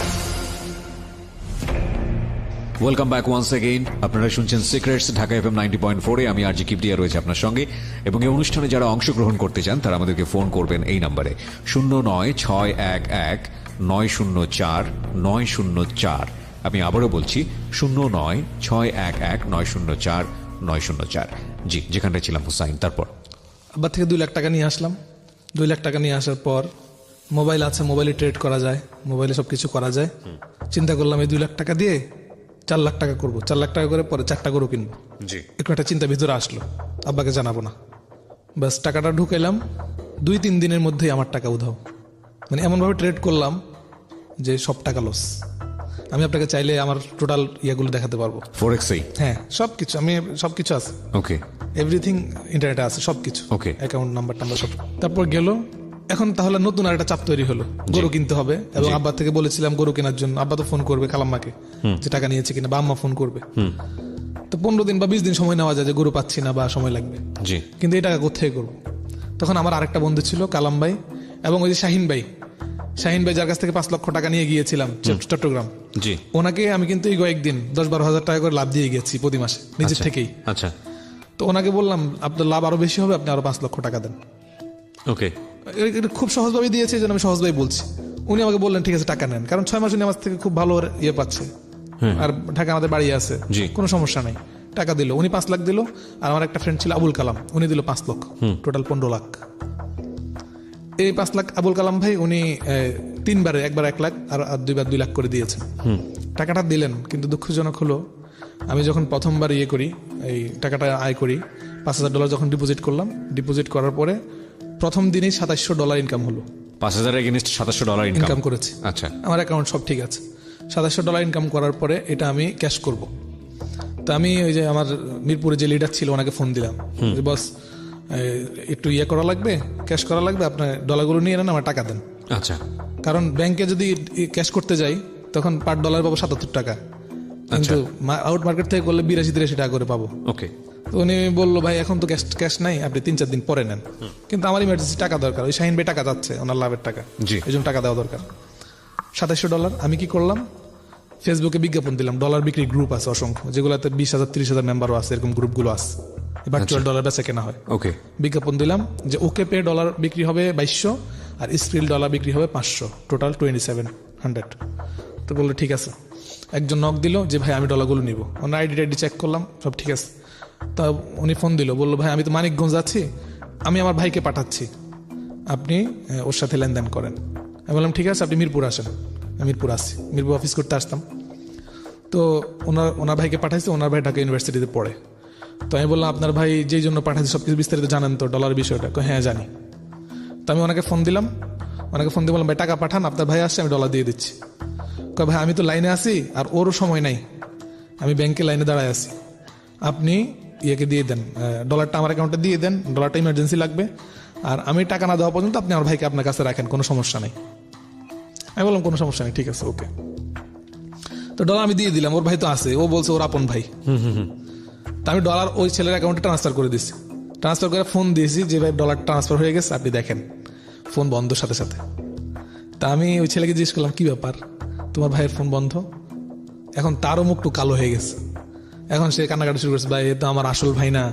Welcome back once again. আপনারা শুনছেন secrets Dhaka FM 90.4 এ। আমি আরজি কিবরিয়া রয়েছে আপনার সঙ্গে, এবং এই অনুষ্ঠানে যারা অংশগ্রহণ করতে চান তারা আমাদেরকে ফোন করবেন এই নাম্বারে 09611904 আমি আবারও বলছি 09611904 জি, যেখানটায় ছিলাম হুসাইন। তারপর আব্বার থেকে 2 লাখ টাকা নিয়ে আসলাম। 2 লাখ টাকা নিয়ে আসার পর মোবাইল আছে, মোবাইলে ট্রেড করা যায়, মোবাইলে সবকিছু করা যায়। চিন্তা করলাম এই 2 লাখ টাকা দিয়ে 4 লাখ টাকা করবো। 4 লাখ টাকা করে পরে 4টা গরু কিনবো। জি, একটু একটা চিন্তা ভিতরে আসলো, আব্বাকে জানাবো না। ব্যাস টাকাটা ঢুকাইলাম। 2-3 দিনের মধ্যেই আমার টাকা উধাও। মানে এমনভাবে ট্রেড করলাম যে সব টাকা লস। আমি আপনাকে চাইলে আমার টোটাল ইয়াগুলো দেখাতে পারবো। ফরেক্সেই? হ্যাঁ, সবকিছু, আমি সবকিছু আছে, ওকে, এভরিথিং ইন্টারনেটে আছে, সবকিছু, ওকে, অ্যাকাউন্ট নাম্বার টাম্বার সব। তারপর গেল, এখন তাহলে নতুন আর একটা চাপ তৈরি হলো, গরু কিনতে হবে। এবং আব্বা থেকে বলেছিলাম গরু কেনার জন্য, আব্বা তো ফোন করবে খালাম্মাকে যে টাকা নিয়েছে কিনা, বা আম্মা ফোন করবে। তো 15 দিন বা 20 দিন সময় নেওয়া যায় যে গরু পাচ্ছি না বা সময় লাগবে। জি, কিন্তু এই টাকা কোথায় করবো? তখন আমার আরেকটা বন্ধু ছিল কালাম ভাই, এবং ওই যে শাহিন ভাই যার কাছ থেকে 5 লক্ষ টাকা নিয়ে গিয়েছিলাম চট্টগ্রাম। জি, ওনাকে আমি কিন্তু এই কয়েকদিন 10-12 হাজার টাকা করে লাভ দিয়ে গেছি প্রতি মাসে নিজের থেকেই। আচ্ছা, তো ওনাকে বললাম আপনার লাভ আরো বেশি হবে, আপনি আরো 5 লক্ষ টাকা দেন। ওকে, এটা খুব সহজভাবে দিয়েছে, যেন আমি সহজভাবে বলছি। উনি আমাকে বললেন ঠিক আছে টাকা নেন, কারণ 6 মাস উনি আমার থেকে খুব ভালো ইয়ে পাচ্ছে, আর ঢাকা আমাদের বাড়ি আছে, কোনো সমস্যা নাই। টাকা দিল, উনি 5 লাখ দিল। আর আমার একটা ফ্রেন্ড ছিল আবুল কালাম, উনি দিল 5 লক্ষ, টোটাল 15 লাখ। এই 5 লাখ আবুল কালাম ভাই উনি 3 বারে, একবার 1 লাখ আর 2বার 2 লাখ করে দিয়েছেন। টাকাটা দিলেন, কিন্তু দুঃখজনক হলো আমি যখন প্রথমবার ইয়ে করি, এই টাকাটা আয় করি, $5,000 যখন ডিপোজিট করলাম, ডিপোজিট করার পরে প্রথম দিনেই $2700 ইনকাম হলো। 5,000 এগেইনস্ট $2700 ইনকাম করেছি। আচ্ছা, আমার অ্যাকাউন্ট সব ঠিক আছে। $2700 ইনকাম করার পরে এটা আমি ক্যাশ করব। তো আমি ওই যে আমার মিরপুরে যে লিডার ছিল ওনাকে ফোন দিলাম, বস একটু ইয়ে করা লাগবে, ক্যাশ করা লাগবে, আপনার ডলারগুলো নিয়ে নেন, আমার টাকা দেন। আচ্ছা, কারণ ব্যাংকে যদি ক্যাশ করতে যাই তখন পার ডলার পাবো 77 টাকা, কিন্তু আউট মার্কেট থেকে করলে 82-83 টাকা করে পাবো। ওকে। তো উনি বললো ভাই এখন তো ক্যাশ নাই, আপনি 3-4 দিন পরে নেন। কিন্তু আমার ইমার্জেন্সি টাকা দরকার, ওই শাহিন ভাই টাকা যাচ্ছে, ওনার লাভের টাকা, এই জন্য টাকা দেওয়া দরকার। $2700 আমি কি করলাম, ফেসবুকে বিজ্ঞাপন দিলাম। ডলার বিক্রি গ্রুপ আছে অসংখ্য, যেগুলোতে 20,000-30,000 মেম্বারও আছে, এরকম গ্রুপগুলো আছে, ভার্চুয়াল ডলার বেচা কেনা হয়। ওকে, বিজ্ঞাপন দিলাম যে ওকে পে ডলার বিক্রি হবে 2200 আর স্ক্রিল ডলার বিক্রি হবে 500, টোটাল 2700। তো বললো ঠিক আছে। একজন নক দিল যে ভাই আমি ডলারগুলো নিব, ওনার আইডি চেক করলাম, সব ঠিক আছে। তা উনি ফোন দিল, বললো ভাই আমি তো মানিকগঞ্জ আছি, আমি আমার ভাইকে পাঠাচ্ছি, আপনি ওর সাথে লেনদেন করেন। আমি বললাম ঠিক আছে, আপনি মিরপুর আসেন। আমি মিরপুর আসছি, মিরপুর অফিস করতে আসতাম। তো ওনার ভাইকে পাঠাইছি, ওনার ভাই ঢাকা ইউনিভার্সিটিতে পড়ে। তো আমি বললাম আপনার ভাই যেই জন্য পাঠাইছি সব কিছু বিস্তারিত জানেন তো ডলারের বিষয়টা? হ্যাঁ জানি। তো আমি ওনাকে ফোন দিলাম, বললাম ভাই টাকা পাঠান, আপনার ভাই আসছে, আমি ডলার দিয়ে দিচ্ছি। ভাই আমি তো লাইনে আছি আর ওরও সময় নাই, আমি ব্যাংকে লাইনে দাঁড়ায় আছি, আপনি ইয়েকে দিয়ে দেন, ডলারটা আমার অ্যাকাউন্টে দিয়ে দেন, ডলারটা ইমার্জেন্সি লাগবে, আর আমি টাকা না দেওয়া পর্যন্ত আপনি আমার ভাইকে আপনার কাছে রাখেন, কোনো সমস্যা নেই। আমি বললাম কোনো সমস্যা নেই, ঠিক আছে, ওকে। তো ডলার আমি দিয়ে দিলাম, ওর ভাই তো আছে, ও বলছে ওর আপন ভাই। তা আমি ডলার ওই ছেলের অ্যাকাউন্টে ট্রান্সফার করে দিচ্ছি, ট্রান্সফার করে ফোন দিয়েছি যে ভাই ডলার ট্রান্সফার হয়ে গেছে, আপনি দেখেন। ফোন বন্ধ সাথে সাথে। তা আমি ওই ছেলেকে জিজ্ঞেস করলাম কি ব্যাপার, তোমার ভাইয়ের ফোন বন্ধ? এখন তারও মুখটু কালো হয়ে গেছে, এখন সে কান্নাকাটি শুরু করছে, ভাই এ তো আমার আসল ভাই না,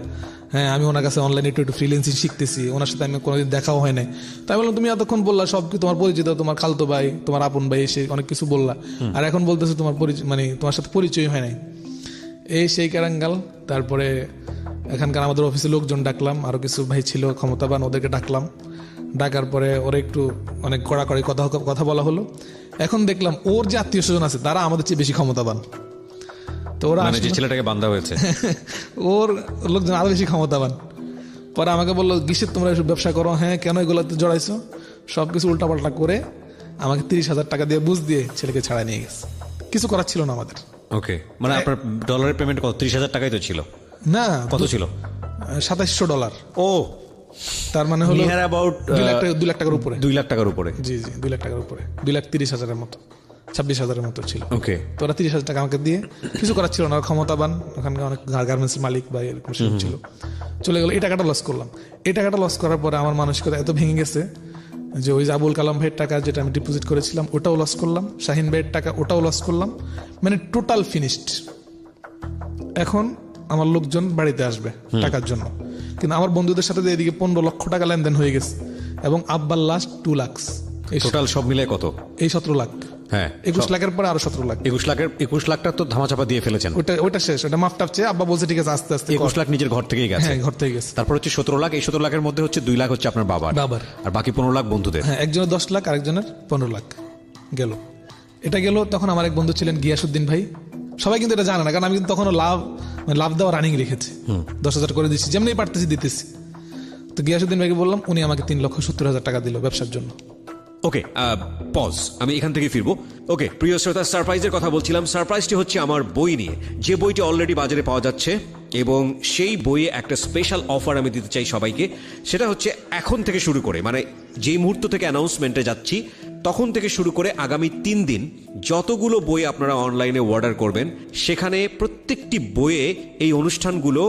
হ্যাঁ আমি ওনার কাছে অনলাইনে একটু ফ্রিল্যান্সিং শিখতেছি, ওনার সাথে আমি কোনোদিন দেখাও হয় নাই। তাই বললাম তুমি এতক্ষণ বললা সব কি তোমার পরিচিত, তোমার খালতো ভাই, তোমার আপন ভাই, এসে অনেক কিছু বললা, আর এখন বলতেছে তোমার মানে তোমার সাথে পরিচয় হয় নাই, এই সেই কারাঙ্গাল। তারপরে এখানকার আমাদের অফিসে লোকজন ডাকলাম, আরো কিছু ভাই ছিল ক্ষমতাবান, ওদেরকে ডাকলাম। ডাকার পরে ওরা একটু অনেক কড়াকড়ি কথা বলা হলো। এখন দেখলাম ওর যে আত্মীয় স্বজন আছে তারা আমাদের চেয়ে বেশি ক্ষমতাবান। তো ওরা যে ছেলেটাকে বান্ধা হয়েছে ওর লোকজন আরো বেশি ক্ষমতাবান। পরে আমাকে বললো কিসের তোমরা এসব ব্যবসা করো, হ্যাঁ কেন এগুলোতে জড়াইছো, সবকিছু উল্টাপাল্টা করে আমাকে 30,000 টাকা দিয়ে বুঝ দিয়ে ছেলেকে ছাড়া নিয়ে গেছে। কিছু করার ছিল না আমাদের। ওকে, মানে আপনার ডলারের পেমেন্ট কত? 30,000 টাকাই তো ছিল না? কত ছিল? $2700। ও তার মানে হলো Near about, 2 লাখ টাকার উপরে। 2 লাখ টাকার উপরে। জি 2 লাখ টাকার উপরে, 2,30,000 মতো, 26,000 মতো ছিল। ওকে, তো ওরা 30,000 টাকা আমাকে দিয়ে, কিছু করার ছিল না, ওরা ক্ষমতাবান, ওখানকার অনেক গার্মেন্টস মালিক বা এরকম সব ছিল, চলে গেল। এই টাকাটা লস করলাম। এই টাকাটা লস করার পরে আমার মানসিকতা এত ভেঙে গেছে যে ওই যে আবুল কালাম ভাইয়ের টাকা যেটা আমি ডিপোজিট করেছিলাম ওটাও লস করলাম, শাহিন ভাইয়ের টাকা ওটাও লস করলাম, মানে টোটাল ফিনিশড। এখন আমার লোকজন বাড়িতে আসবে টাকার জন্য, কিন্তু আমার বন্ধুদের সাথে এদিকে 15 লক্ষ টাকা লেনদেন হয়ে গেছে, এবং আব্বার লাস্ট 2 লাখ, টোটাল সব মিলে কত? এই 17 লাখ। হ্যাঁ, 21 লাখের পরে আরো 17 লাখ। 21 লাখটা তো ধামাচাপা দিয়ে ফেলেছেন। ওটা শেষ, ওটা মাফটাপ চেয়ে আব্বা বলছে ঠিক আছে আস্তে আস্তে 21 লাখ নিজের ঘর থেকেই গেছে। হ্যাঁ, ঘর থেকে গেছে। তারপর হচ্ছে 17 লাখ। এই 17 লাখের মধ্যে হচ্ছে 2 লাখ হচ্ছে আপনার বাবার, আর বাকি 15 লাখ বন্ধুদের। হ্যাঁ, একজনের 10 লাখ, আরেকজনের 15 লাখ গেল। এটা গেল। তখন আমার এক বন্ধু ছিলেন গিয়াসুদ্দিন ভাই, সবাই কিন্তু এটা জানে না, কারণ আমি কিন্তু তখনও লাভ দেওয়া রানিং রেখেছি, 10,000 করে দিচ্ছি, যেমনি পারতেছি দিতেছি। তো গিয়াসুদ্দিন ভাইকে বললাম, উনি আমাকে 3,70,000 টাকা দিল ব্যবসার জন্য। ওকে, পজ, আমি এখান থেকে ফিরবো। ওকে, প্রিয় শ্রোতা, সারপ্রাইজের কথা বলছিলাম। সারপ্রাইজটি হচ্ছে আমার বই নিয়ে, যে বইটি অলরেডি বাজারে পাওয়া যাচ্ছে, এবং সেই বইয়ে একটা স্পেশাল অফার আমি দিতে চাই সবাইকে। সেটা হচ্ছে এখন থেকে শুরু করে, মানে যেই মুহূর্ত থেকে অ্যানাউন্সমেন্টে যাচ্ছি তখন থেকে শুরু করে আগামী 3 দিন যতগুলো বই আপনারা অনলাইনে অর্ডার করবেন, সেখানে প্রত্যেকটি বইয়ে এই অনুষ্ঠানগুলো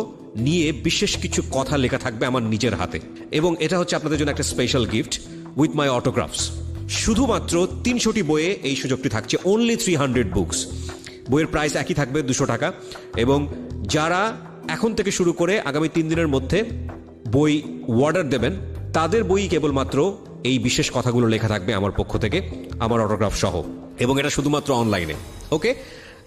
নিয়ে বিশেষ কিছু কথা লেখা থাকবে আমার নিজের হাতে, এবং এটা হচ্ছে আপনাদের জন্য একটা স্পেশাল গিফট উইথ মাই অটোগ্রাফস। শুধুমাত্র 300টি বইয়ে এই সুযোগটি থাকছে, অনলি 300 বুকস। বইয়ের প্রাইস একই থাকবে, 200 টাকা। এবং যারা এখন থেকে শুরু করে আগামী 3 দিনের মধ্যে বই অর্ডার দেবেন, তাদের বই কেবলমাত্র এই বিশেষ কথাগুলো লেখা থাকবে আমার পক্ষ থেকে, আমার অটোগ্রাফ সহ, এবং এটা শুধুমাত্র অনলাইনে। ওকে,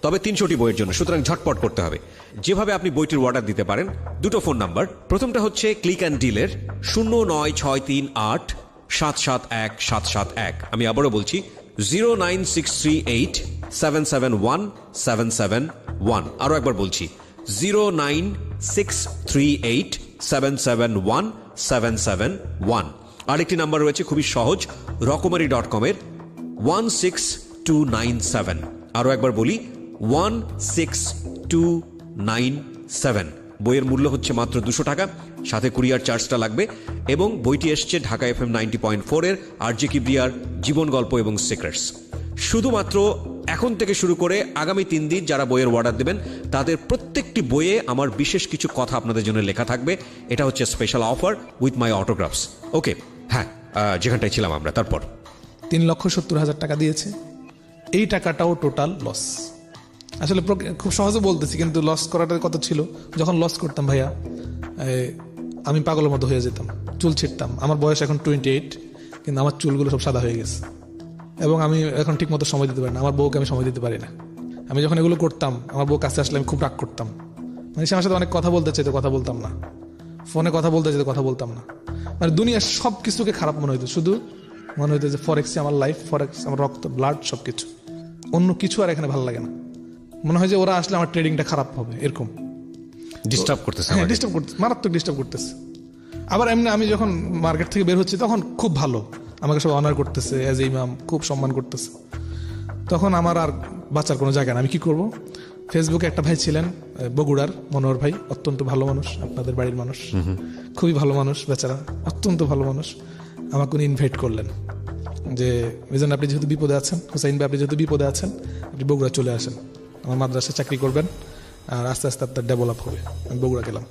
তবে 300টি বইয়ের জন্য, সুতরাং ঝটপট করতে হবে। যেভাবে আপনি বইটির অর্ডার দিতে পারেন, 2টো ফোন নাম্বার। প্রথমটা হচ্ছে ক্লিক অ্যান্ড ডিলের 09638771771। আমি আবারও বলছি 09638771771। আরও একবার বলছি 09638771771। আরেকটি নাম্বার রয়েছে খুবই সহজ, রকমারি.com এর 16297। আরও একবার বলি 16297। বইয়ের মূল্য হচ্ছে মাত্র 200 টাকা, সাথে কুরিয়ার চার্জটা লাগবে। এবং বইটি এসছে ঢাকা FM 90.4 এর RJ কিবরিয়ার জীবন গল্প এবং সিক্রেটস। শুধুমাত্র এখন থেকে শুরু করে আগামী 3 দিন যারা বইয়ের অর্ডার দেবেন, তাদের প্রত্যেকটি বইয়ে আমার বিশেষ কিছু কথা আপনাদের জন্য লেখা থাকবে। এটা হচ্ছে স্পেশাল অফার উইথ মাই অটোগ্রাফস। ওকে, হ্যাঁ, যেখানটায় ছিলাম আমরা, তারপর 3,70,000 টাকা দিয়েছে। এই টাকাটাও টোটাল লস। আসলে খুব সহজে বলতেছি, কিন্তু লস করাটা কত ছিল। যখন লস করতাম ভাইয়া, আমি পাগলের মতো হয়ে যেতাম, চুল ছিটতাম। আমার বয়স এখন 28, কিন্তু আমার চুলগুলো সব সাদা হয়ে গেছে, এবং আমি এখন ঠিক মতো সময় দিতে পারি না। আমার বউকে আমি সময় দিতে পারি না। আমি যখন এগুলো করতাম, আমার বউ কাছে আসলে আমি খুব রাগ করতাম, মানে সে আমার সাথে অনেক কথা বলতে চাইতো, কথা বলতাম না। ফোনে কথা বলতে চাইতো, কথা বলতাম না। মানে দুনিয়ার সব কিছুকে খারাপ মনে হইতো, শুধু মনে হইতো যে ফরেক্সে আমার লাইফ, ফরেক্স আমার রক্ত, ব্লাড, সব কিছু। অন্য কিছু আর এখানে ভালো লাগে না। মনে হয় যে ওরা আসলে আমার ট্রেডিংটা খারাপ হবে, এরকম ডিস্টার্ব করতেছে। হ্যাঁ, ডিস্টার্ব করতেছে, মারাত্মক ডিস্টার্ব করতেছে। আবার এমনি আমি যখন মার্কেট থেকে বের হচ্ছি, তখন খুব ভালো, আমাকে সব অনার করতেছে, অ্যাজ এ ইমাম খুব সম্মান করতেছে। তখন আমার আর বাঁচার কোনো জায়গা না। আমি কি করব? ফেসবুকে একটা ভাই ছিলেন বগুড়ার, মনোহর ভাই, অত্যন্ত ভালো মানুষ, আপনাদের বাড়ির মানুষ, খুবই ভালো মানুষ, বেচারা অত্যন্ত ভালো মানুষ। আমাকে উনি ইনভাইট করলেন যে মিজান, আপনি যেহেতু বিপদে আছেন, হুসাইন ভাই আপনি যেহেতু বিপদে আছেন, আপনি বগুড়া চলে আসেন, আমার মাদ্রাসায় চাকরি করবেন, আর আস্তে আস্তে আপনার ডেভেলপ হবে। আমি বগুড়া গেলাম।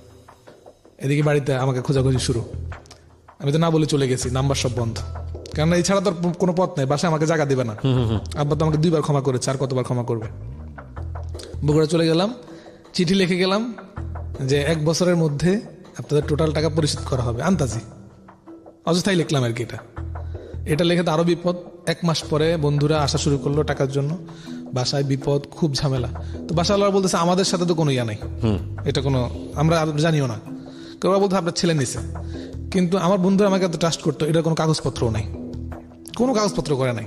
এদিকে বাড়িতে আমাকে খোঁজাখুঁজি শুরু। আমি তো না বলে চলে গেছি, নাম্বার সব বন্ধ, কারণ এছাড়া তো কোনো পথ নেই, বাসায় আমাকে জায়গা দেবে না। আব্বা তো আমাকে 2বার ক্ষমা করেছে, আর কতবার ক্ষমা করবে। বগুড়া চলে গেলাম, চিঠি লিখে গেলাম যে 1 বছরের মধ্যে আপনাদের টোটাল টাকা পরিশোধ করা হবে, আন্তাজি অযথাই লিখলাম আর কি। এটা লিখে তো আরো বিপদ। 1 মাস পরে বন্ধুরা আসা শুরু করলো টাকার জন্য, বাসায় বিপদ, খুব ঝামেলা। তো বাসাওয়ালা বলতেছে আমাদের সাথে তো কোনো ইয়া নাই, এটা কোনো আমরা জানিও না। কেউ বলতে আপনার ছেলে নিছে, কিন্তু আমার বন্ধুরা আমাকে এত ট্রাস্ট করতো, এটার কোনো কাগজপত্রও নাই, কোনো কাগজপত্র করে নাই।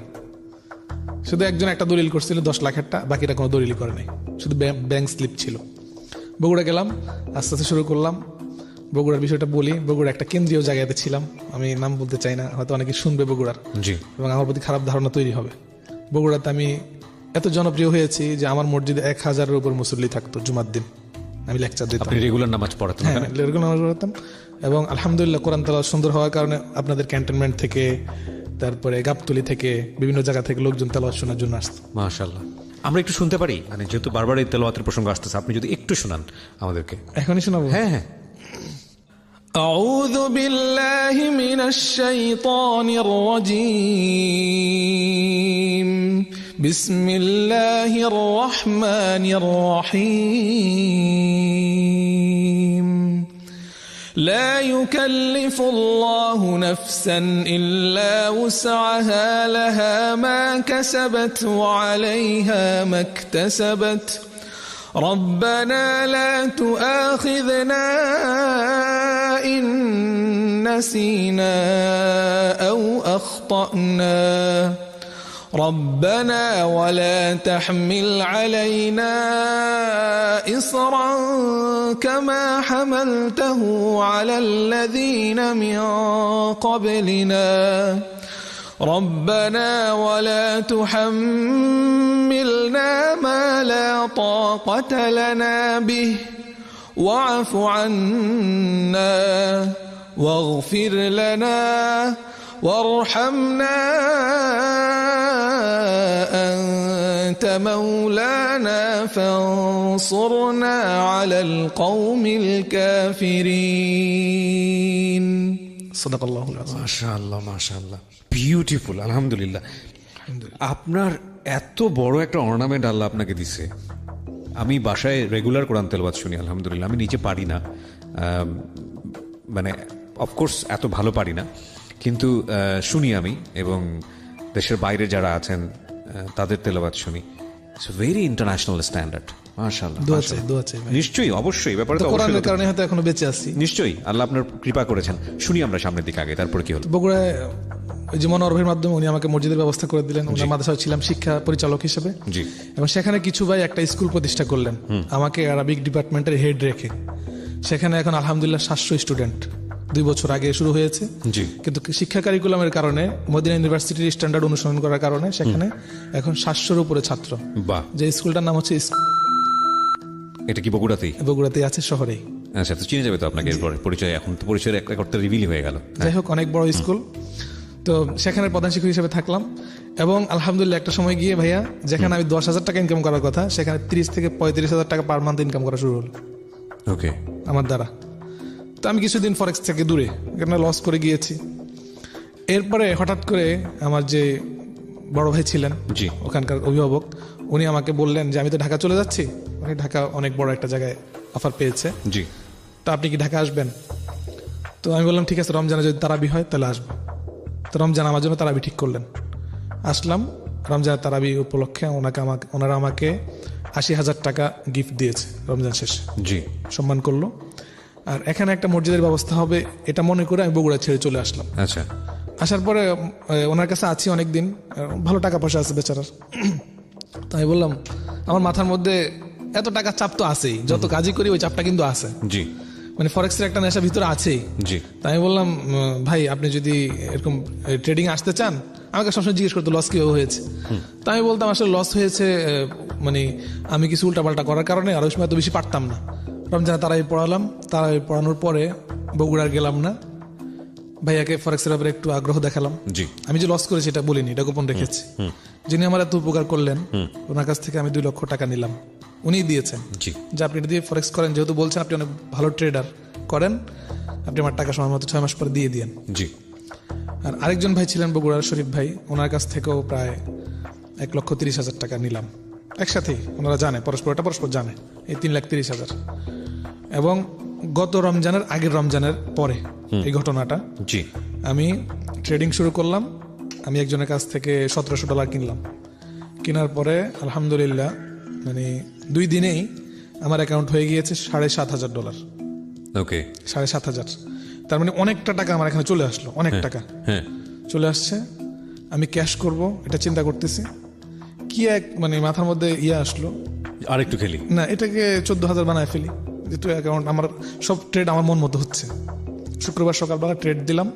শুধু একজন একটা দলিল করছিল 10 লাখেরটা, বাকিটা কোনো দলিল করে নাই, শুধু ব্যাংক স্লিপ ছিল। বগুড়া গেলাম, আস্তে আস্তে শুরু করলাম। বগুড়ার বিষয়টা বলি, বগুড়া একটা কেন্দ্রীয় জায়গাতে ছিলাম, আমি নাম বলতে চাই না, হয়তো অনেকে শুনবে বগুড়ার, এবং আমার প্রতি খারাপ ধারণা তৈরি হবে। বগুড়াতে আমি এত জনপ্রিয় হয়েছি যে আমার মসজিদে 1000-এর উপর মুসল্লি থাকতো জুমার দিন। আমি লেকচার দিতাম, রেগুলার নামাজ পড়াতেন? হ্যাঁ, রেগুলার নামাজ পড়াতাম, এবং আলহামদুলিল্লাহ কোরআন তেলাওয়াত সুন্দর হওয়ার কারণে আপনাদের ক্যান্টনমেন্ট থেকে, তারপরে গাবতলী থেকে, বিভিন্ন জায়গা থেকে লোকজন তেলাওয়াত শোনার জন্য আসতো। মাশাআল্লাহ। আমরা একটু শুনতে পারি, মানে যেহেতু বারবার এই তেলাওয়াতের প্রসঙ্গ আসতেছে, আপনি যদি একটু শোনান আমাদেরকে। এখনই শোনাবো? হ্যাঁ হ্যাঁ। أعوذ بالله من الشيطان الرجيم بسم الله الرحمن الرحيم لا يكلف الله نفسا إلا وسعها لها ما كسبت وعليها ما اكتسبت ربنا لا تؤاخذنا إن نسينا أو أخطأنا ربنا ولا تحمل علينا إصرا كما حملته على الذين من قبلنا ربنا ولا تحملنا ما لا طاقة لنا به واعف عنا واغفر لنا وارحمنا أنت مولانا فانصرنا على القوم الكافرين صدق الله العظيم মাশাআল্লাহ মাশাআল্লাহ, বিউটিফুল। আলহামদুলিল্লাহ। আপনার এত বড় একটা অর্নামেন্ট আল্লাহ আপনাকে দিছে। আমি বাসায় রেগুলার কোরআন তেলাওয়াত শুনি, আলহামদুলিল্লাহ। আমি নিজে পারি না, মানে অফকোর্স এত ভালো পারি না, কিন্তু শুনি আমি, এবং দেশের বাইরে যারা আছেন তাদের তেলাওয়াত শুনি। It's very international standard. মাশাআল্লাহ। দোয়া চাই, দোয়া চাই ভাই। নিশ্চয়ই, অবশ্যই, ব্যাপারে তো কোরআনের অবশ্যই কারণে হয়তো এখনো বেঁচে আছি। নিশ্চয়ই আল্লাহ আপনার কৃপা করেছেন। শুনি আমরা সামনের দিকে আগে, তারপরে কি হলো? বগুড়ায় ওই যে মনোরভের মাধ্যমে উনি আমাকে মসজিদের ব্যবস্থা করে দিলেন। ওনার মাদ্রাসায় ছিলাম শিক্ষা পরিচালক হিসেবে। জি। এবং সেখানে কিছু ভাই একটা স্কুল প্রতিষ্ঠা করলেন আমাকে আরবিক ডিপার্টমেন্টের হেড রেখে। সেখানে এখন আলহামদুলিল্লাহ 700 স্টুডেন্ট, 2 বছর আগে শুরু হয়েছে। জি। কিন্তু শিক্ষা কারিকুলামের কারণে, মদিনা ইউনিভার্সিটির স্ট্যান্ডার্ড অনুসরণ করার কারণে সেখানে এখন 700-র উপরে ছাত্র। বাহ। যে স্কুলটার নাম হচ্ছে এটা কি বগুড়াতেই? বগুড়াতে আছে, শহরেই। আচ্ছা, তো চিনে যাবে তো আপনাকে এরপরে পরিচয়। এখন তো পরিচয়ের এক একটা রিভিল হয়ে গেল। যাই হোক, অনেক বড় স্কুল। তো সেখানে প্রধান শিক্ষক হিসেবে থাকলাম এবং আলহামদুলিল্লাহ একটা সময় গিয়ে ভাইয়া, যেখানে আমি 10,000 টাকা ইনকাম করার কথা, সেখানে 30 থেকে 35,000 টাকা পার মান্থ ইনকাম করা শুরু হলো ওকে আমার দ্বারা। তো আমি কিছুদিন ফরেক্স থেকে দূরে, এখানে লস করে গিয়েছি। এরপরে হঠাৎ করে আমার যে বড় ভাই ছিলেন, জি, ওখানকার অভিভাবক, উনি আমাকে বললেন যে আমি তো ঢাকা চলে যাচ্ছি, উনি ঢাকা অনেক বড় একটা জায়গায় অফার পেয়েছে, জি, তো আপনি কি ঢাকা আসবেন? তো আমি বললাম ঠিক আছে, রমজানে যদি তারাবি হয় তাহলে আসবো। তো রমজান আমার জন্য তারাবি ঠিক করলেন, আসলাম। রমজান তারাবি উপলক্ষে ওনারা আমাকে 80,000 টাকা গিফট দিয়েছে রমজান শেষে, জি, সম্মান করলো। আর এখানে একটা মসজিদের ব্যবস্থা হবে এটা মনে করে আমি বগুড়া ছেড়ে চলে আসলাম। আচ্ছা। আসার পরে ওনার কাছে আছি অনেকদিন, ভালো টাকা পয়সা আছে বেচারার। তো আমি বললাম আমার মাথার মধ্যে এত টাকা চাপ তো আছেই, যত কাজই করি ওই চাপটা কিন্তু আছে, জি, মানে ফরেক্সের একটা নেশা ভিতরে আছেই। জি। তাই আমি বললাম ভাই আপনি যদি এরকম ট্রেডিং আসতে চান, আমাকে সবসময় জিজ্ঞেস করতো লস কিভাবে হয়েছে। তা আমি বলতাম আসলে লস হয়েছে মানে আমি কিছু উল্টাপাল্টা করার কারণে, আর ওই সময় তো বেশি পারতাম না। রমজানে তারাই পড়ালাম, তারাই পড়ানোর পরে বগুড়ার গেলাম না, ভাইয়াকে ফরেক্সের ব্যাপারে একটু আগ্রহ দেখালাম। জি। আমি যে লস করেছি এটা বলিনি, এটা গোপন রেখেছি। যিনি আমার এত উপকার করলেন, ওনার কাছ থেকে আমি 2 লক্ষ টাকা নিলাম, উনিই দিয়েছেন, জি, যে আপনি এটা দিয়ে ফরেক্স করেন, যেহেতু বলছেন আপনি অনেক ভালো ট্রেডার করেন, আপনি আমার টাকা সময় মতো 6 মাস পরে দিয়ে দিয়েন। জি। আর আরেকজন ভাই ছিলেন বগুড়ার, শরীফ ভাই, ওনার কাছ থেকেও প্রায় 1,30,000 টাকা নিলাম একসাথেই। ওনারা জানে, পরস্পর জানে, এই 3,30,000। এবং গত রমজানের আগের রমজানের পরে এই ঘটনাটা, জি, আমি ট্রেডিং শুরু করলাম। আমি একজনের কাছ থেকে $1,700 কিনলাম। কেনার পরে আলহামদুলিল্লাহ মানে 2 দিনেই আমার অ্যাকাউন্ট হয়ে গিয়েছে $7,500। ওকে। 7,500, তার মানে অনেকটা টাকা আমার এখানে চলে আসলো, অনেক টাকা চলে আসছে। আমি ক্যাশ করব এটা চিন্তা করতেছি, কি এক মানে মাথার মধ্যে আসলো, আরেকটু খেলি না এটাকে 14,000 বানায় ফেলি, যেহেতু অ্যাকাউন্ট আমার সব ট্রেড আমার মন মতো হচ্ছে। শুক্রবার সকালবেলা ট্রেড দিলাম,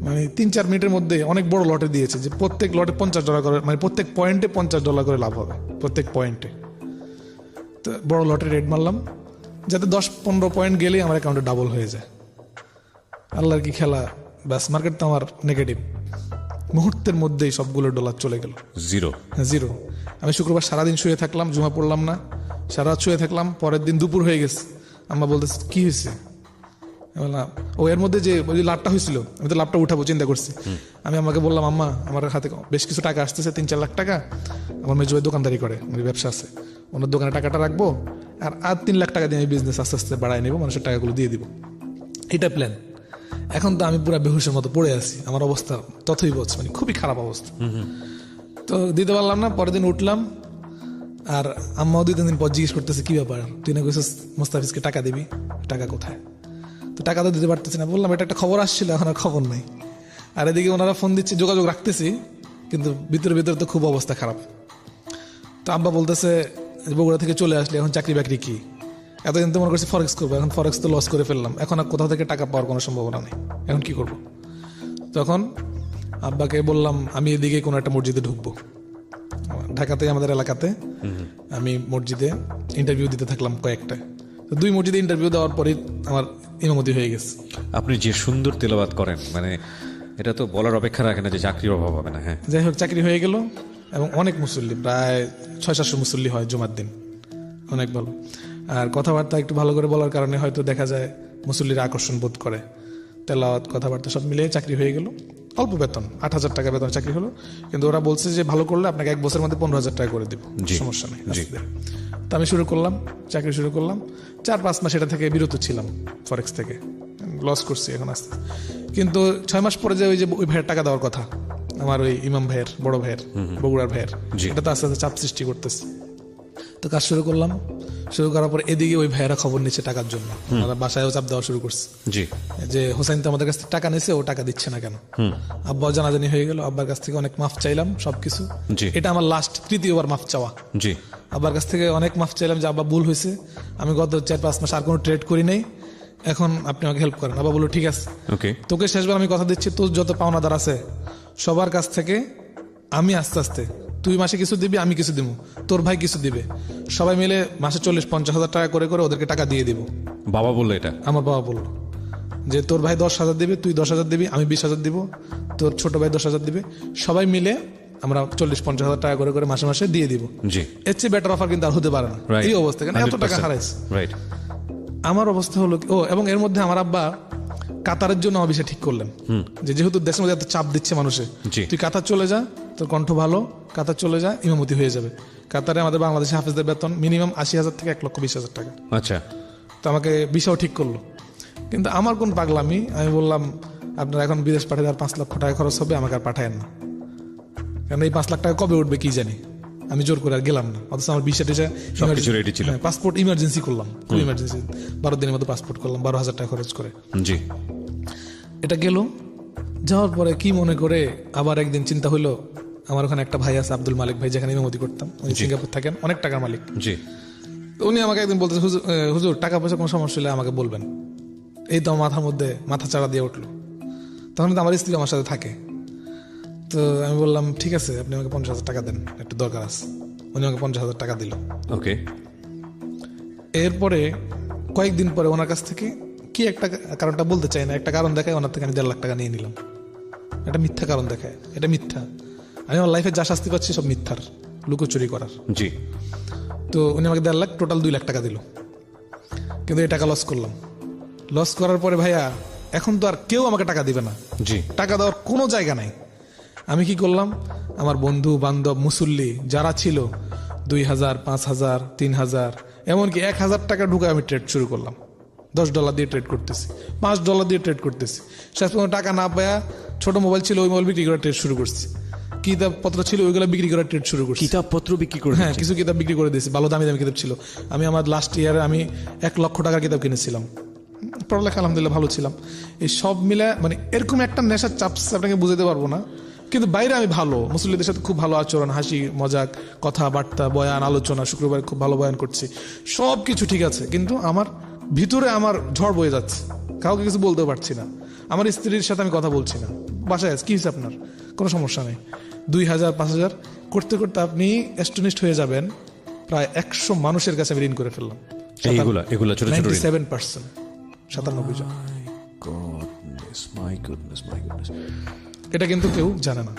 মানে 3-4 মিনিটের মধ্যে অনেক বড় লটে দিয়েছে, যে প্রত্যেক লটে $50 করে, মানে প্রত্যেক পয়েন্টে $50 করে লাভ হবে, প্রত্যেক পয়েন্টে। তো বড় লটে রেড মারলাম, যাতে 10-15 পয়েন্ট গেলেই আমার অ্যাকাউন্টে ডাবল হয়ে যায়। আল্লাহর কি খেলা, ব্যাস মার্কেট তো আমার নেগেটিভ, মুহূর্তের মধ্যেই সবগুলো ডলার চলে গেল, জিরো। আমি শুক্রবার সারাদিন শুয়ে থাকলাম, জুমা পড়লাম না, সারা রাত শুয়ে থাকলাম। পরের দিন দুপুর হয়ে গেছে, আম্মা বলতেছে কি হয়েছে? বললাম ও এর মধ্যে যে ওই লাভটা হয়েছিল, আমি তো লাভটা উঠাবো চিন্তা করছি। আমি আমাকে বললাম আম্মা আমার হাতে বেশ কিছু টাকা আসতেছে, 3-4 লাখ টাকা। আমার মেজো দোকানদারি করে, মানে ব্যবসা আছে, ওনার দোকানে টাকাটা রাখবো, আর 3 লাখ টাকা দিয়ে আমি বিজনেস আস্তে আস্তে বাড়াই নেবো, মানুষের টাকাগুলো দিয়ে দিব, এটা প্ল্যান। এখন তো আমি পুরো বেহুশের মতো পড়ে আছি, আমার অবস্থা তথই বলছে, মানে খুবই খারাপ অবস্থা। তো দিতে পারলাম না। পরের দিন উঠলাম, আর আম্মাও 2-3 দিন পর জিজ্ঞেস করতেছে কি ব্যাপার, তুই না কইছিস মোস্তাফিজকে টাকা দিবি, টাকা কোথায়? তো টাকা তো দিতে পারতেছি না। বললাম এটা একটা খবর আসছিল, এখন আর খবর নাই। আর এদিকে ওনারা ফোন দিচ্ছে, যোগাযোগ রাখতেছি, কিন্তু ভিতরে ভিতরে তো খুব অবস্থা খারাপ। তো আব্বা বলতেছে বগুড়া থেকে চলে আসলে এখন চাকরি বাকরি কি, এতদিন তো মনে করছি ফরেক্স করবো, এখন ফরেক্স তো লস করে ফেললাম, এখন আর কোথাও থেকে টাকা পাওয়ার কোনো সম্ভাবনা নেই, এখন কি করব? তখন আব্বাকে বললাম আমি এদিকে কোনো একটা মসজিদে ঢুকবো, ঢাকাতে আমাদের এলাকাতে। আমি মসজিদে ইন্টারভিউ দিতে থাকলাম কয়েকটা। তো 2 মসজিদে ইন্টারভিউ দেওয়ার পরই আমার ইমামতি হয়ে গেছে। আপনি যে সুন্দর তেলাওয়াত করেন, মানে এটা তো বলার অপেক্ষা রাখে না যে চাকরির অভাব হবে না। হ্যাঁ, যাই হোক চাকরি হয়ে গেল, এবং অনেক মুসল্লি, প্রায় 600-700 মুসল্লি হয় জুমার দিন, অনেক ভালো। আর কথাবার্তা একটু ভালো করে বলার কারণে হয়তো দেখা যায় মুসল্লিরা আকর্ষণ বোধ করে, তেলাওয়াত কথাবার্তা সব মিলিয়ে চাকরি হয়ে গেল। অল্প বেতন, 8,000 টাকা বেতন চাকরি হলো, কিন্তু ওরা বলছে যে ভালো করলে আপনাকে 1 বছরের মধ্যে 15,000 টাকা করে দিব, সমস্যা নেই। তো আমি শুরু করলাম, চাকরি শুরু করলাম। 4-5 মাস এটা থেকে বিরত ছিলাম, ফরেক্স থেকে লস করছি এখন আস্তে। কিন্তু 6 মাস পরে যে ওই ভাইয়ের টাকা দেওয়ার কথা, আমার ওই ইমাম ভাইয়ের, বড় ভাইয়ের, বগুড়ার ভাইয়ের, এটা তো আস্তে আস্তে চাপ সৃষ্টি করতেছে। তো কাজ শুরু করলাম, শুরু করার পর এদিকে ওই ভাইয়েরা খবর নিচ্ছে টাকার জন্য, আমরা বাসায়ও চাপ দেওয়া শুরু করছে যে হোসেন তো আমাদের কাছ থেকে টাকা নিছে, ও টাকা দিচ্ছে না কেন। আব্বা জানাজানি হয়ে গেল, আব্বার কাছ থেকে অনেক মাফ চাইলাম সবকিছু। এটা আমার লাস্ট 3য় মাফ চাওয়া। আব্বার কাছ থেকে অনেক মাফ চাইলাম যে আব্বা ভুল হয়েছে, আমি গত 4-5 মাস আর কোনো ট্রেড করি নাই, এখন আপনি আমাকে হেল্প করেন। আব্বা বললো ঠিক আছে, তোকে শেষবার আমি কথা দিচ্ছি, তোর যত পাওনাদার আছে সবার কাছ থেকে আমি আস্তে আস্তে, তুই মাসে কিছু দিবি, আমি কিছু দিব, তোর ভাই কিছু দিবে, সবাই মিলে মাসে 40-50 হাজার টাকা করে করে ওদেরকে টাকা দিয়ে দিব। বাবা বললো এটা? আমার বাবা বললো যে তোর ভাই 10,000 দিবে, তুই 10,000 দিবি, আমি 20,000 দিব, তোর ছোট ভাই 10,000 দিবে, সবাই মিলে আমরা 40-50 হাজার টাকা করে করে মাসে মাসে দিয়ে দিব। এর চেয়ে বেটার অফার কিন্তু আর হতে পারে না এই অবস্থা, কেন এত টাকা হারাইছে। আমার অবস্থা হলো ও, এবং এর মধ্যে আমার আব্বা কাতারের জন্য অফিসে ঠিক করলেন যে যেহেতু দেশের মধ্যে এত চাপ দিচ্ছে মানুষে, তুই কাতার চলে যা, তোর কণ্ঠ ভালো, কাতার চলে যা, ইমামতি হয়ে যাবে। কাতারে আমাদের বাংলাদেশে হাফেজদের বেতন মিনিমাম 80,000 থেকে 1,20,000 টাকা। আচ্ছা, তো আমাকে ভিসাও ঠিক করলো। কিন্তু আমার কোন পাগলামি, আমি বললাম আপনারা এখন বিদেশ পাঠাতে আর 5 লক্ষ টাকা খরচ হবে, আমাকে আর পাঠায়েন না, কারণ এই 5 লাখ টাকা কবে উঠবে কি জানি। আমি জোর করে আর গেলাম না, অথচ আমার ভিসা টিসা পাসপোর্ট ইমার্জেন্সি করলাম, খুব ইমার্জেন্সি, 12 দিনের মতো পাসপোর্ট করলাম 12,000 টাকা খরচ করে। এটা গেল, যাওয়ার পরে কি মনে করে আবার একদিন চিন্তা হইলো, আমার ওখানে একটা ভাই আছে আব্দুল মালিক ভাই, যেখানে ইমামতি করতাম, উনি সিঙ্গাপুর থাকেন, অনেক টাকার মালিক। উনি আমাকে একদিন বলতেছে হুজুর টাকা পয়সা কোনো সমস্যা হলে আমাকে বলবেন। এই তো মাথার মধ্যে মাথা চাড়া দিয়ে উঠলো। তখন তো আমার স্ত্রী আমার সাথে থাকে। তো আমি বললাম ঠিক আছে, আপনি আমাকে 50,000 টাকা দেন, একটু দরকার আছে। উনি আমাকে 50,000 টাকা দিল। ওকে। এরপরে কয়েকদিন পরে ওনার কাছ থেকে কি একটা কারণটা বলতে চাই না, একটা কারণ দেখায়, ওনার থেকে আমি 1.5 লাখ টাকা নিয়ে নিলাম। এটা মিথ্যা কারণ দেখায়, এটা মিথ্যা। আমি আমার লাইফে যা শাস্তি পাচ্ছি সব মিথ্যার, লুকোচুরি করার। তো উনি আমাকে 1.5 লাখ, টোটাল 2 লাখ টাকা দিল, কিন্তু এই টাকা লস করলাম। লস করার পরে ভাইয়া এখন তো আর কেউ আমাকে টাকা দিবে না, টাকা দেওয়ার কোনো জায়গা নাই। আমি কি করলাম, আমার বন্ধু বান্ধব মুসল্লি যারা ছিল 2,000, 5,000, 3,000, এমনকি 1,000 টাকা ঢুকে আমি ট্রেড শুরু করলাম। $10 দিয়ে ট্রেড করতেছি, $5 দিয়ে ট্রেড করতেছি। শেষ পর্যন্ত টাকা না পায়া ছোট মোবাইল ছিল, ওই মোবাইল বিক্রি করে ট্রেড শুরু করছি। কিতাবপত্র ছিল, ওইগুলো বিক্রি করে ট্রেড শুরু করছি। কিতাবপত্র বিক্রি করে? হ্যাঁ, কিছু কিতাব বিক্রি করে দিয়েছি, ভালো দামি দামি কিতাব ছিল। আমি আমার লাস্ট ইয়ারে আমি 1 লক্ষ টাকার কিতাব কিনেছিলাম। পড়ালেখা আলহামদুলিল্লাহ ভালো ছিলাম। এই সব মিলে মানে এরকম একটা নেশার চাপ আপনাকে বুঝাতে পারবো না, কিন্তু বাইরে আমি ভালো, মুসল্লিদের সাথে খুব ভালো আচরণ, হাসি মজাক, কথাবার্তা, বয়ান, আলোচনা, শুক্রবার খুব ভালো বয়ান করছি, সব কিছু ঠিক আছে। কিন্তু আমার ভিতরে আমার ঝড় বয়ে যাচ্ছে, কাউকে কিছু বলতেও পারছি না। আমার স্ত্রীর সাথে আমি কথা বলছি না, বাসায় আছে, কি হয়েছে আপনার, কোনো সমস্যা নেই। 2,000, 5,000 করতে করতে আপনি অ্যাস্টনিশড হয়ে যাবেন। প্রায় 100 মানুষের কাছে আমি ঋণ করে ফেললাম, এগুলা ছোট ছোট ঋণ। 97%, 97 জন। My goodness. এটা কিন্তু কেউ জানে না।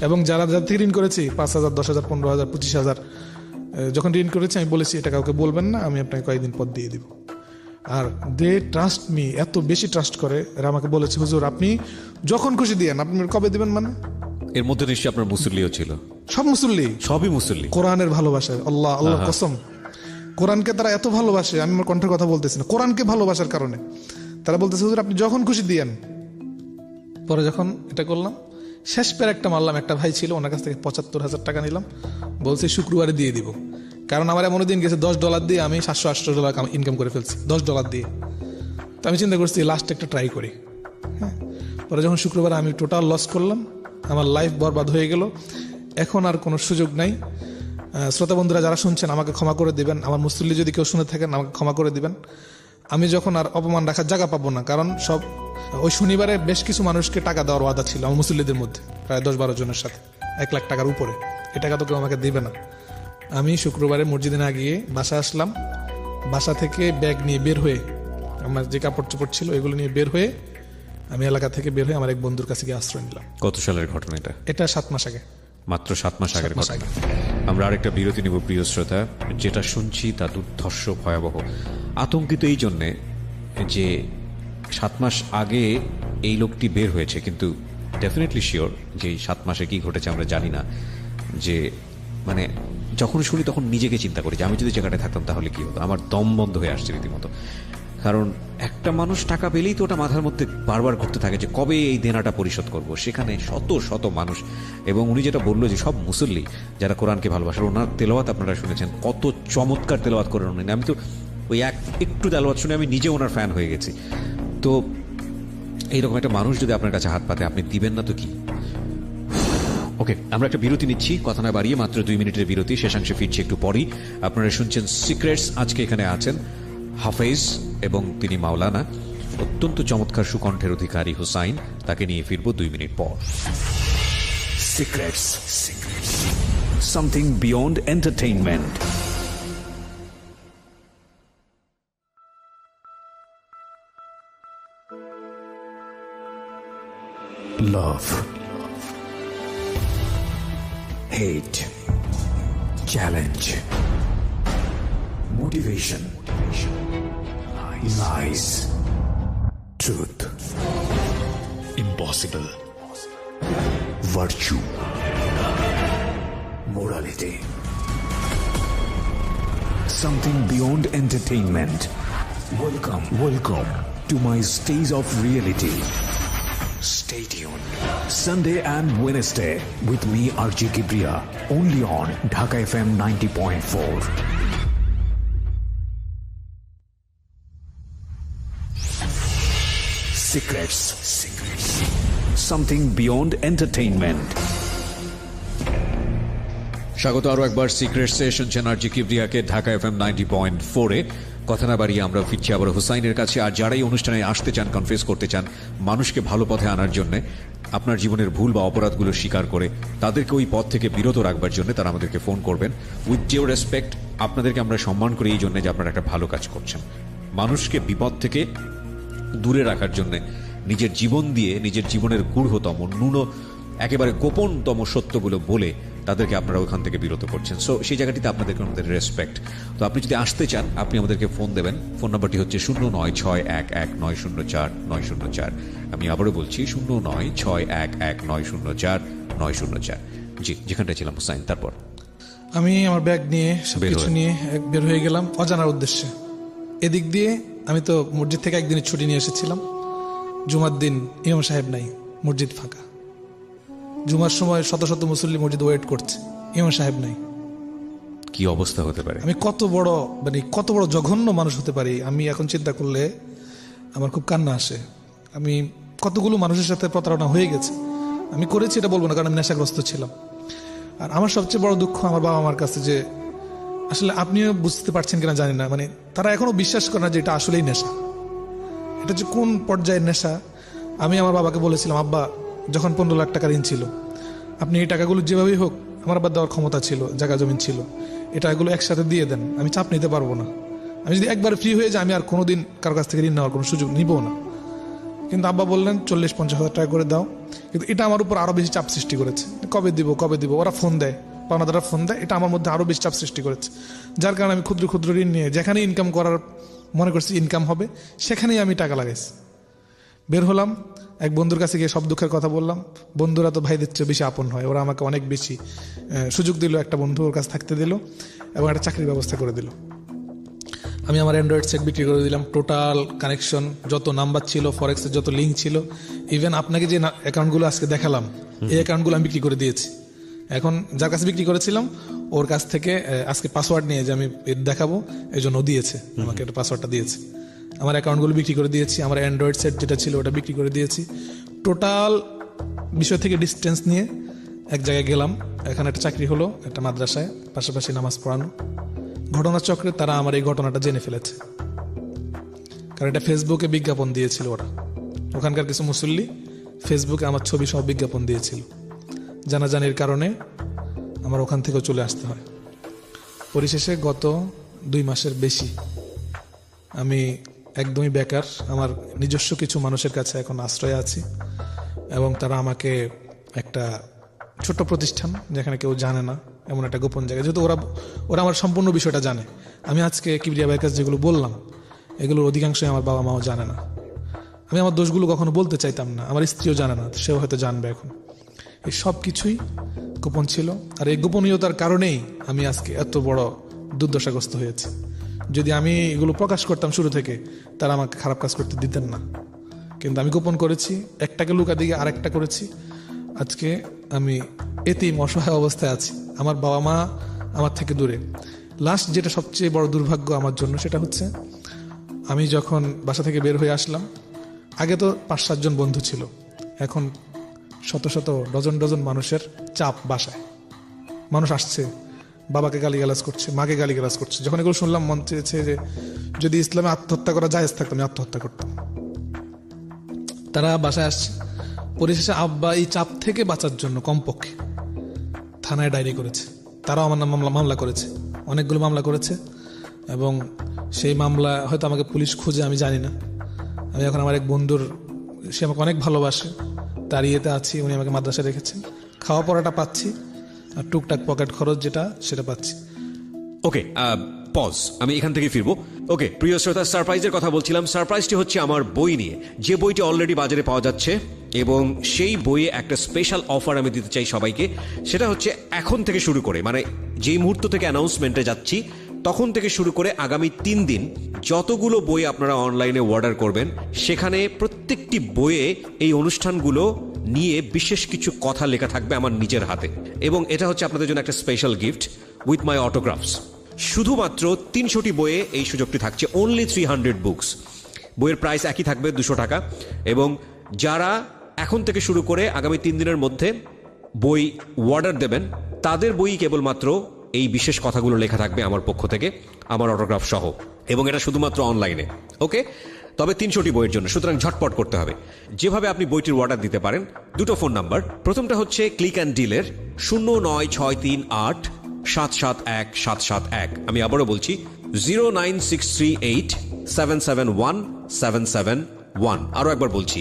এবং যারা থেকে ঋণ করেছি 5,000, 10,000, 15,000, 25,000 যখন ঋণ করেছি আমি বলেছি এটা কাউকে বলবেন না, আমি আপনাকে কয়েকদিন পর দিয়ে দিব। আর দে ট্রাস্ট মি, এত বেশি ট্রাস্ট করে এরা আমাকে বলেছে হুজুর আপনি যখন খুশি দিয়েন, আপনি কবে দিবেন মানে। এর মধ্যে নিশ্চয়ই আপনার মুসল্লিও ছিল। সব মুসল্লি, সবই মুসল্লি। কোরআনের ভালোবাসায় আল্লাহ কসম, কোরআনকে তারা এত ভালোবাসে, আমি আমার কণ্ঠের কথা বলতেছি না, কোরআনকে ভালোবাসার কারণে তারা বলতেছে হুজুর আপনি যখন খুশি দিয়েন। পরে যখন এটা করলাম, শেষ পের একটা মারলাম, একটা ভাই ছিল ওনার কাছ থেকে 75,000 টাকা নিলাম, বলছে শুক্রবারে দিয়ে দিব। কারণ আমার এমন দিন গেছে $10 দিয়ে আমি $700-800 ইনকাম করে ফেলছি $10 দিয়ে। তো আমি চিন্তা করছি লাস্ট একটা ট্রাই করি। হ্যাঁ, পরে যখন শুক্রবার আমি টোটাল লস করলাম, আমার লাইফ বরবাদ হয়ে গেল। এখন আর কোনো সুযোগ নাই। শ্রোতা বন্ধুরা যারা শুনছেন আমাকে ক্ষমা করে দিবেন, আমার মুসল্লি যদি কেউ শুনে থাকেন আমাকে ক্ষমা করে দিবেন। আমি যখন আর অপমান রাখার জায়গা পাবো না, কারণ সব ওই শনিবারে বেশ কিছু মানুষকে টাকা দেওয়ার ওয়াদা ছিল আমার মুসল্লিদের মধ্যে, প্রায় 10-12 জনের সাথে 1 লাখ টাকার উপরে। এ টাকা তো কেউ আমাকে দিবে না। আমি শুক্রবারে মসজিদে না গিয়ে বাসা আসলাম, বাসা থেকে ব্যাগ নিয়ে বের হয়ে, আমার যে কাপড় চোপড় ছিল এগুলো নিয়ে বের হয়ে আমি এলাকা থেকে বের হয়ে আমার এক বন্ধুর কাছে গিয়ে আশ্রয় নিলাম। কত সালের ঘটনা এটা? এটা 7 মাস আগে, মাত্র 7 মাস আগের 7 মাস ঘটনা। আগে। আমরা আরেকটা বিরতি নিব প্রিয় শ্রোতা। যেটা শুনছি তা দুর্ধর্ষ ভয়াবহ। আতঙ্কিত এই জন্যে যে 7 মাস আগে এই লোকটি বের হয়েছে, কিন্তু ডেফিনেটলি শিওর যে এই 7 মাসে কি ঘটেছে আমরা জানি না। যে মানে যখন শুনি তখন নিজেকে চিন্তা করি যে আমি যদি জায়গাটায় থাকতাম তাহলে কি হতো। আমার দম বন্ধ হয়ে আসছে রীতিমতো। কারণ একটা মানুষ টাকা পেলেই তো ওটা মাথার মধ্যে বারবার ঘুরতে থাকে যে কবে এই দেনাটা পরিশোধ করব। সেখানে শত শত মানুষ, এবং উনি যেটা বললো যে সব মুসল্লি যারা কোরআনকে ভালোবাসেন, ওনার তেলাওয়াত আপনারা শুনেছেন, কত চমৎকার তেলাওয়াত করেন উনি। আমি তো ওই একটু তেলাওয়াত শুনে আমি নিজে ওনার ফ্যান হয়ে গেছি। তো এইরকম একটা মানুষ যদি আপনার কাছে হাত পাতে, আপনি দিবেন না তো কি। ওকে, আমরা একটা বিরতি নিচ্ছি, কথা না বাড়িয়ে, মাত্র 2 মিনিটের বিরতি। শেষাংশে ফিরছি একটু পরেই। আপনারা শুনছেন সিক্রেটস। আজকে এখানে আছেন হাফেজ এবং তিনি মাওলানা, অত্যন্ত চমৎকার সুকণ্ঠের অধিকারী হুসাইন। তাকে নিয়ে ফিরবো 2 মিনিট পর। Secrets. Something beyond entertainment. Love. Hate. Challenge. Motivation. Lies. Truth. Impossible. Virtue. Morality. Something beyond entertainment. Welcome to my stage of reality. Stay tuned. Sunday and Wednesday with me RJ Kibriya, only on Dhaka FM 90.4. Secrets. Something beyond entertainment. স্বাগত আরো একবার সিক্রেটসে। শুনছেন আরজি কিবরিয়াকে Dhaka FM 90.4-এ। কথা না বাড়িয়ে আমরা ফিরছি আবার হুসাইনের কাছে। আর যারাই অনুষ্ঠানে আসতে চান, কনফেস করতে চান, মানুষকে ভালো পথে আনার জন্য, আপনার জীবনের ভুল বা অপরাধগুলো স্বীকার করে তাদেরকে ওই পথ থেকে বিরত রাখবার জন্য তারা আমাদেরকে ফোন করবেন। উইথ ডিউ রেসপেক্ট, আপনাদেরকে আমরা সম্মান করি এই জন্য যে আপনারা একটা ভালো কাজ করছেন। মানুষকে বিপদ থেকে দূরে রাখার জন্য নিজের জীবন দিয়ে, নিজের জীবনের গূঢ়তম, একেবারে গোপনতম সত্যগুলো বলে তাদেরকে আপনারা ওখান থেকে বিরত করছেন। সো সেই জায়গাটিতে আপনাদেরকে আমাদের রেসপেক্ট। তো আপনি যদি আসতে চান, আপনি আমাদেরকে ফোন দেবেন। ফোন নাম্বারটি হচ্ছে 09611904-904। আমি আবারও বলছি 09611904-904। জি, যেখানটায় ছিলাম হুসাইন, তারপর আমি আমার ব্যাগ নিয়ে সবকিছু নিয়ে বের হয়ে গেলাম অজানার উদ্দেশ্যে। এদিক দিয়ে আমি তো মসজিদ থেকে একদিনের ছুটি নিয়ে এসেছিলাম। জুমার দিন ইমাম সাহেব নাই, মসজিদ ফাঁকা। জুমার সময় শত শত মুসল্লি মসজিদ ওয়েট করছে, ইমাম সাহেব নাই। কি অবস্থা হতে পারে? আমি কত বড় জঘন্য মানুষ হতে পারি, আমি এখন চিন্তা করলে আমার খুব কান্না আসে। আমি কতগুলো মানুষের সাথে প্রতারণা হয়ে গেছে। আমি করেছি এটা বলবো না, কারণ আমি নেশাগ্রস্ত ছিলাম। আর আমার সবচেয়ে বড় দুঃখ আমার বাবা আমার কাছে, যে আসলে আপনিও বুঝতে পারছেন কিনা জানি না, মানে তারা এখনো বিশ্বাস করে না যে এটা আসলেই নেশা। এটা যে কোন পর্যায়ের নেশা। আমি আমার বাবাকে বলেছিলাম, আব্বা যখন 15 লাখ টাকা ঋণ ছিল, আপনি এই টাকাগুলো যেভাবেই হোক আমার আবার দেওয়ার ক্ষমতা ছিল, জায়গা জমিন ছিল, এগুলো একসাথে দিয়ে দেন, আমি চাপ নিতে পারবো না। আমি যদি একবার ফ্রি হয়ে যাই আমি আর কোনোদিন কারো কাছ থেকে ঋণ নেওয়ার কোনো সুযোগ নিবও না। কিন্তু আব্বা বললেন 40-50 হাজার টাকা করে দাও। কিন্তু এটা আমার উপর আরো বেশি চাপ সৃষ্টি করেছে, কবে দিব। ওরা ফোন দেয়, পাওনাদাররা ফোন দেয়, এটা আমার মধ্যে আরো বেশি চাপ সৃষ্টি করেছে। যার কারণে আমি ক্ষুদ্র ক্ষুদ্র ঋণ নিয়ে যেখানে ইনকাম করার মনে করছি ইনকাম হবে, সেখানেই আমি টাকা লাগাইছি। বের হলাম, এক বন্ধুর কাছে গিয়ে সব দুঃখের কথা বললাম। বন্ধুরা তো ভাইদের চেয়ে বেশি আপন হয়, ওরা আমাকে অনেক বেশি সুযোগ দিল, একটা বন্ধু ওর কাছে থাকতে দিল এবং একটা চাকরির ব্যবস্থা করে দিল। আমি আমার অ্যান্ড্রয়েড সেট বিক্রি করে দিলাম, টোটাল কানেকশন, যত নাম্বার ছিল, ফরেক্সের যত লিঙ্ক ছিল, ইভেন আপনাকে যে অ্যাকাউন্টগুলো আজকে দেখালাম, এই অ্যাকাউন্টগুলো আমি বিক্রি করে দিয়েছি। এখন যার কাছে বিক্রি করেছিলাম ওর কাছ থেকে আজকে পাসওয়ার্ড নিয়ে যে আমি দেখাবো, এই জন্য দিয়েছে আমাকে, একটা পাসওয়ার্ডটা দিয়েছে। আমার অ্যাকাউন্টগুলো বিক্রি করে দিয়েছি, আমার অ্যান্ড্রয়েড সেট যেটা ছিল ওটা বিক্রি করে দিয়েছি। টোটাল বিষয় থেকে ডিস্টেন্স নিয়ে এক জায়গায় গেলাম, এখানে একটা চাকরি হলো, একটা মাদ্রাসায় পাশাপাশি নামাজ পড়ানো। ঘটনাচক্রে তারা আমার এই ঘটনাটা জেনে ফেলেছে, কারণ এটা ফেসবুকে বিজ্ঞাপন দিয়েছিল ওরা। ওখানকার কিছু মুসল্লি ফেসবুকে আমার ছবি সহ বিজ্ঞাপন দিয়েছিল। জানাজানির কারণে আমার ওখান থেকেও চলে আসতে হয়। পরিশেষে গত 2 মাসের বেশি আমি একদমই বেকার। আমার নিজস্ব কিছু মানুষের কাছে এখন আশ্রয় আছি এবং তারা আমাকে একটা ছোট্ট প্রতিষ্ঠান, যেখানে কেউ জানে না, এমন একটা গোপন জায়গা, যেহেতু ওরা আমার সম্পূর্ণ বিষয়টা জানে। আমি আজকে কিবরিয়া ভাইয়ের কাছে যেগুলো বললাম, এগুলোর অধিকাংশই আমার বাবা মাও জানে না। আমি আমার দোষগুলো কখনো বলতে চাইতাম না, আমার স্ত্রীও জানে না, সেও হয়তো জানবে এখন। এই সব কিছুই গোপন ছিল, আর এই গোপনীয়তার কারণেই আমি আজকে এত বড় দুর্দশাগ্রস্ত হয়েছি। যদি আমি এগুলো প্রকাশ করতাম শুরু থেকে, তারা আমাকে খারাপ কাজ করতে দিতেন না, কিন্তু আমি গোপন করেছি, একটাকে লুকা দিয়ে আরেকটা করেছি। আজকে আমি এতিম অসহায় অবস্থায় আছি, আমার বাবা মা আমার থেকে দূরে। লাস্ট যেটা সবচেয়ে বড় দুর্ভাগ্য আমার জন্য, সেটা হচ্ছে আমি যখন বাসা থেকে বের হয়ে আসলাম, আগে তো 5-7 জন বন্ধু ছিল, এখন শত শত ডজন ডজন মানুষের চাপ বাসায়। মানুষ আসছে, বাবাকে গালিগালাজ করছে, মাকে গালিগালাজ করছে। যখন এগুলো শুনলাম মন চেয়েছে যে যদি ইসলামে আত্মহত্যা করা জায়েজ থাকতো আমি আত্মহত্যা করতাম। তারা বাসায় আসছে। পরিশেষে আব্বা এই চাপ থেকে বাঁচার জন্য কমপক্ষে থানায় ডায়েরি করেছে। তারাও আমার নাম মামলা করেছে, অনেকগুলো মামলা করেছে, এবং সেই মামলা হয়তো আমাকে পুলিশ খুঁজে, আমি জানি না। আমি এখন আমার এক বন্ধুর, সে আমাকে অনেক ভালোবাসে, তার ইয়েতে আছি, উনি আমাকে মাদ্রাসায় রেখেছেন, খাওয়া পড়াটা পাচ্ছি, আর টুকটাক পকেট খরচ যেটা সেটা পাচ্ছি। ওকে, পজ, আমি এখান থেকে ফিরবো। ওকে প্রিয় শ্রোতা, সারপ্রাইজের কথা বলছিলাম। সারপ্রাইজটি হচ্ছে আমার বই নিয়ে, যে বইটি অলরেডি বাজারে পাওয়া যাচ্ছে, এবং সেই বইয়ে একটা স্পেশাল অফার আমি দিতে চাই সবাইকে। সেটা হচ্ছে এখন থেকে শুরু করে, মানে যেই মুহূর্ত থেকে অ্যানাউন্সমেন্টে যাচ্ছি তখন থেকে শুরু করে আগামী 3 দিন যতগুলো বই আপনারা অনলাইনে অর্ডার করবেন, সেখানে প্রত্যেকটি বইয়ে এই অনুষ্ঠানগুলো নিয়ে বিশেষ কিছু কথা লেখা থাকবে আমার নিজের হাতে, এবং এটা হচ্ছে আপনাদের জন্য একটা স্পেশাল গিফট উইথ মাই অটোগ্রাফস। শুধুমাত্র 300টি বইয়ে এই সুযোগটি থাকছে, অনলি 300 বুকস। বইয়ের প্রাইস একই থাকবে, 200 টাকা। এবং যারা এখন থেকে শুরু করে আগামী 3 দিনের মধ্যে বই অর্ডার দেবেন, তাদের বই কেবলমাত্র এই বিশেষ কথাগুলো লেখা থাকবে আমার পক্ষ থেকে, আমার অটোগ্রাফ সহ, এবং এটা শুধুমাত্র অনলাইনে। ওকে, তবে 300টি বইয়ের জন্য, সুতরাং ঝটপট করতে হবে। যেভাবে আপনি বইটির অর্ডার দিতে পারেন, 2টো ফোন নাম্বার। প্রথমটা হচ্ছে ক্লিক অ্যান্ড ডিলের 09638771771। আমি আবারও বলছি 09638771771। আরও একবার বলছি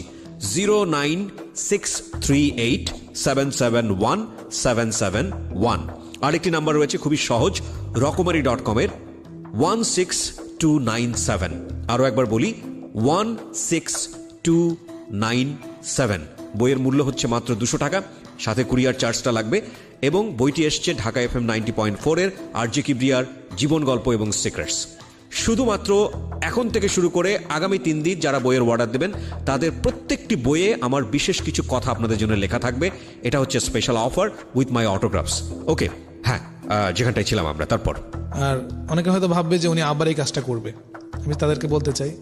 09638771771। আরেকটি নাম্বার রয়েছে খুবই সহজ, রকমারি.com-এর 16297। আরও একবার বলি 16297। বইয়ের মূল্য হচ্ছে মাত্র 200 টাকা, সাথে কুরিয়ার চার্জটা লাগবে। এবং বইটি এসছে ঢাকা FM 90.4-এর RJ কিবরিয়ার জীবন গল্প এবং সিক্রেটস। শুধুমাত্র এখন থেকে শুরু করে আগামী 3 দিন যারা বইয়ের অর্ডার দেবেন, তাদের প্রত্যেকটি বইয়ে আমার বিশেষ কিছু কথা আপনাদের জন্য লেখা থাকবে। এটা হচ্ছে স্পেশাল অফার উইথ মাই অটোগ্রাফস। ওকে, হ্যাঁ, যেখানটায় ছিলাম আমরা, তারপর। আর অনেকে হয়তো ভাববে যে উনি আবার এই কাজটা করবে। আমি তাদেরকে বলতে চাই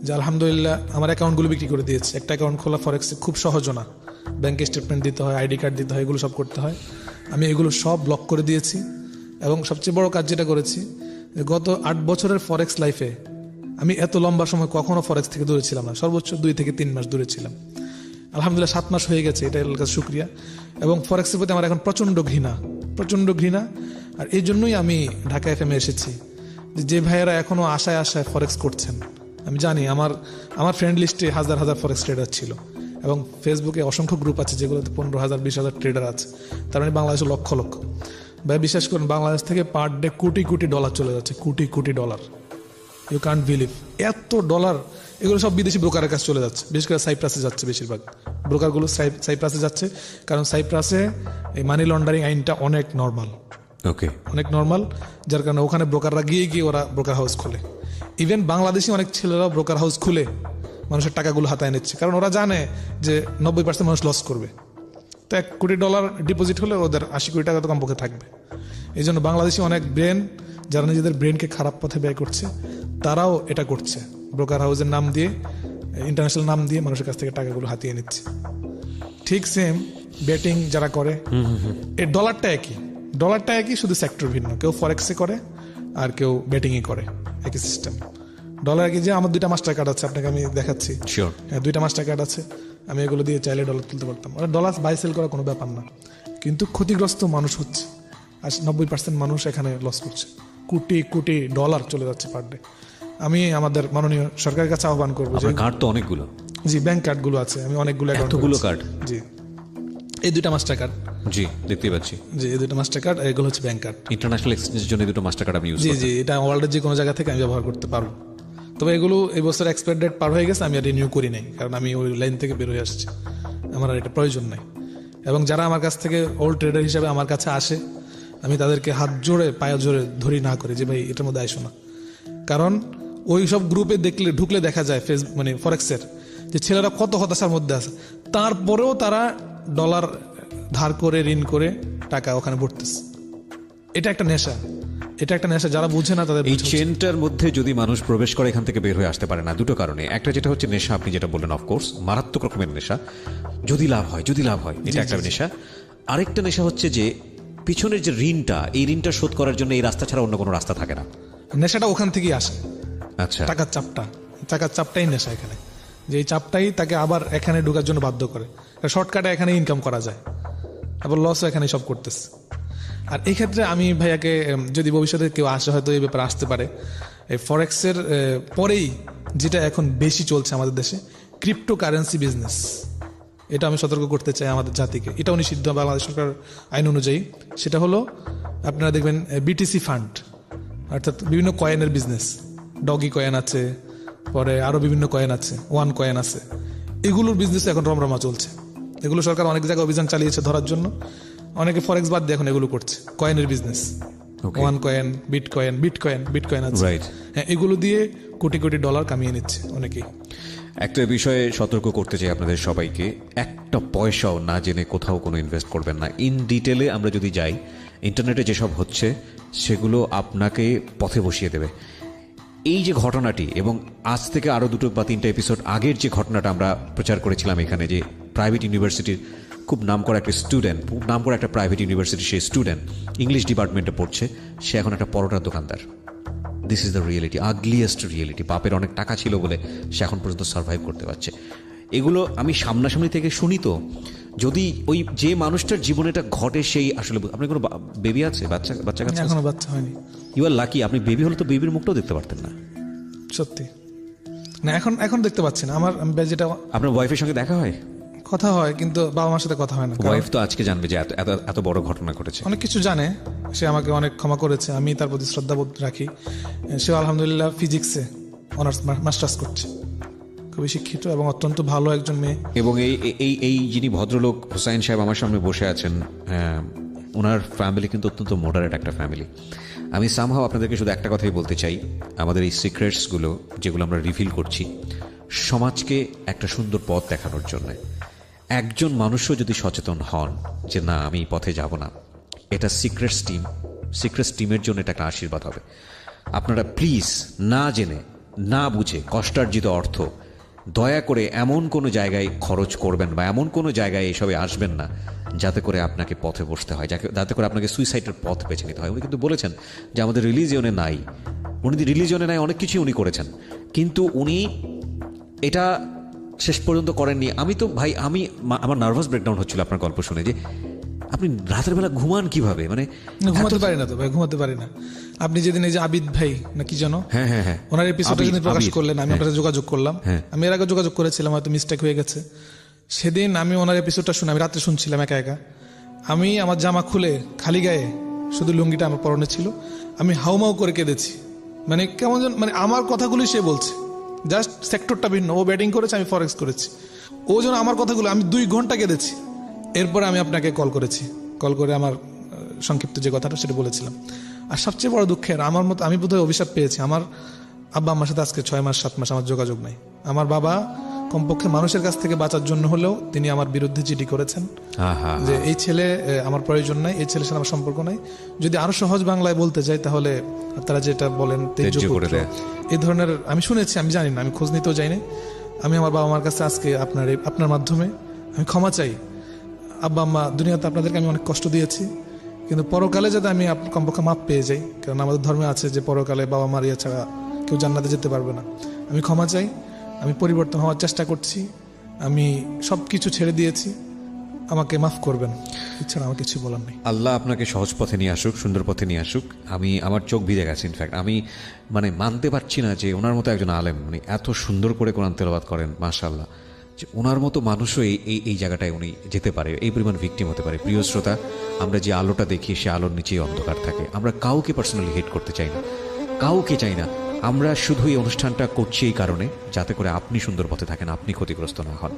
যে আলহামদুলিল্লাহ আমার অ্যাকাউন্টগুলো বিক্রি করে দিয়েছে। একটা অ্যাকাউন্ট খোলা ফরেক্সে খুব সহজও না, ব্যাংকে স্টেটমেন্ট দিতে হয়, আইডি কার্ড দিতে হয়, এগুলো সব করতে হয়। আমি এগুলো সব ব্লক করে দিয়েছি, এবং সবচেয়ে বড় কাজ যেটা করেছি, গত 8 বছরের ফরেক্স লাইফে আমি এত লম্বা সময় কখনো ফরেক্স থেকে দূরে ছিলাম না, সর্বোচ্চ 2 থেকে 3 মাস দূরে ছিলাম। আলহামদুলিল্লাহ 7 মাস হয়ে গেছে, এটা এর কাছে শুক্রিয়া। এবং ফরেক্সের প্রতি আমার এখন প্রচণ্ড ঘৃণা, প্রচণ্ড ঘৃণা। আর এই জন্যই আমি ঢাকা এফএমে এসেছি, যে ভাইয়েরা এখনো আশায় আশায় ফরেক্স করছেন। আমি জানি আমার ফ্রেন্ড লিস্টে হাজার হাজার ফরেক্স ট্রেডার ছিল, এবং ফেসবুকে অসংখ্য গ্রুপ আছে যেগুলোতে 15,000 20,000 ট্রেডার আছে। তার মানে বাংলাদেশে লক্ষ লক্ষ। ভাই বিশ্বাস করুন, বাংলাদেশ থেকে per day crore crore dollar চলে যাচ্ছে, crore crore dollar. You can't believe, এত ডলার। এগুলো সব বিদেশি ব্রোকারের কাছে চলে যাচ্ছে, বিশেষ করে সাইপ্রাসে যাচ্ছে বেশিরভাগ ব্রোকারগুলো। সাইপ্রাসে যাচ্ছে, কারণ সাইপ্রাসে এই মানি লন্ডারিং আইনটা অনেক নর্মাল, ওকে, অনেক নর্মাল। যার কারণে ওখানে ব্রোকাররা গিয়ে ওরা ব্রোকার হাউস খোলে। ইভেন বাংলাদেশি অনেক ছেলেরাও ব্রোকার হাউস খুলে মানুষের টাকাগুলো হাতায় নিচ্ছে, কারণ ওরা জানে যে 90% মানুষ লস করবে। তো $1 কোটি ডিপোজিট হলে ওদের 80 কোটি টাকা তো কমপক্ষে থাকবে। এই জন্য বাংলাদেশি অনেক ব্রেন, যারা নিজেদের ব্রেনকে খারাপ পথে ব্যয় করছে, তারাও এটা করছে। ব্রোকার হাউসের নাম দিয়ে, ইন্টারন্যাশনাল নাম দিয়ে মানুষের কাছ থেকে টাকাগুলো হাতিয়ে নিচ্ছে। ঠিক সেম বেটিং যারা করে, এই ডলারটা একই, শুধু সেক্টর ভিন্ন। কেউ ফরেক্সে করে আর কেউ বেটিংয়ে করে, একই সিস্টেম। ডলার কি যে আমার 2টা মাস্টার কার্ড আছে, আপনাকে আমি দেখাচ্ছি। শিওর। হ্যাঁ, 2টা মাস্টার কার্ড আছে, আমি এগুলো দিয়ে চাইলে ডলার তুলতে পারতাম। ওরা ডলার বাই সেল করা কোনো ব্যাপার না, কিন্তু ক্ষতিগ্রস্ত মানুষ হচ্ছে। আর 90% মানুষ এখানে লস করছে, কোটি কোটি ডলার চলে যাচ্ছে পার ডে। আমি আমাদের মাননীয় সরকারের কাছে আহ্বান করবো যে, কার্ড তো অনেকগুলো, জি ব্যাংক কার্ডগুলো আছে, আমি অনেকগুলো এতগুলো কার্ড, জি এই 2টা মাস্টার কার্ড, জি দেখতে পাচ্ছি, জি এই 2টা মাস্টার কার্ড, এগুলো হচ্ছে ব্যাংক কার্ড। ইন্টারন্যাশনাল এক্সচেঞ্জের জন্য 2টো মাস্টার কার্ড আমি ইউজ জি করি। জি এটা ওয়ার্ল্ডের যে কোনো জায়গা থেকে আমি ব্যবহার করতে পারবো। তবে এগুলো এই বছর এক্সপায়ার ডেট পার হয়ে গেছে, আমি আর রিনিউ করি নাই, কারণ আমি ওই লাইন থেকে বের হয়ে আসছি, আমার আর এটা প্রয়োজন নাই। এবং যারা আমার কাছ থেকে ওল্ড ট্রেডার হিসাবে আমার কাছে আসে, আমি তাদেরকে হাত জোড়ে পায়ে জোরে ধরি না করে যে ভাই এটার মধ্যে আইসো না। কারণ ওই সব গ্রুপে ঢুকলে দেখা যায় মানে ফরেক্সের যে ছেলেরা কত হতাশার মধ্যে আছে, তারপরেও তারা ডলার ধার করে ঋণ করে টাকা ওখানে ভরতেছে। এটা একটা নেশা, যারা বুঝে না তাদের। এই চেনটার মধ্যে যদি মানুষ প্রবেশ করে এখান থেকে বের হয়ে আসতে পারে না, 2টো কারণে। একটা যেটা হচ্ছে নেশা, আপনি যেটা বললেন, অফকোর্স মারাত্মক রকমের নেশা, যদি লাভ হয় এটা একটা নেশা। আরেকটা নেশা হচ্ছে যে পিছনের যে ঋণটা, এই ঋণটা শোধ করার জন্য এই রাস্তা ছাড়া অন্য কোনো রাস্তা থাকে না। নেশাটা ওখান থেকেই আসে, আচ্ছা, টাকার চাপটাই নেশা এখানে, যে এই চাপটাই তাকে আবার এখানে ঢোকার জন্য বাধ্য করে। শর্টকাটে এখানে ইনকাম করা যায়, আবার লসও এখানে সব করতেছে। আর এই ক্ষেত্রে আমি ভাইয়াকে, যদি ভবিষ্যতে কেউ আসে, হয়তো এই ব্যাপারে আসতে পারে, এই ফরেক্সের পরেই যেটা এখন বেশি চলছে আমাদের দেশে, ক্রিপ্টো কারেন্সি বিজনেস। এটা আমি সতর্ক করতে চাই আমাদের জাতিকে। এটাও নিষিদ্ধ বাংলাদেশ সরকার আইন অনুযায়ী। সেটা হলো, আপনারা দেখবেন বিটিসি ফান্ড, অর্থাৎ বিভিন্ন কয়েনের বিজনেস, ডগি কয়েন আছে, পরে আরও বিভিন্ন কয়েন আছে, ওয়ান কয়েন আছে, এগুলোর বিজনেস এখন রমরমা চলছে। এগুলো সরকার অনেক জায়গায় অভিযান চালিয়েছে ধরার জন্য। অনেকে ফরেক্স বাদ দিয়ে এখন এগুলো করছে, কয়েনের বিজনেস, ওয়ান কয়েন, বিটকয়েন আছে, হ্যাঁ, এগুলো দিয়ে কোটি কোটি ডলার কামিয়ে নিচ্ছে অনেকেই। একটা বিষয়ে সতর্ক করতে চাই আপনাদের সবাইকে, একটা পয়সাও না জেনে কোথাও কোনো ইনভেস্ট করবেন না। ইন ডিটেলে আমরা যদি যাই, ইন্টারনেটে যেসব হচ্ছে সেগুলো আপনাকে পথে বসিয়ে দেবে। এই যে ঘটনাটি, এবং আজ থেকে আরও 2 বা 3টা এপিসোড আগের যে ঘটনাটা আমরা প্রচার করেছিলাম এখানে, যে প্রাইভেট ইউনিভার্সিটির খুব নাম করা একটা স্টুডেন্ট, খুব নাম করা একটা প্রাইভেট ইউনিভার্সিটির সেই স্টুডেন্ট ইংলিশ ডিপার্টমেন্টে পড়ছে, সে এখন একটা পরোটার দোকানদার। This is the reality, ugliest reality. বাপের অনেক টাকা ছিল বলে সে এখন পর্যন্ত সার্ভাইভ করতে পারছে। এগুলো আমি সামনাসামনি থেকে শুনি। তো যদি ওই যে মানুষটার জীবনে এটা ঘটে, সেই আসলে, আপনার কোনো বেবি আছে, বাচ্চা কাছে? এখনো বাচ্চা হয়নি। You are lucky. আপনি বেবি হলে তো বেবির মুখটাও দেখতে পারতেন না। সত্যি না, এখন দেখতে পাচ্ছি না। আমার যেটা, আপনার ওয়াইফের সঙ্গে দেখা হয়? কথা হয়, কিন্তু বাবা মার সাথে কথা হয় না। ওয়াইফ তো আজকে জানবে যে এত বড় ঘটনা ঘটেছে। অনেক কিছু জানে, সে আমাকে অনেক ক্ষমা করেছে, আমি তার প্রতি শ্রদ্ধাবোধ রাখি। সে আলহামদুলিল্লাহ ফিজিক্সে অনার্স মাস্টার্স করছে, খুবই শিক্ষিত এবং অত্যন্ত ভালো একজন মেয়ে। এবং এই যিনি ভদ্রলোক হুসাইন সাহেব আমার সামনে বসে আছেন, ওনার ফ্যামিলি কিন্তু অত্যন্ত মডারেট একটা ফ্যামিলি। আমি সামহাও আপনাদেরকে শুধু একটা কথাই বলতে চাই, আমাদের এই সিক্রেটসগুলো যেগুলো আমরা রিভিল করছি, সমাজকে একটা সুন্দর পথ দেখানোর জন্য। একজন মানুষও যদি সচেতন হন যে না, আমি এই পথে যাব না, এটা সিক্রেটস টিমের জন্য এটা একটা আশীর্বাদ হবে। আপনারা প্লিজ না জেনে না বুঝে কষ্টার্জিত অর্থ দয়া করে এমন কোনো জায়গায় খরচ করবেন, বা এমন কোনো জায়গায় এসবে আসবেন না যাতে করে আপনাকে পথে বসতে হয়, যাতে করে আপনাকে সুইসাইডের পথ বেছে নিতে হয়। উনি কিন্তু বলেছেন যে আমাদের রিলিজিয়নে নাই, অনেক কিছুই উনি করেছেন, কিন্তু উনি এটা শেষ পর্যন্ত করেননি। আমি তো ভাই, আমার নার্ভাস ব্রেকডাউন হচ্ছিল আপনার গল্প শুনে, যে আপনি রাতের বেলা ঘুমান কিভাবে? মানে না, ঘুমাতে পারি না তো ভাই, ঘুমাতে পারি না। আপনি যেদিন এই যে আবিদ ভাই নাকি যেন, হ্যাঁ হ্যাঁ হ্যাঁ, ওনার এপিসোডটা আবিদ, যেদিন প্রকাশ আবিদ, করলেন, আমি হ্যাঁ। আপনার সাথে যোগাযোগ করলাম। হ্যাঁ। আমি এর আগে যোগাযোগ করেছিলাম, হয়তো মিস্টেক হয়ে গেছে। সেদিন আমি ওনার এপিসোডটা শুনে, আমি রাত্রে শুনছিলাম একা একা। আমি আমার জামা খুলে খালি গায়ে, শুধু লুঙ্গিটা আমার পরনে ছিল, আমি হাউমাউ করে কেঁদেছি। মানে কেমন যেন, মানে আমার কথাগুলি সে বলছে, জাস্ট সেক্টরটা ভিন্ন। ও ব্যাটিং করেছে, আমি ফরেক্স করেছি। ও যেন আমার কথাগুলো, আমি 2 ঘন্টা কেঁদেছি। এরপরে আমি আপনাকে কল করেছি, কল করে আমার সংক্ষিপ্ত যে কথাটা সেটা বলেছিলাম। আর সবচেয়ে বড় দুঃখের, আমার মতো আমি বোধহয় অভিশাপ পেয়েছি। আমার আব্বা আমার সাথে আজকে 6 মাস 7 মাস আমার যোগাযোগ নাই। আমার বাবা কমপক্ষে মানুষের কাছ থেকে বাঁচার জন্য হলেও তিনি আমার বিরুদ্ধে জিডি করেছেন যে এই ছেলে আমার প্রয়োজন নাই, এই ছেলের সাথে আমার সম্পর্ক নাই। যদি আরো সহজ বাংলায় বলতে চাই তাহলে তারা যেটা বলেন তেজ্য তেজ্য করে পুত্র, দেয়। এই ধরনের আমি শুনেছি, আমি জানি না, আমি খোঁজ নিতেও যাইনি। আমি আমার বাবা মার কাছে আজকে আপনার মাধ্যমে আমি ক্ষমা চাই। আব্বা আম্মা, দুনিয়াতে আপনাদেরকে আমি অনেক কষ্ট দিয়েছি, কিন্তু পরকালে যাতে আমি কমপক্ষে মাপ পেয়ে যাই, কারণ আমাদের ধর্মে আছে যে পরকালে বাবা মার ইয়ে ছাড়া কেউ জান্নাতে যেতে পারবে না। আমি ক্ষমা চাই, আমি পরিবর্তন হওয়ার চেষ্টা করছি, আমি সব কিছু ছেড়ে দিয়েছি, আমাকে মাফ করবেন, এছাড়া আমার কিছু বলার নেই। আল্লাহ আপনাকে সহজ পথে নিয়ে আসুক, সুন্দর পথে নিয়ে আসুক। আমার চোখ ভিজে গেছে। ইনফ্যাক্ট আমি মানে মানতে পারছি না যে ওনার মতো একজন আলেম, মানে এত সুন্দর করে কোরআন তেলাওয়াত করেন, মাশাআল্লাহ, যে ওনার মতো মানুষও এই জায়গাটায় উনি যেতে পারে, এই পরিমাণ ভিকটিম হতে পারে। প্রিয় শ্রোতা, আমরা যে আলোটা দেখি সে আলোর নিচেই অন্ধকার থাকে। আমরা কাউকে পার্সোনালি হেট করতে চাই না, কাউকে চাই না। আমরা শুধু এই অনুষ্ঠানটা করছি এই কারণে যাতে করে আপনি সুন্দর পথে থাকেন, আপনি ক্ষতিগ্রস্ত না হন।